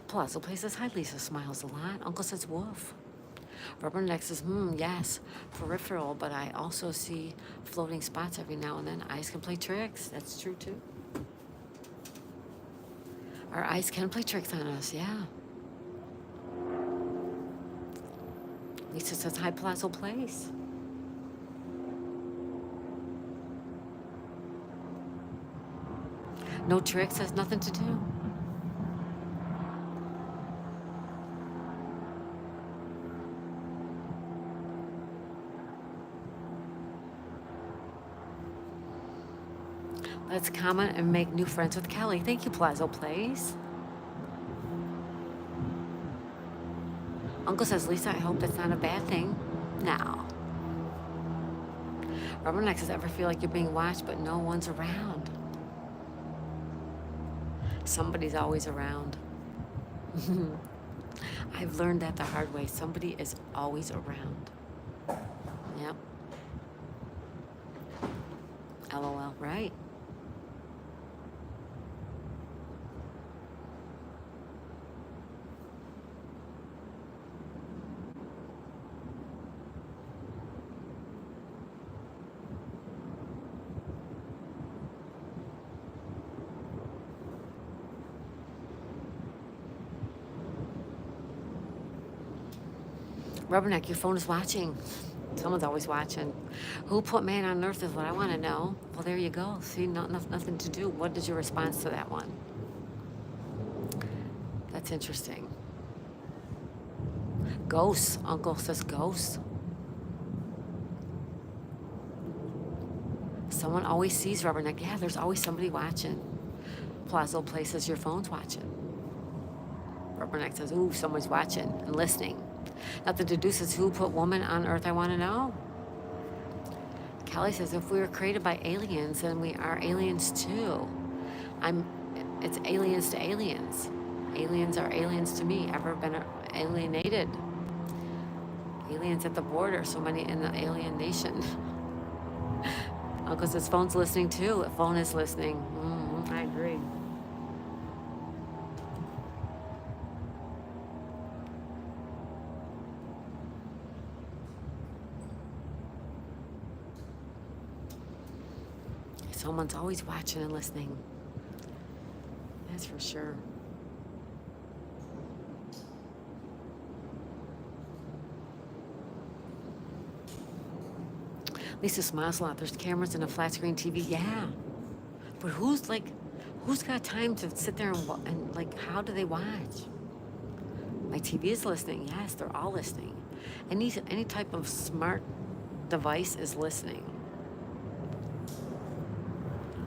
Palazzo Places. Hi, Lisa smiles a lot. Uncle says woof. Rubberneck says, yes, peripheral, but I also see floating spots every now and then. Eyes can play tricks. That's true, too. Our eyes can play tricks on us, yeah. Lisa says, hi, Palazzo Place. No tricks has nothing to do. Let's comment and make new friends with Kelly. Thank you, Palazzo Place. Uncle says, Lisa, I hope that's not a bad thing. No. Rubberneck says, ever feel like you're being watched, but no one's around? Somebody's always around. I've learned that the hard way. Somebody is always around. Yep. LOL, right? Rubberneck, your phone is watching. Someone's always watching. Who put man on earth is what I want to know. Well, there you go. See, nothing to do. What is your response to that one? That's interesting. Ghosts. Uncle says ghosts. Someone always sees Rubberneck. Yeah, there's always somebody watching. Plazo Play says your phone's watching. Rubberneck says, ooh, someone's watching and listening. Nothing to do says, who put woman on earth? I want to know. Kelly says, if we were created by aliens, then we are aliens too. It's aliens to aliens. Aliens are aliens to me. Ever been alienated? Aliens at the border, so many in the alien nation. Uncle says, phone's listening too. A phone is listening. I agree. Someone's always watching and listening. That's for sure. Lisa smiles a lot. There's cameras and a flat screen TV. Yeah. But who's got time to sit there and like, how do they watch? My TV is listening. Yes, they're all listening. Any type of smart device is listening.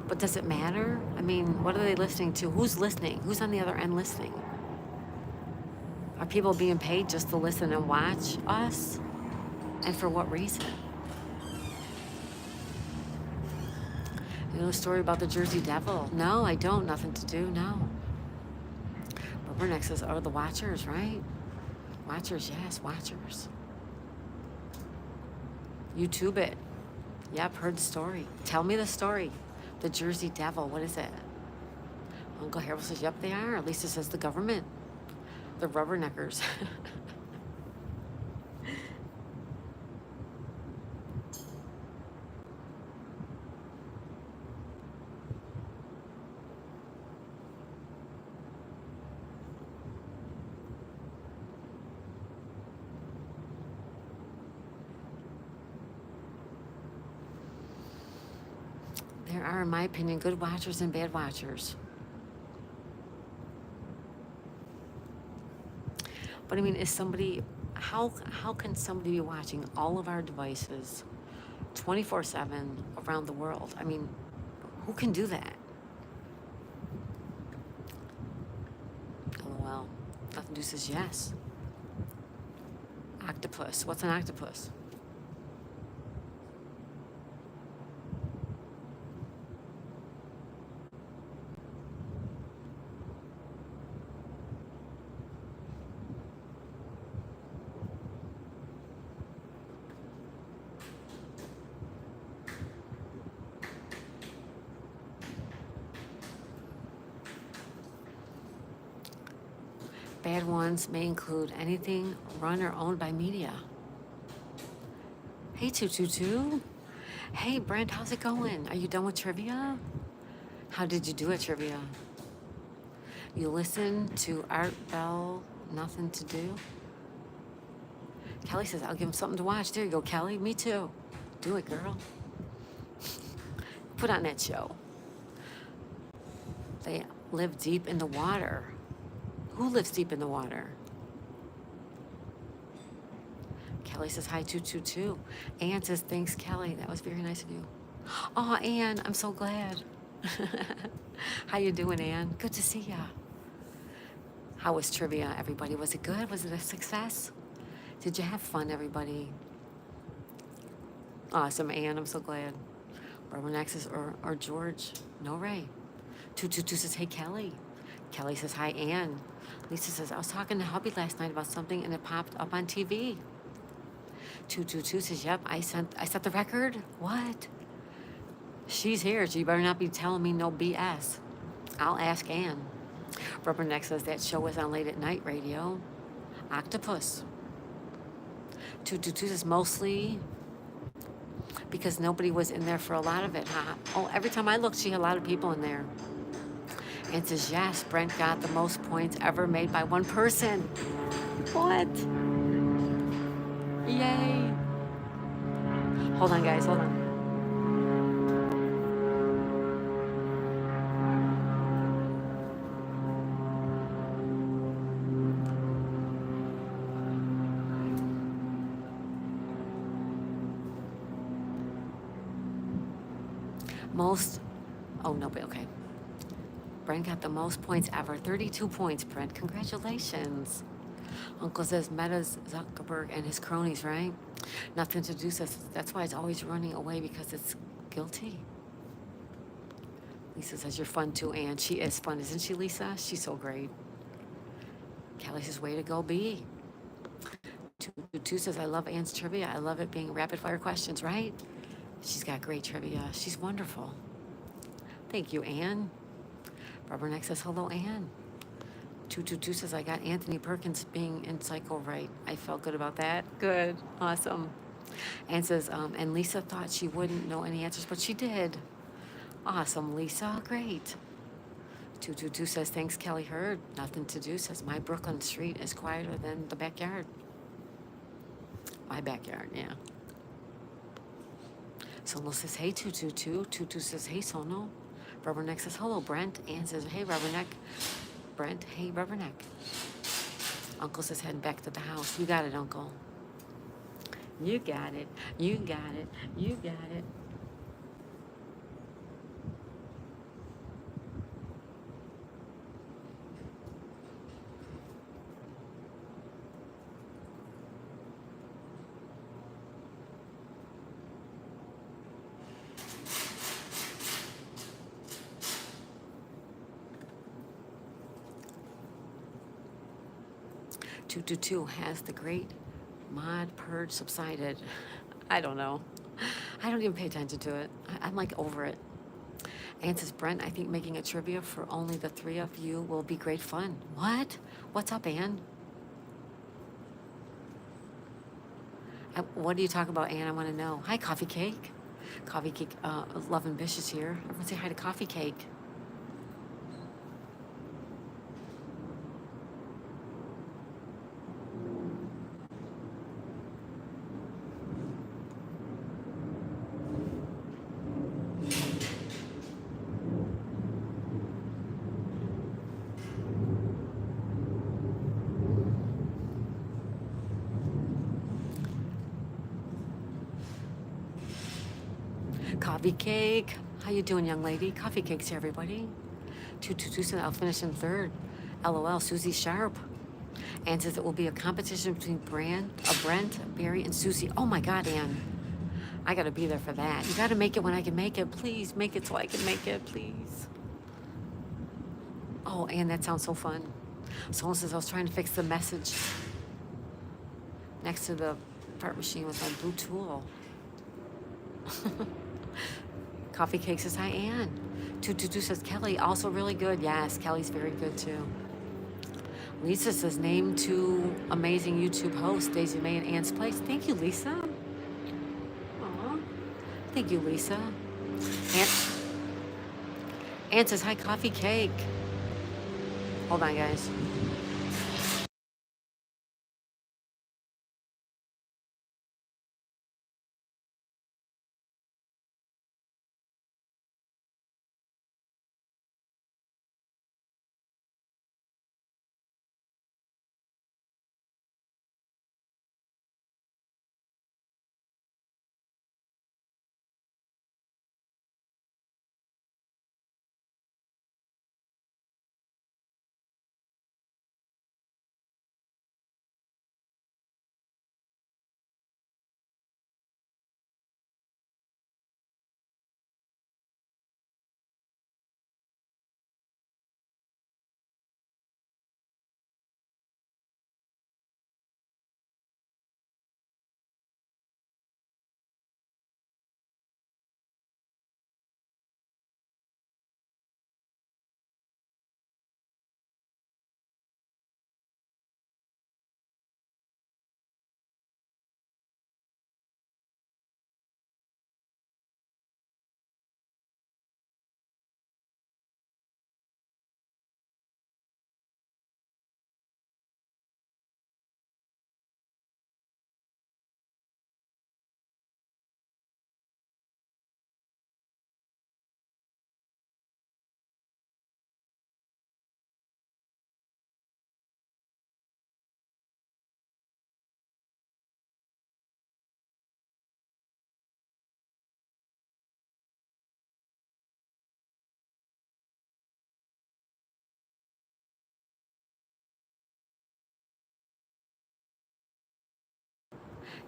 But does it matter? I mean, what are they listening to? Who's listening? Who's on the other end listening? Are people being paid just to listen and watch us? And for what reason? You know the story about the Jersey Devil? No, I don't. Nothing to do, no. Rubberneck says, oh, the Watchers, right? Watchers, yes, Watchers. YouTube it. Yep, heard the story. Tell me the story. The Jersey Devil, what is it? Uncle Harold says, yep, they are. Lisa says, the government. The Rubberneckers. There are, in my opinion, good watchers and bad watchers. But I mean, is somebody, how can somebody be watching all of our devices 24/7 around the world? I mean, who can do that? LOL. Nothing to says yes. Octopus. What's an octopus? Bad ones may include anything run or owned by media. Hey, 222. Hey, Brent, how's it going? Are you done with trivia? How did you do at trivia? You listen to Art Bell, nothing to do? Kelly says, I'll give him something to watch. There you go, Kelly. Me too. Do it, girl. Put on that show. They live deep in the water. Who lives deep in the water? Kelly says, hi, 222. Ann says, thanks, Kelly. That was very nice of you. Oh, Ann, I'm so glad. How you doing, Ann? Good to see ya. How was trivia, everybody? Was it good? Was it a success? Did you have fun, everybody? Awesome, Ann. I'm so glad. Rubberneck says, or George. No, Ray. 222 says, hey, Kelly. Kelly says, hi, Ann. Lisa says, I was talking to hubby last night about something and it popped up on TV. 222 says, yep, I set the record. What? She's here. She better not be telling me no BS. I'll ask Ann. Rubberneck says that show was on late at night radio. Octopus. 222 says mostly because nobody was in there for a lot of it, huh? Oh, every time I looked, she had a lot of people in there. And says, yes, Brent got the most points ever made by one person. What? Hold on, guys. Hold on. Most. Oh, no, but okay. Brent got the most points ever. 32 points, Brent. Congratulations. Uncle says Meta's Zuckerberg and his cronies, right? Nothing to do, says that's why it's always running away because it's guilty. Lisa says you're fun too, Anne. She is fun, isn't she, Lisa? She's so great. Kelly says, way to go, B. Two says, I love Anne's trivia. I love it being rapid fire questions, right? She's got great trivia. She's wonderful. Thank you, Anne. Rubberneck says, hello, Anne. 222 says, I got Anthony Perkins being in Psycho right. I felt good about that. Good. Awesome. Anne says, and Lisa thought she wouldn't know any answers, but she did. Awesome, Lisa. Great. 222 says, thanks, Kelly Heard. Nothing to do, says, my Brooklyn street is quieter than the backyard. My backyard, yeah. Sono says, hey, 222. 22 says, hey, Sono. Rubberneck says, hello, Brent. Ann says, hey, Rubberneck. Brent, hey, Rubberneck. Uncle says, heading back to the house. You got it, Uncle. You got it. You got it. You got it. Two has the great mod purge subsided? I don't know. I don't even pay attention to it. I'm like over it. Ann says, Brent, I think making a trivia for only the three of you will be great fun. What? What's up, Ann? What do you talk about, Ann? I want to know. Hi, Coffee Cake. Coffee Cake, Love and Bish is here. Everyone say hi to Coffee Cake. Coffee Cake. How you doing, young lady? Coffee Cake's here, everybody. 222 said I'll finish in third. LOL, Susie Sharp. Ann says it will be a competition between Brent, Barry, and Susie. Oh my God, Ann. I gotta be there for that. You gotta make it when I can make it. Please make it so I can make it, please. Oh, Ann, that sounds so fun. Someone says I was trying to fix the message next to the fart machine with my blue tool. Coffee Cake says, hi, Ann. 222 says, Kelly, also really good. Yes, Kelly's very good too. Lisa says, name two amazing YouTube hosts, Daisy May and Ann's Place. Thank you, Lisa. Aw. Thank you, Lisa. Ann says, hi, Coffee Cake. Hold on, guys.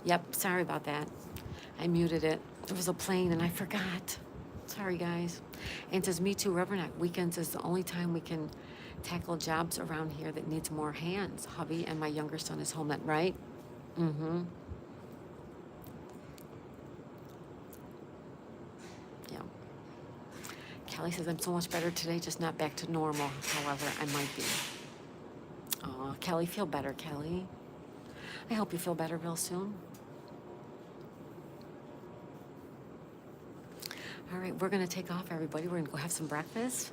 Yep, sorry about that. I muted it. There was a plane and I forgot. Sorry, guys. And it says, me too, Rubberneck. Weekends is the only time we can tackle jobs around here that needs more hands. Hubby and my younger son is home, that right? Mm-hmm. Yeah. Kelly says, I'm so much better today, just not back to normal. However, I might be. Oh, Kelly, feel better, Kelly. I hope you feel better real soon. All right, we're going to take off, everybody. We're going to go have some breakfast,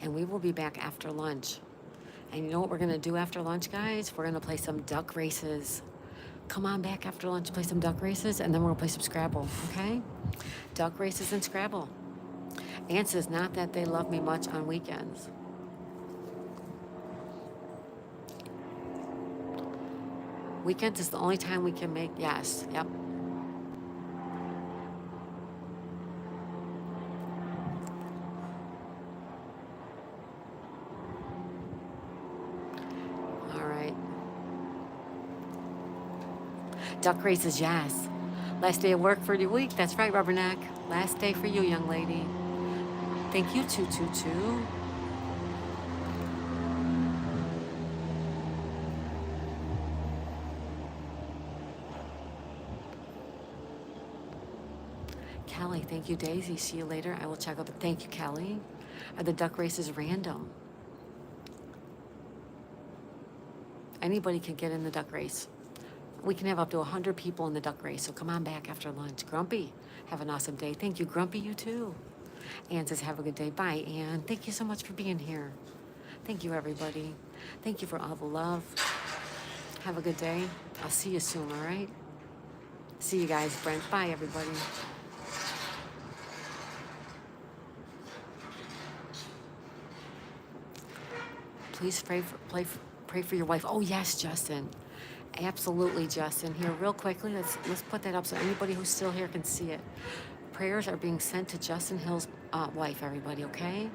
and we will be back after lunch. And you know what we're going to do after lunch, guys? We're going to play some duck races. Come on back after lunch, play some duck races, and then we're going to play some Scrabble, okay? Duck races and Scrabble. Ann says, not that they love me much on weekends. Weekends is the only time we can make, yes, yep. All right. Duck races, yes. Last day of work for the week. That's right, Rubberneck. Last day for you, young lady. Thank you, 222. Kelly, thank you, Daisy. See you later. I will check up. Thank you, Kelly. Are the duck races random? Anybody can get in the duck race. We can have up to 100 people in the duck race, so come on back after lunch. Grumpy, have an awesome day. Thank you, Grumpy, you too. Ann says, have a good day. Bye, Ann. Thank you so much for being here. Thank you, everybody. Thank you for all the love. Have a good day. I'll see you soon, all right? See you guys, Brent. Bye, everybody. Please pray for your wife. Oh, yes, Justin. Absolutely, Justin. Here, real quickly, let's put that up so anybody who's still here can see it. Prayers are being sent to Justin Hill's wife, everybody, okay?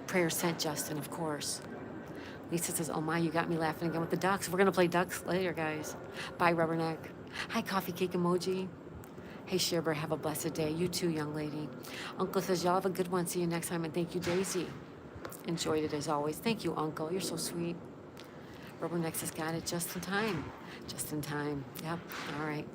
Prayers sent, Justin, of course. Lisa says, oh my, you got me laughing again with the ducks. We're going to play ducks later, guys. Bye, Rubberneck. Hi, coffee cake emoji. Hey, Sherbert, have a blessed day. You too, young lady. Uncle says, y'all have a good one. See you next time, and thank you, Daisy. Enjoyed it as always. Thank you, Uncle. You're so sweet. Rubberneck has got it just in time. Just in time. Yep. All right.